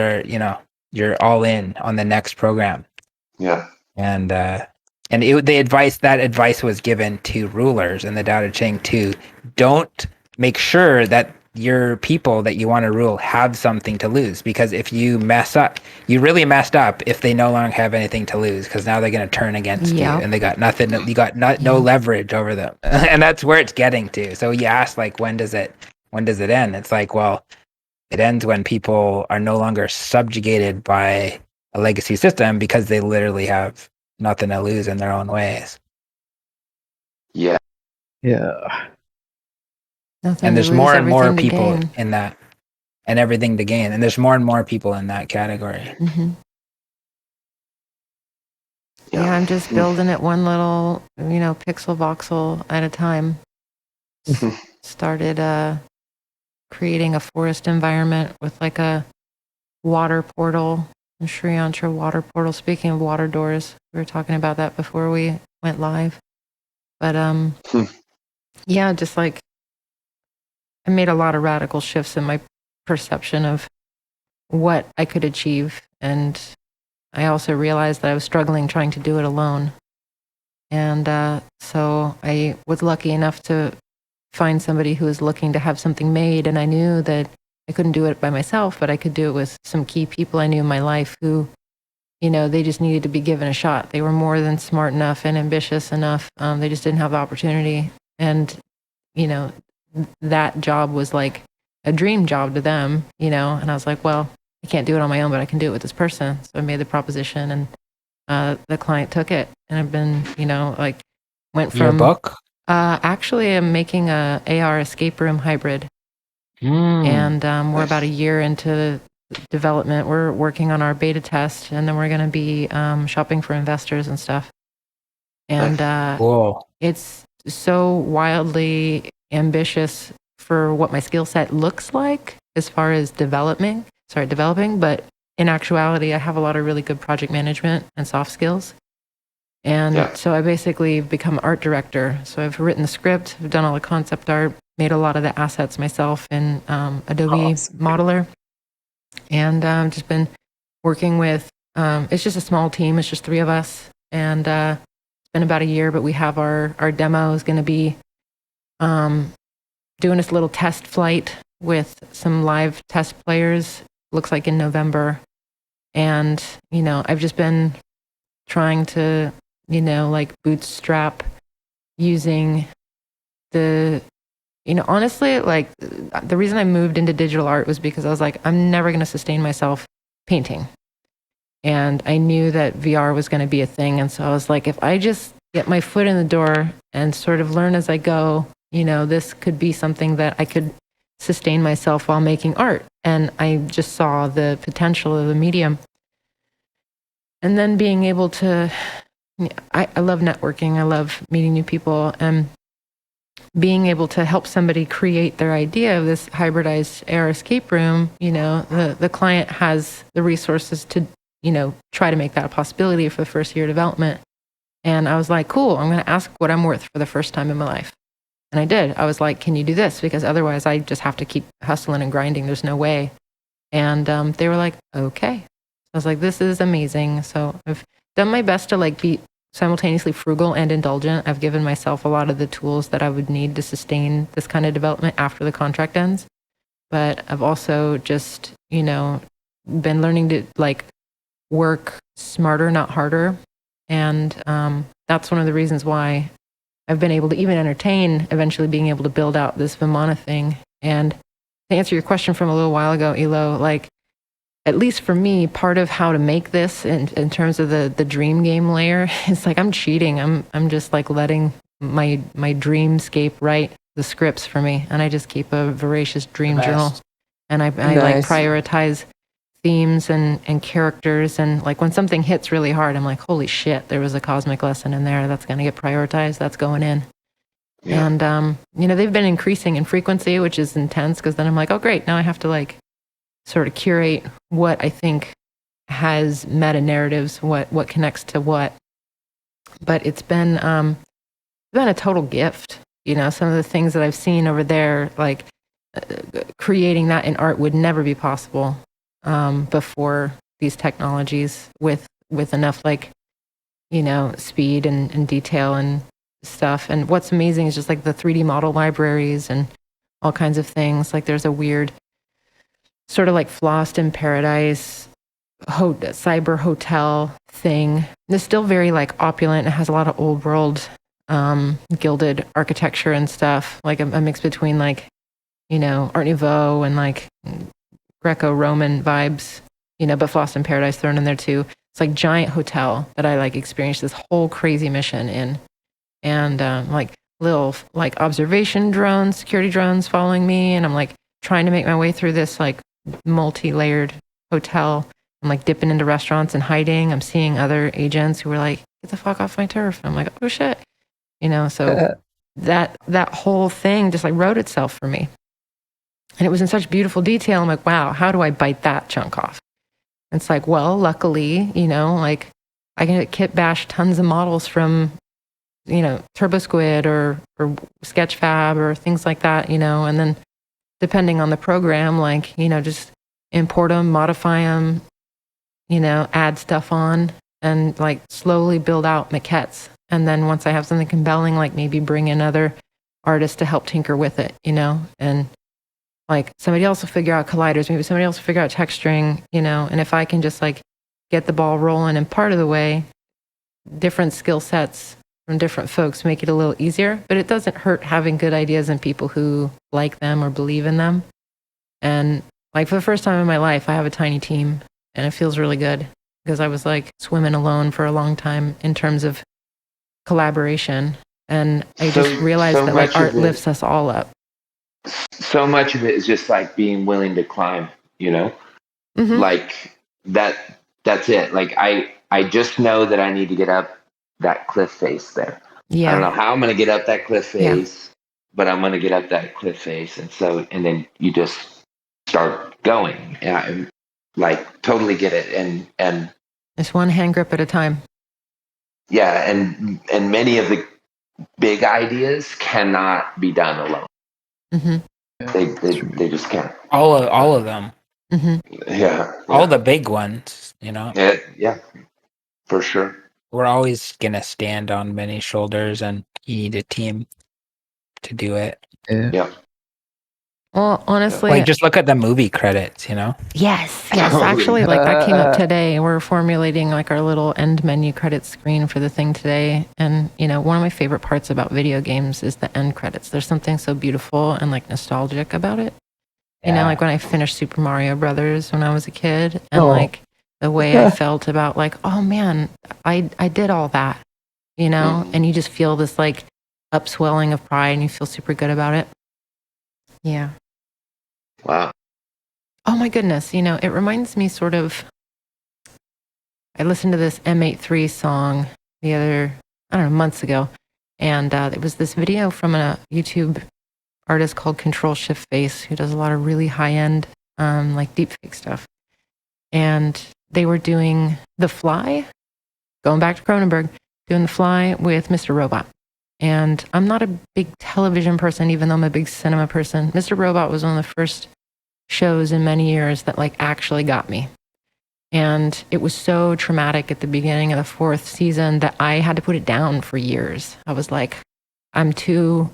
[SPEAKER 2] you're all in on the next program.
[SPEAKER 3] Yeah.
[SPEAKER 2] And that advice was given to rulers in the Tao Te Ching to don't make sure that your people that you want to rule have something to lose, because if you mess up, you really messed up if they no longer have anything to lose, because now they're going to turn against you, and they got nothing. You got no leverage over them, and that's where it's getting to. So you ask, like, when does it end? It's like, well, it ends when people are no longer subjugated by a legacy system because they literally have nothing to lose in their own ways.
[SPEAKER 3] Yeah.
[SPEAKER 1] Nothing
[SPEAKER 2] And
[SPEAKER 1] to
[SPEAKER 2] there's
[SPEAKER 1] lose,
[SPEAKER 2] more and more
[SPEAKER 1] everything to
[SPEAKER 2] people
[SPEAKER 1] gain.
[SPEAKER 2] in that, and everything to gain. And there's more and more people in that category.
[SPEAKER 1] Yeah, I'm just building it one little, pixel voxel at a time. Started creating a forest environment with like a water portal, a SheCreatureArt water portal. Speaking of water doors, we were talking about that before we went live. But yeah, just like I made a lot of radical shifts in my perception of what I could achieve. And I also realized that I was struggling trying to do it alone. And so I was lucky enough to find somebody who was looking to have something made. And I knew that I couldn't do it by myself, but I could do it with some key people I knew in my life who, they just needed to be given a shot. They were more than smart enough and ambitious enough. They just didn't have the opportunity. And, that job was like a dream job to them, and I was like, well, I can't do it on my own, but I can do it with this person. So I made the proposition, and the client took it. And I've been, went from
[SPEAKER 2] Your book?
[SPEAKER 1] Actually, I'm making a AR escape room hybrid, and we're about a year into development. We're working on our beta test, and then we're going to be shopping for investors and stuff. And
[SPEAKER 2] Cool.
[SPEAKER 1] it's so wildly ambitious for what my skill set looks like as far as developing. But in actuality, I have a lot of really good project management and soft skills. And so I basically become art director. So I've written the script, I've done all the concept art, made a lot of the assets myself in Adobe Modeler. And just been working with, it's just a small team. It's just 3 of us. And it's been about a year, but we have our demo is going to be doing this little test flight with some live test players, looks like in November. And, I've just been trying to, bootstrap using the, honestly, like the reason I moved into digital art was because I was like, I'm never going to sustain myself painting. And I knew that VR was going to be a thing. And so I was like, if I just get my foot in the door and sort of learn as I go, this could be something that I could sustain myself while making art. And I just saw the potential of the medium. And then being able to, I love networking. I love meeting new people, and being able to help somebody create their idea of this hybridized AR escape room. The client has the resources to, try to make that a possibility for the first year of development. And I was like, cool, I'm going to ask what I'm worth for the first time in my life. And I did. I was like, can you do this? Because otherwise I just have to keep hustling and grinding. There's no way. And they were like, okay. I was like, this is amazing. So I've done my best to be simultaneously frugal and indulgent. I've given myself a lot of the tools that I would need to sustain this kind of development after the contract ends. But I've also just, been learning to work smarter, not harder. And that's one of the reasons why I've been able to even entertain eventually being able to build out this Vimana thing. And to answer your question from a little while ago, Elo, at least for me, part of how to make this in terms of the dream game layer, it's like I'm cheating. I'm just letting my dreamscape write the scripts for me. And I just keep a voracious dream journal. And I prioritize themes and characters. And when something hits really hard, I'm like, holy shit, there was a cosmic lesson in there that's going to get prioritized. That's going in. Yeah. And, they've been increasing in frequency, which is intense, because then I'm like, oh, great. Now I have to sort of curate what I think has meta narratives, what connects to what. But it's been a total gift. Some of the things that I've seen over there, creating that in art would never be possible before these technologies with enough speed and detail and stuff. And what's amazing is just the 3D model libraries and all kinds of things. There's a weird sort of Flossed in Paradise cyber hotel thing. It's still very opulent. It has a lot of old world gilded architecture and stuff, a mix between Art Nouveau and Greco-Roman vibes, but Flossed in Paradise thrown in there too. It's giant hotel that I experienced this whole crazy mission in. And little like observation drones, security drones following me, and I'm like trying to make my way through this like multi-layered hotel. I'm like dipping into restaurants and hiding. I'm seeing other agents who were like, "Get the fuck off my turf!" And I'm like, "Oh shit," So that whole thing just like wrote itself for me, and it was in such beautiful detail. I'm like, "Wow, how do I bite that chunk off?" And it's like, well, luckily, like I can kit bash tons of models from TurboSquid or Sketchfab or things like that, and then depending on the program, like, just import them, modify them, add stuff on and like slowly build out maquettes. And then once I have something compelling, like maybe bring in other artists to help tinker with it, and like somebody else will figure out colliders, maybe somebody else will figure out texturing, and if I can just like get the ball rolling and part of the way, different skill sets from different folks make it a little easier, but it doesn't hurt having good ideas and people who like them or believe in them. And like for the first time in my life, I have a tiny team and it feels really good because I was like swimming alone for a long time in terms of collaboration. And I just realized that like art lifts us all up.
[SPEAKER 3] So much of it is just like being willing to climb,
[SPEAKER 1] Mm-hmm.
[SPEAKER 3] like that's it. Like I just know that I need to get up that cliff face there.
[SPEAKER 1] Yeah.
[SPEAKER 3] I don't know how I'm going to get up that cliff face, but I'm going to get up that cliff face. And then you just start going. And I like totally get it. And
[SPEAKER 1] it's one hand grip at a time.
[SPEAKER 3] Yeah. And many of the big ideas cannot be done alone.
[SPEAKER 1] Mm-hmm.
[SPEAKER 3] They just can't.
[SPEAKER 2] All of them.
[SPEAKER 1] Mm-hmm.
[SPEAKER 3] Yeah.
[SPEAKER 2] All the big ones,
[SPEAKER 3] Yeah, for sure.
[SPEAKER 2] We're always going to stand on many shoulders and you need a team to do it.
[SPEAKER 3] Yeah.
[SPEAKER 1] Well, honestly,
[SPEAKER 2] like just look at the movie credits,
[SPEAKER 1] Yes. Actually, like that came up today. We're formulating like our little end menu credit screen for the thing today. And, one of my favorite parts about video games is the end credits. There's something so beautiful and like nostalgic about it. Like when I finished Super Mario Brothers when I was a kid and like the way I felt about like, oh man, I did all that, and you just feel this like upswelling of pride and you feel super good about it. Yeah.
[SPEAKER 3] Wow.
[SPEAKER 1] Oh my goodness. It reminds me sort of, I listened to this M83 song the other, months ago. And it was this video from a YouTube artist called Control Shift Face, who does a lot of really high end, like deepfake stuff. And they were doing The Fly, going back to Cronenberg, doing The Fly with Mr. Robot. And I'm not a big television person, even though I'm a big cinema person. Mr. Robot was one of the first shows in many years that like actually got me. And it was so traumatic at the beginning of the 4th season that I had to put it down for years. I was like, I'm too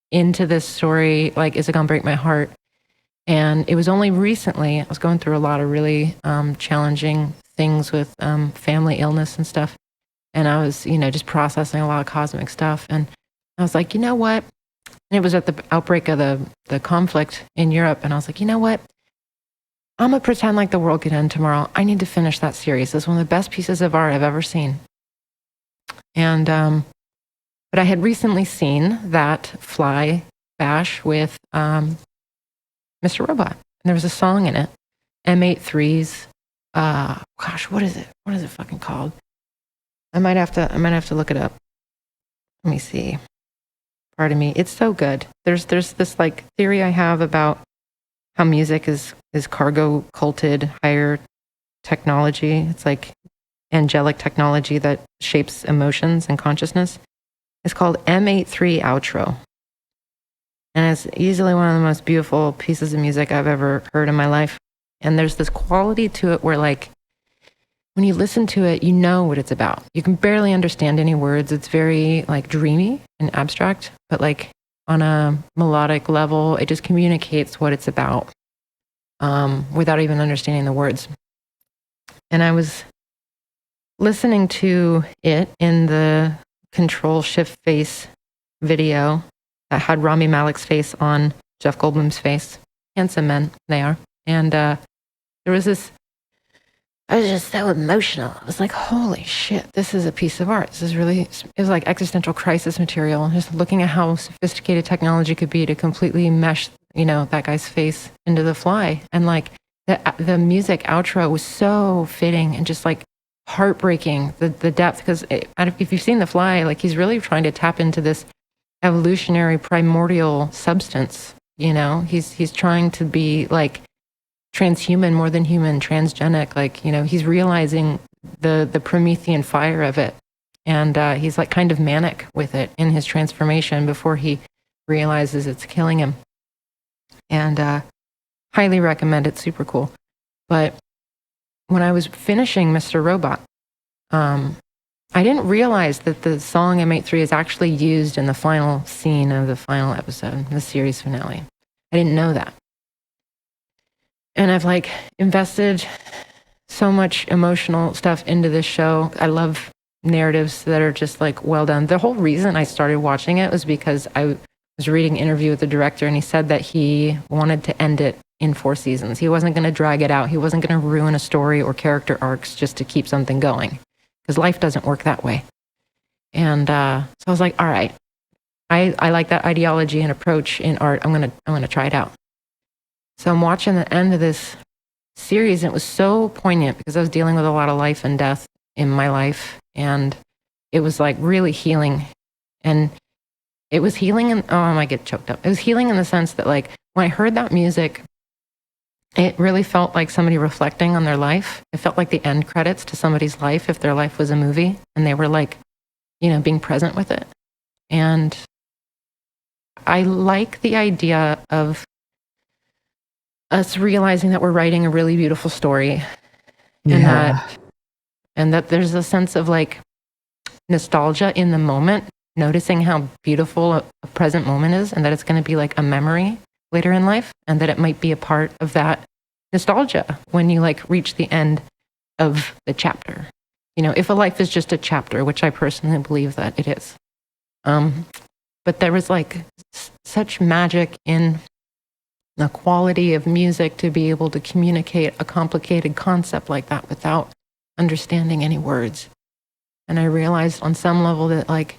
[SPEAKER 1] into this story. Like, is it going to break my heart? And it was only recently, I was going through a lot of really challenging things with family illness and stuff. And I was, just processing a lot of cosmic stuff. And I was like, you know what? And it was at the outbreak of the conflict in Europe. And I was like, you know what? I'm going to pretend like the world could end tomorrow. I need to finish that series. It's one of the best pieces of art I've ever seen. And, but I had recently seen that Fly Bash with Mr. Robot. And there was a song in it, M83's, what is it? What is it fucking called? I might have to look it up. Let me see. Pardon me. It's so good. There's this like theory I have about how music is cargo culted higher technology. It's like angelic technology that shapes emotions and consciousness. It's called M83 Outro. And it's easily one of the most beautiful pieces of music I've ever heard in my life. And there's this quality to it where like, when you listen to it, you know what it's about. You can barely understand any words. It's very like dreamy and abstract, but like on a melodic level, it just communicates what it's about without even understanding the words. And I was listening to it in the Control Shift Face video that had Rami Malek's face on Jeff Goldblum's face. Handsome men, they are. And there was this I was just so emotional. I was like, holy shit, this is a piece of art. This is really, it was like existential crisis material. Just looking at how sophisticated technology could be to completely mesh, that guy's face into the fly. And like the music outro was so fitting and just like heartbreaking, the depth. Because if you've seen The Fly, like he's really trying to tap into this evolutionary primordial substance. He's trying to be like transhuman more than human, transgenic. Like, he's realizing the Promethean fire of it. And he's like kind of manic with it in his transformation before he realizes it's killing him. And highly recommend it. Super cool. But when I was finishing Mr. Robot, I didn't realize that the song M83 is actually used in the final scene of the final episode, the series finale. I didn't know that. And I've like invested so much emotional stuff into this show. I love narratives that are just like well done. The whole reason I started watching it was because I was reading an interview with the director, and he said that he wanted to end it in 4 seasons. He wasn't going to drag it out. He wasn't going to ruin a story or character arcs just to keep something going, because life doesn't work that way. And so I was like, all right, I like that ideology and approach in art. I'm gonna try it out. So I'm watching the end of this series, and it was so poignant because I was dealing with a lot of life and death in my life, and it was like really healing. And it was healing, and I might get choked up. It was healing in the sense that like when I heard that music, it really felt like somebody reflecting on their life. It felt like the end credits to somebody's life if their life was a movie, and they were like, being present with it. And I like the idea of us realizing that we're writing a really beautiful story, and that there's a sense of like nostalgia in the moment, noticing how beautiful a present moment is, and that it's going to be like a memory later in life, and that it might be a part of that nostalgia when you like reach the end of the chapter. If a life is just a chapter, which I personally believe that it is. But there was like such magic in the quality of music to be able to communicate a complicated concept like that without understanding any words. And I realized on some level that like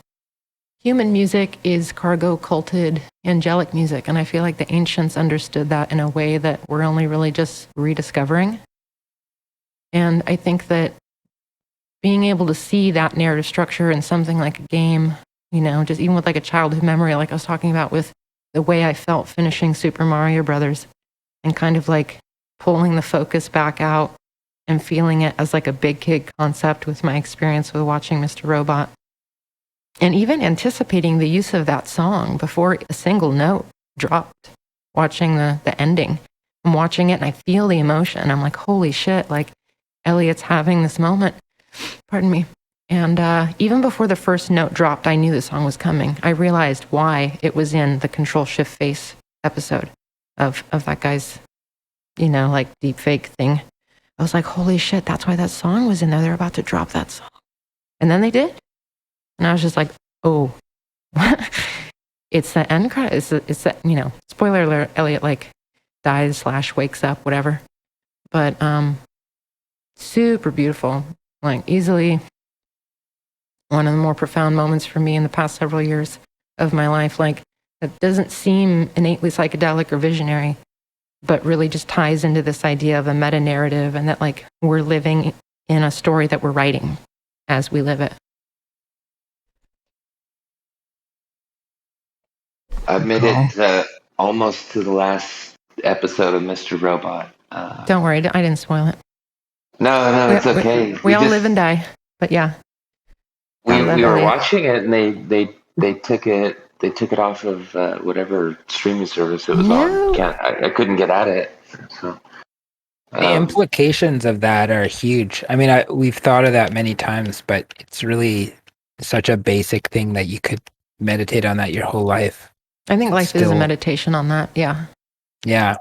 [SPEAKER 1] human music is cargo culted angelic music. And I feel like the ancients understood that in a way that we're only really just rediscovering. And I think that being able to see that narrative structure in something like a game, just even with like a childhood memory, like I was talking about with the way I felt finishing Super Mario Brothers, and kind of like pulling the focus back out and feeling it as like a big kid concept with my experience with watching Mr. Robot. And even anticipating the use of that song before a single note dropped, watching the ending. I'm watching it and I feel the emotion. I'm like, holy shit, like Elliot's having this moment. Pardon me. And even before the first note dropped, I knew the song was coming. I realized why it was in the Control Shift Face episode of that guy's, like deep fake thing. I was like, holy shit, that's why that song was in there. They're about to drop that song. And then they did. And I was just like, oh, it's the end credit. It's the, spoiler alert, Elliot like dies / wakes up, whatever. But super beautiful, like easily one of the more profound moments for me in the past several years of my life. Like it doesn't seem innately psychedelic or visionary, but really just ties into this idea of a meta narrative, and that like we're living in a story that we're writing as we live it.
[SPEAKER 3] I've made it almost to the last episode of Mr. Robot.
[SPEAKER 1] Don't worry, I didn't spoil it.
[SPEAKER 3] No, it's okay.
[SPEAKER 1] We all live and die, but yeah.
[SPEAKER 3] We were watching it, and they took it off of whatever streaming service it was on. I couldn't get at it. So
[SPEAKER 2] the implications of that are huge. I mean, we've thought of that many times, but it's really such a basic thing that you could meditate on that your whole life.
[SPEAKER 1] I think life is a meditation on that. Yeah.
[SPEAKER 2] Yeah.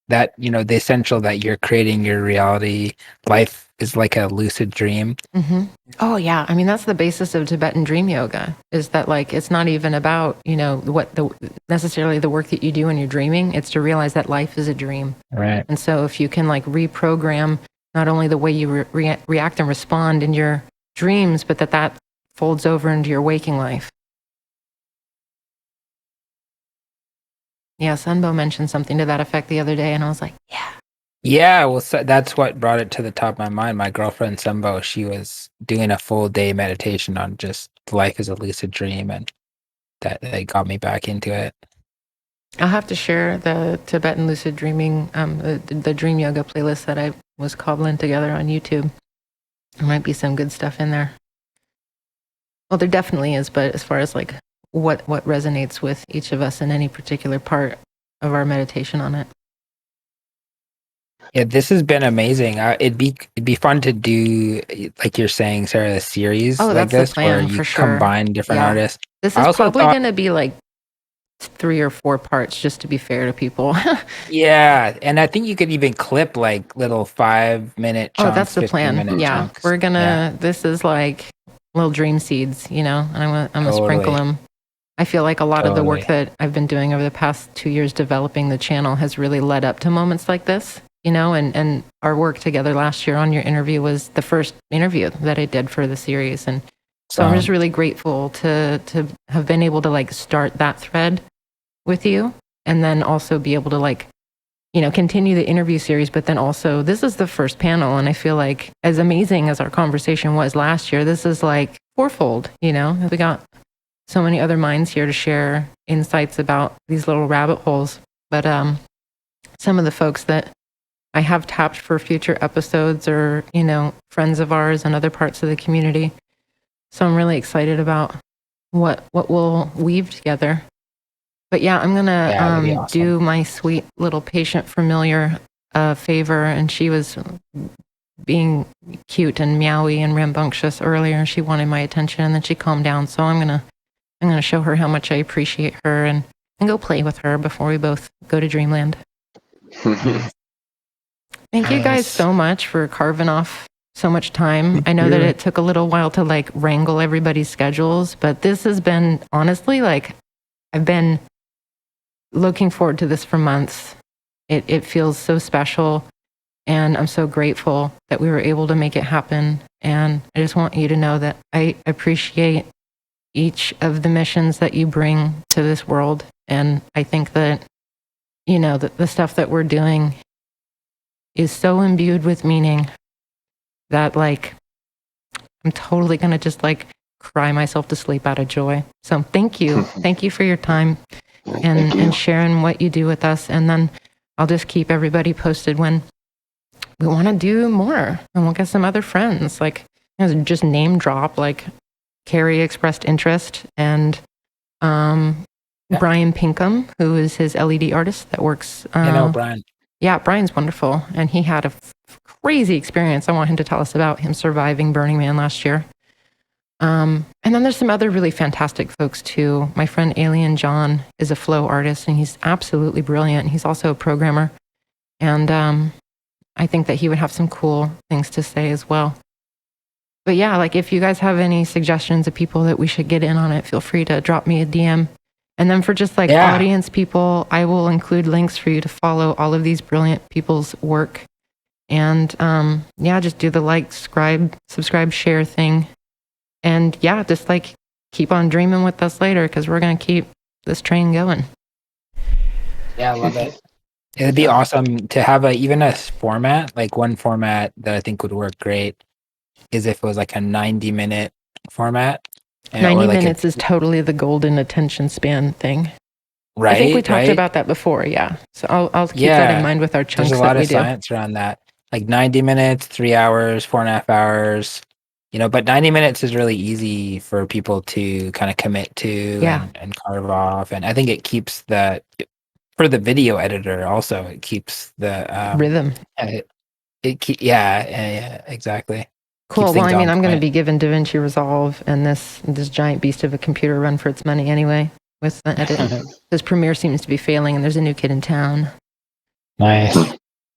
[SPEAKER 2] That, the essential that you're creating your reality. Life is like a lucid dream.
[SPEAKER 1] Mm-hmm. Oh, yeah. I mean, that's the basis of Tibetan dream yoga, is that like, it's not even about, necessarily the work that you do when you're dreaming. It's to realize that life is a dream.
[SPEAKER 2] Right.
[SPEAKER 1] And so if you can like reprogram not only the way you react and respond in your dreams, but that folds over into your waking life. Yeah, Sunbo mentioned something to that effect the other day, and I was like, yeah.
[SPEAKER 2] Yeah, well, so that's what brought it to the top of my mind. My girlfriend Sumbo, she was doing a full day meditation on just life as a lucid dream, and that got me back into it.
[SPEAKER 1] I'll have to share the Tibetan lucid dreaming, the dream yoga playlist that I was cobbling together on YouTube. There might be some good stuff in there. Well, there definitely is, but as far as like what resonates with each of us in any particular part of our meditation on it.
[SPEAKER 2] Yeah, this has been amazing. It'd be fun to do, like you're saying, Sarah, a series
[SPEAKER 1] Oh,
[SPEAKER 2] like
[SPEAKER 1] that's the
[SPEAKER 2] this where
[SPEAKER 1] plan
[SPEAKER 2] you
[SPEAKER 1] for sure.
[SPEAKER 2] combine different
[SPEAKER 1] Yeah.
[SPEAKER 2] artists.
[SPEAKER 1] This
[SPEAKER 2] I
[SPEAKER 1] is
[SPEAKER 2] also
[SPEAKER 1] probably
[SPEAKER 2] thought-
[SPEAKER 1] going to be like 3 or 4 parts, just to be fair to people.
[SPEAKER 2] Yeah, and I think you could even clip like little 5-minute chunks.
[SPEAKER 1] Oh, that's the plan.
[SPEAKER 2] 15-minute
[SPEAKER 1] Yeah,
[SPEAKER 2] chunks.
[SPEAKER 1] we're gonna.
[SPEAKER 2] Yeah.
[SPEAKER 1] This is like little dream seeds, you know. And I'm gonna sprinkle
[SPEAKER 2] Totally.
[SPEAKER 1] them. I feel like a lot of the work
[SPEAKER 2] Totally.
[SPEAKER 1] that I've been doing over the past 2 years developing the channel has really led up to moments like this, you know. And our work together last year on your interview was the first interview that I did for the series, and so I'm just really grateful to have been able to like start that thread with you, and then also be able to like, you know, continue the interview series, but then also this is the first panel, and I feel like as amazing as our conversation was last year, this is like fourfold, you know. We got so many other minds here to share insights about these little rabbit holes. But some of the folks that I have tapped for future episodes are, you know, friends of ours and other parts of the community. So I'm really excited about what we'll weave together. But yeah, I'm gonna
[SPEAKER 2] that'd be awesome.
[SPEAKER 1] do my sweet little patient familiar favor, and she was being cute and meowy and rambunctious earlier, and she wanted my attention, and then she calmed down. So I'm gonna show her how much I appreciate her and go play with her before we both go to Dreamland. Thank you guys so much for carving off so much time. I know that it took a little while to like wrangle everybody's schedules, but this has been honestly like I've been looking forward to this for months. It feels so special, and I'm so grateful that we were able to make it happen. And I just want you to know that I appreciate each of the missions that you bring to this world. And I think that, you know, that the stuff that we're doing is so imbued with meaning that like I'm totally going to just like cry myself to sleep out of joy. So thank you. Thank you for your time and sharing what you do with us. And then I'll just keep everybody posted when we want to do more, and we'll get some other friends, like, you know, just name drop, like Carrie expressed interest, and Brian Pinkham, who is his LED artist that works.
[SPEAKER 2] Brian.
[SPEAKER 1] Yeah, Brian's wonderful, and he had a crazy experience. I want him to tell us about him surviving Burning Man last year. And then there's some other really fantastic folks too. My friend Alien John is a flow artist, and he's absolutely brilliant. He's also a programmer, and I think that he would have some cool things to say as well. But yeah, like if you guys have any suggestions of people that we should get in on it, feel free to drop me a DM. And then for just like audience people, I will include links for you to follow all of these brilliant people's work. And yeah, just do the like, subscribe, share thing. And yeah, just like keep on dreaming with us later, because we're going to keep this train going.
[SPEAKER 2] Yeah, I love it. It'd be awesome to have even a format, like one format that I think would work great is if it was like a 90-minute format.
[SPEAKER 1] 90 minutes is totally the golden attention span thing.
[SPEAKER 2] Right.
[SPEAKER 1] I think we talked about that before, yeah. So I'll keep that in mind with our chunks that we do.
[SPEAKER 2] There's a lot of science around that. Like 90 minutes, 3 hours, 4.5 hours, you know, but 90 minutes is really easy for people to kind of commit to and carve off. And I think it keeps for the video editor also, it keeps the
[SPEAKER 1] rhythm.
[SPEAKER 2] Exactly.
[SPEAKER 1] Cool. Well, I mean, I'm going to be giving DaVinci Resolve and this giant beast of a computer a run for its money anyway with the edit. This Premiere seems to be failing, and there's a new kid in town.
[SPEAKER 2] Nice.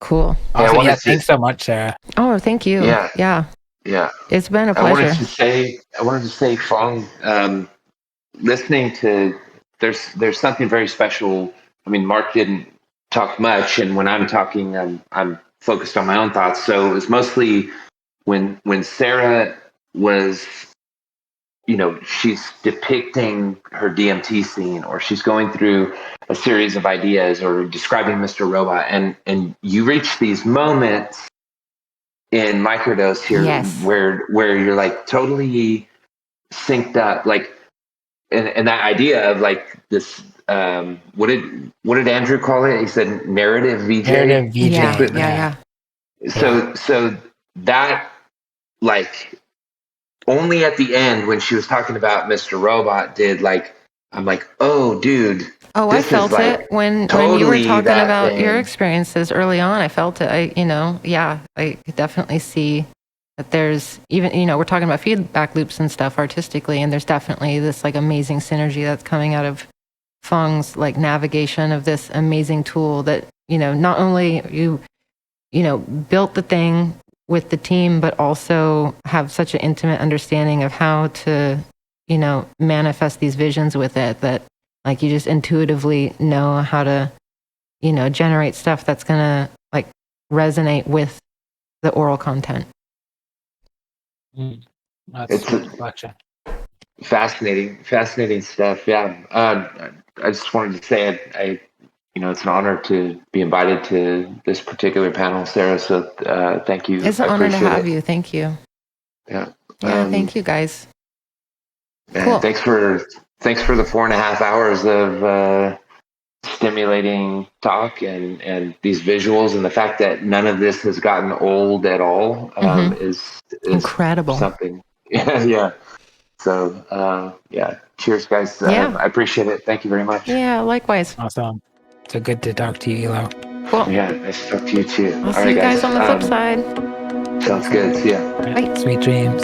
[SPEAKER 1] Cool.
[SPEAKER 2] Awesome. Yeah, thanks so much, Sarah.
[SPEAKER 1] Oh, thank you. Yeah. It's been a pleasure.
[SPEAKER 3] I wanted to say, Phong, listening to there's something very special. I mean, Mark didn't talk much, and when I'm talking, I'm focused on my own thoughts. So it was mostly when Sarah was, she's depicting her DMT scene, or she's going through a series of ideas, or describing Mr. Robot, and you reach these moments in Microdose here
[SPEAKER 1] Yes.
[SPEAKER 3] where you're like totally synced up, like, and that idea of like this, what did Andrew call it? He said narrative VJ.
[SPEAKER 2] Narrative VJ.
[SPEAKER 1] Yeah.
[SPEAKER 3] So that, like, only at the end when she was talking about Mr. Robot I'm like, oh, dude.
[SPEAKER 1] Oh, I
[SPEAKER 3] this is,
[SPEAKER 1] felt
[SPEAKER 3] like,
[SPEAKER 1] it when you were
[SPEAKER 3] totally
[SPEAKER 1] talking
[SPEAKER 3] that
[SPEAKER 1] about your
[SPEAKER 3] thing.
[SPEAKER 1] experiences early on. I felt it. I could definitely see that there's even, we're talking about feedback loops and stuff artistically, and there's definitely this like amazing synergy that's coming out of Fong's like navigation of this amazing tool that, not only you built the thing with the team, but also have such an intimate understanding of how to, manifest these visions with it, that like you just intuitively know how to, generate stuff that's going to like resonate with the oral content.
[SPEAKER 2] That's
[SPEAKER 3] It's
[SPEAKER 2] a reflection.
[SPEAKER 3] fascinating stuff. Yeah. I just wanted to say it's an honor to be invited to this particular panel, Sarah. So thank you.
[SPEAKER 1] It's an honor to have you. Thank you.
[SPEAKER 3] Yeah.
[SPEAKER 1] Thank you guys.
[SPEAKER 3] Cool.
[SPEAKER 1] Cool.
[SPEAKER 3] Thanks for the 4.5 hours of stimulating talk and these visuals, and the fact that none of this has gotten old at all is
[SPEAKER 1] incredible.
[SPEAKER 3] Something. Yeah. So cheers, guys.
[SPEAKER 1] Yeah.
[SPEAKER 3] I appreciate it. Thank you very much.
[SPEAKER 1] Yeah, likewise.
[SPEAKER 2] Awesome. So good to talk to you, Elo.
[SPEAKER 1] Cool.
[SPEAKER 3] Yeah, nice to talk to you too.
[SPEAKER 1] I'll see you guys on the flip side.
[SPEAKER 3] Sounds good. See ya.
[SPEAKER 2] All right.
[SPEAKER 1] Bye.
[SPEAKER 2] Sweet dreams.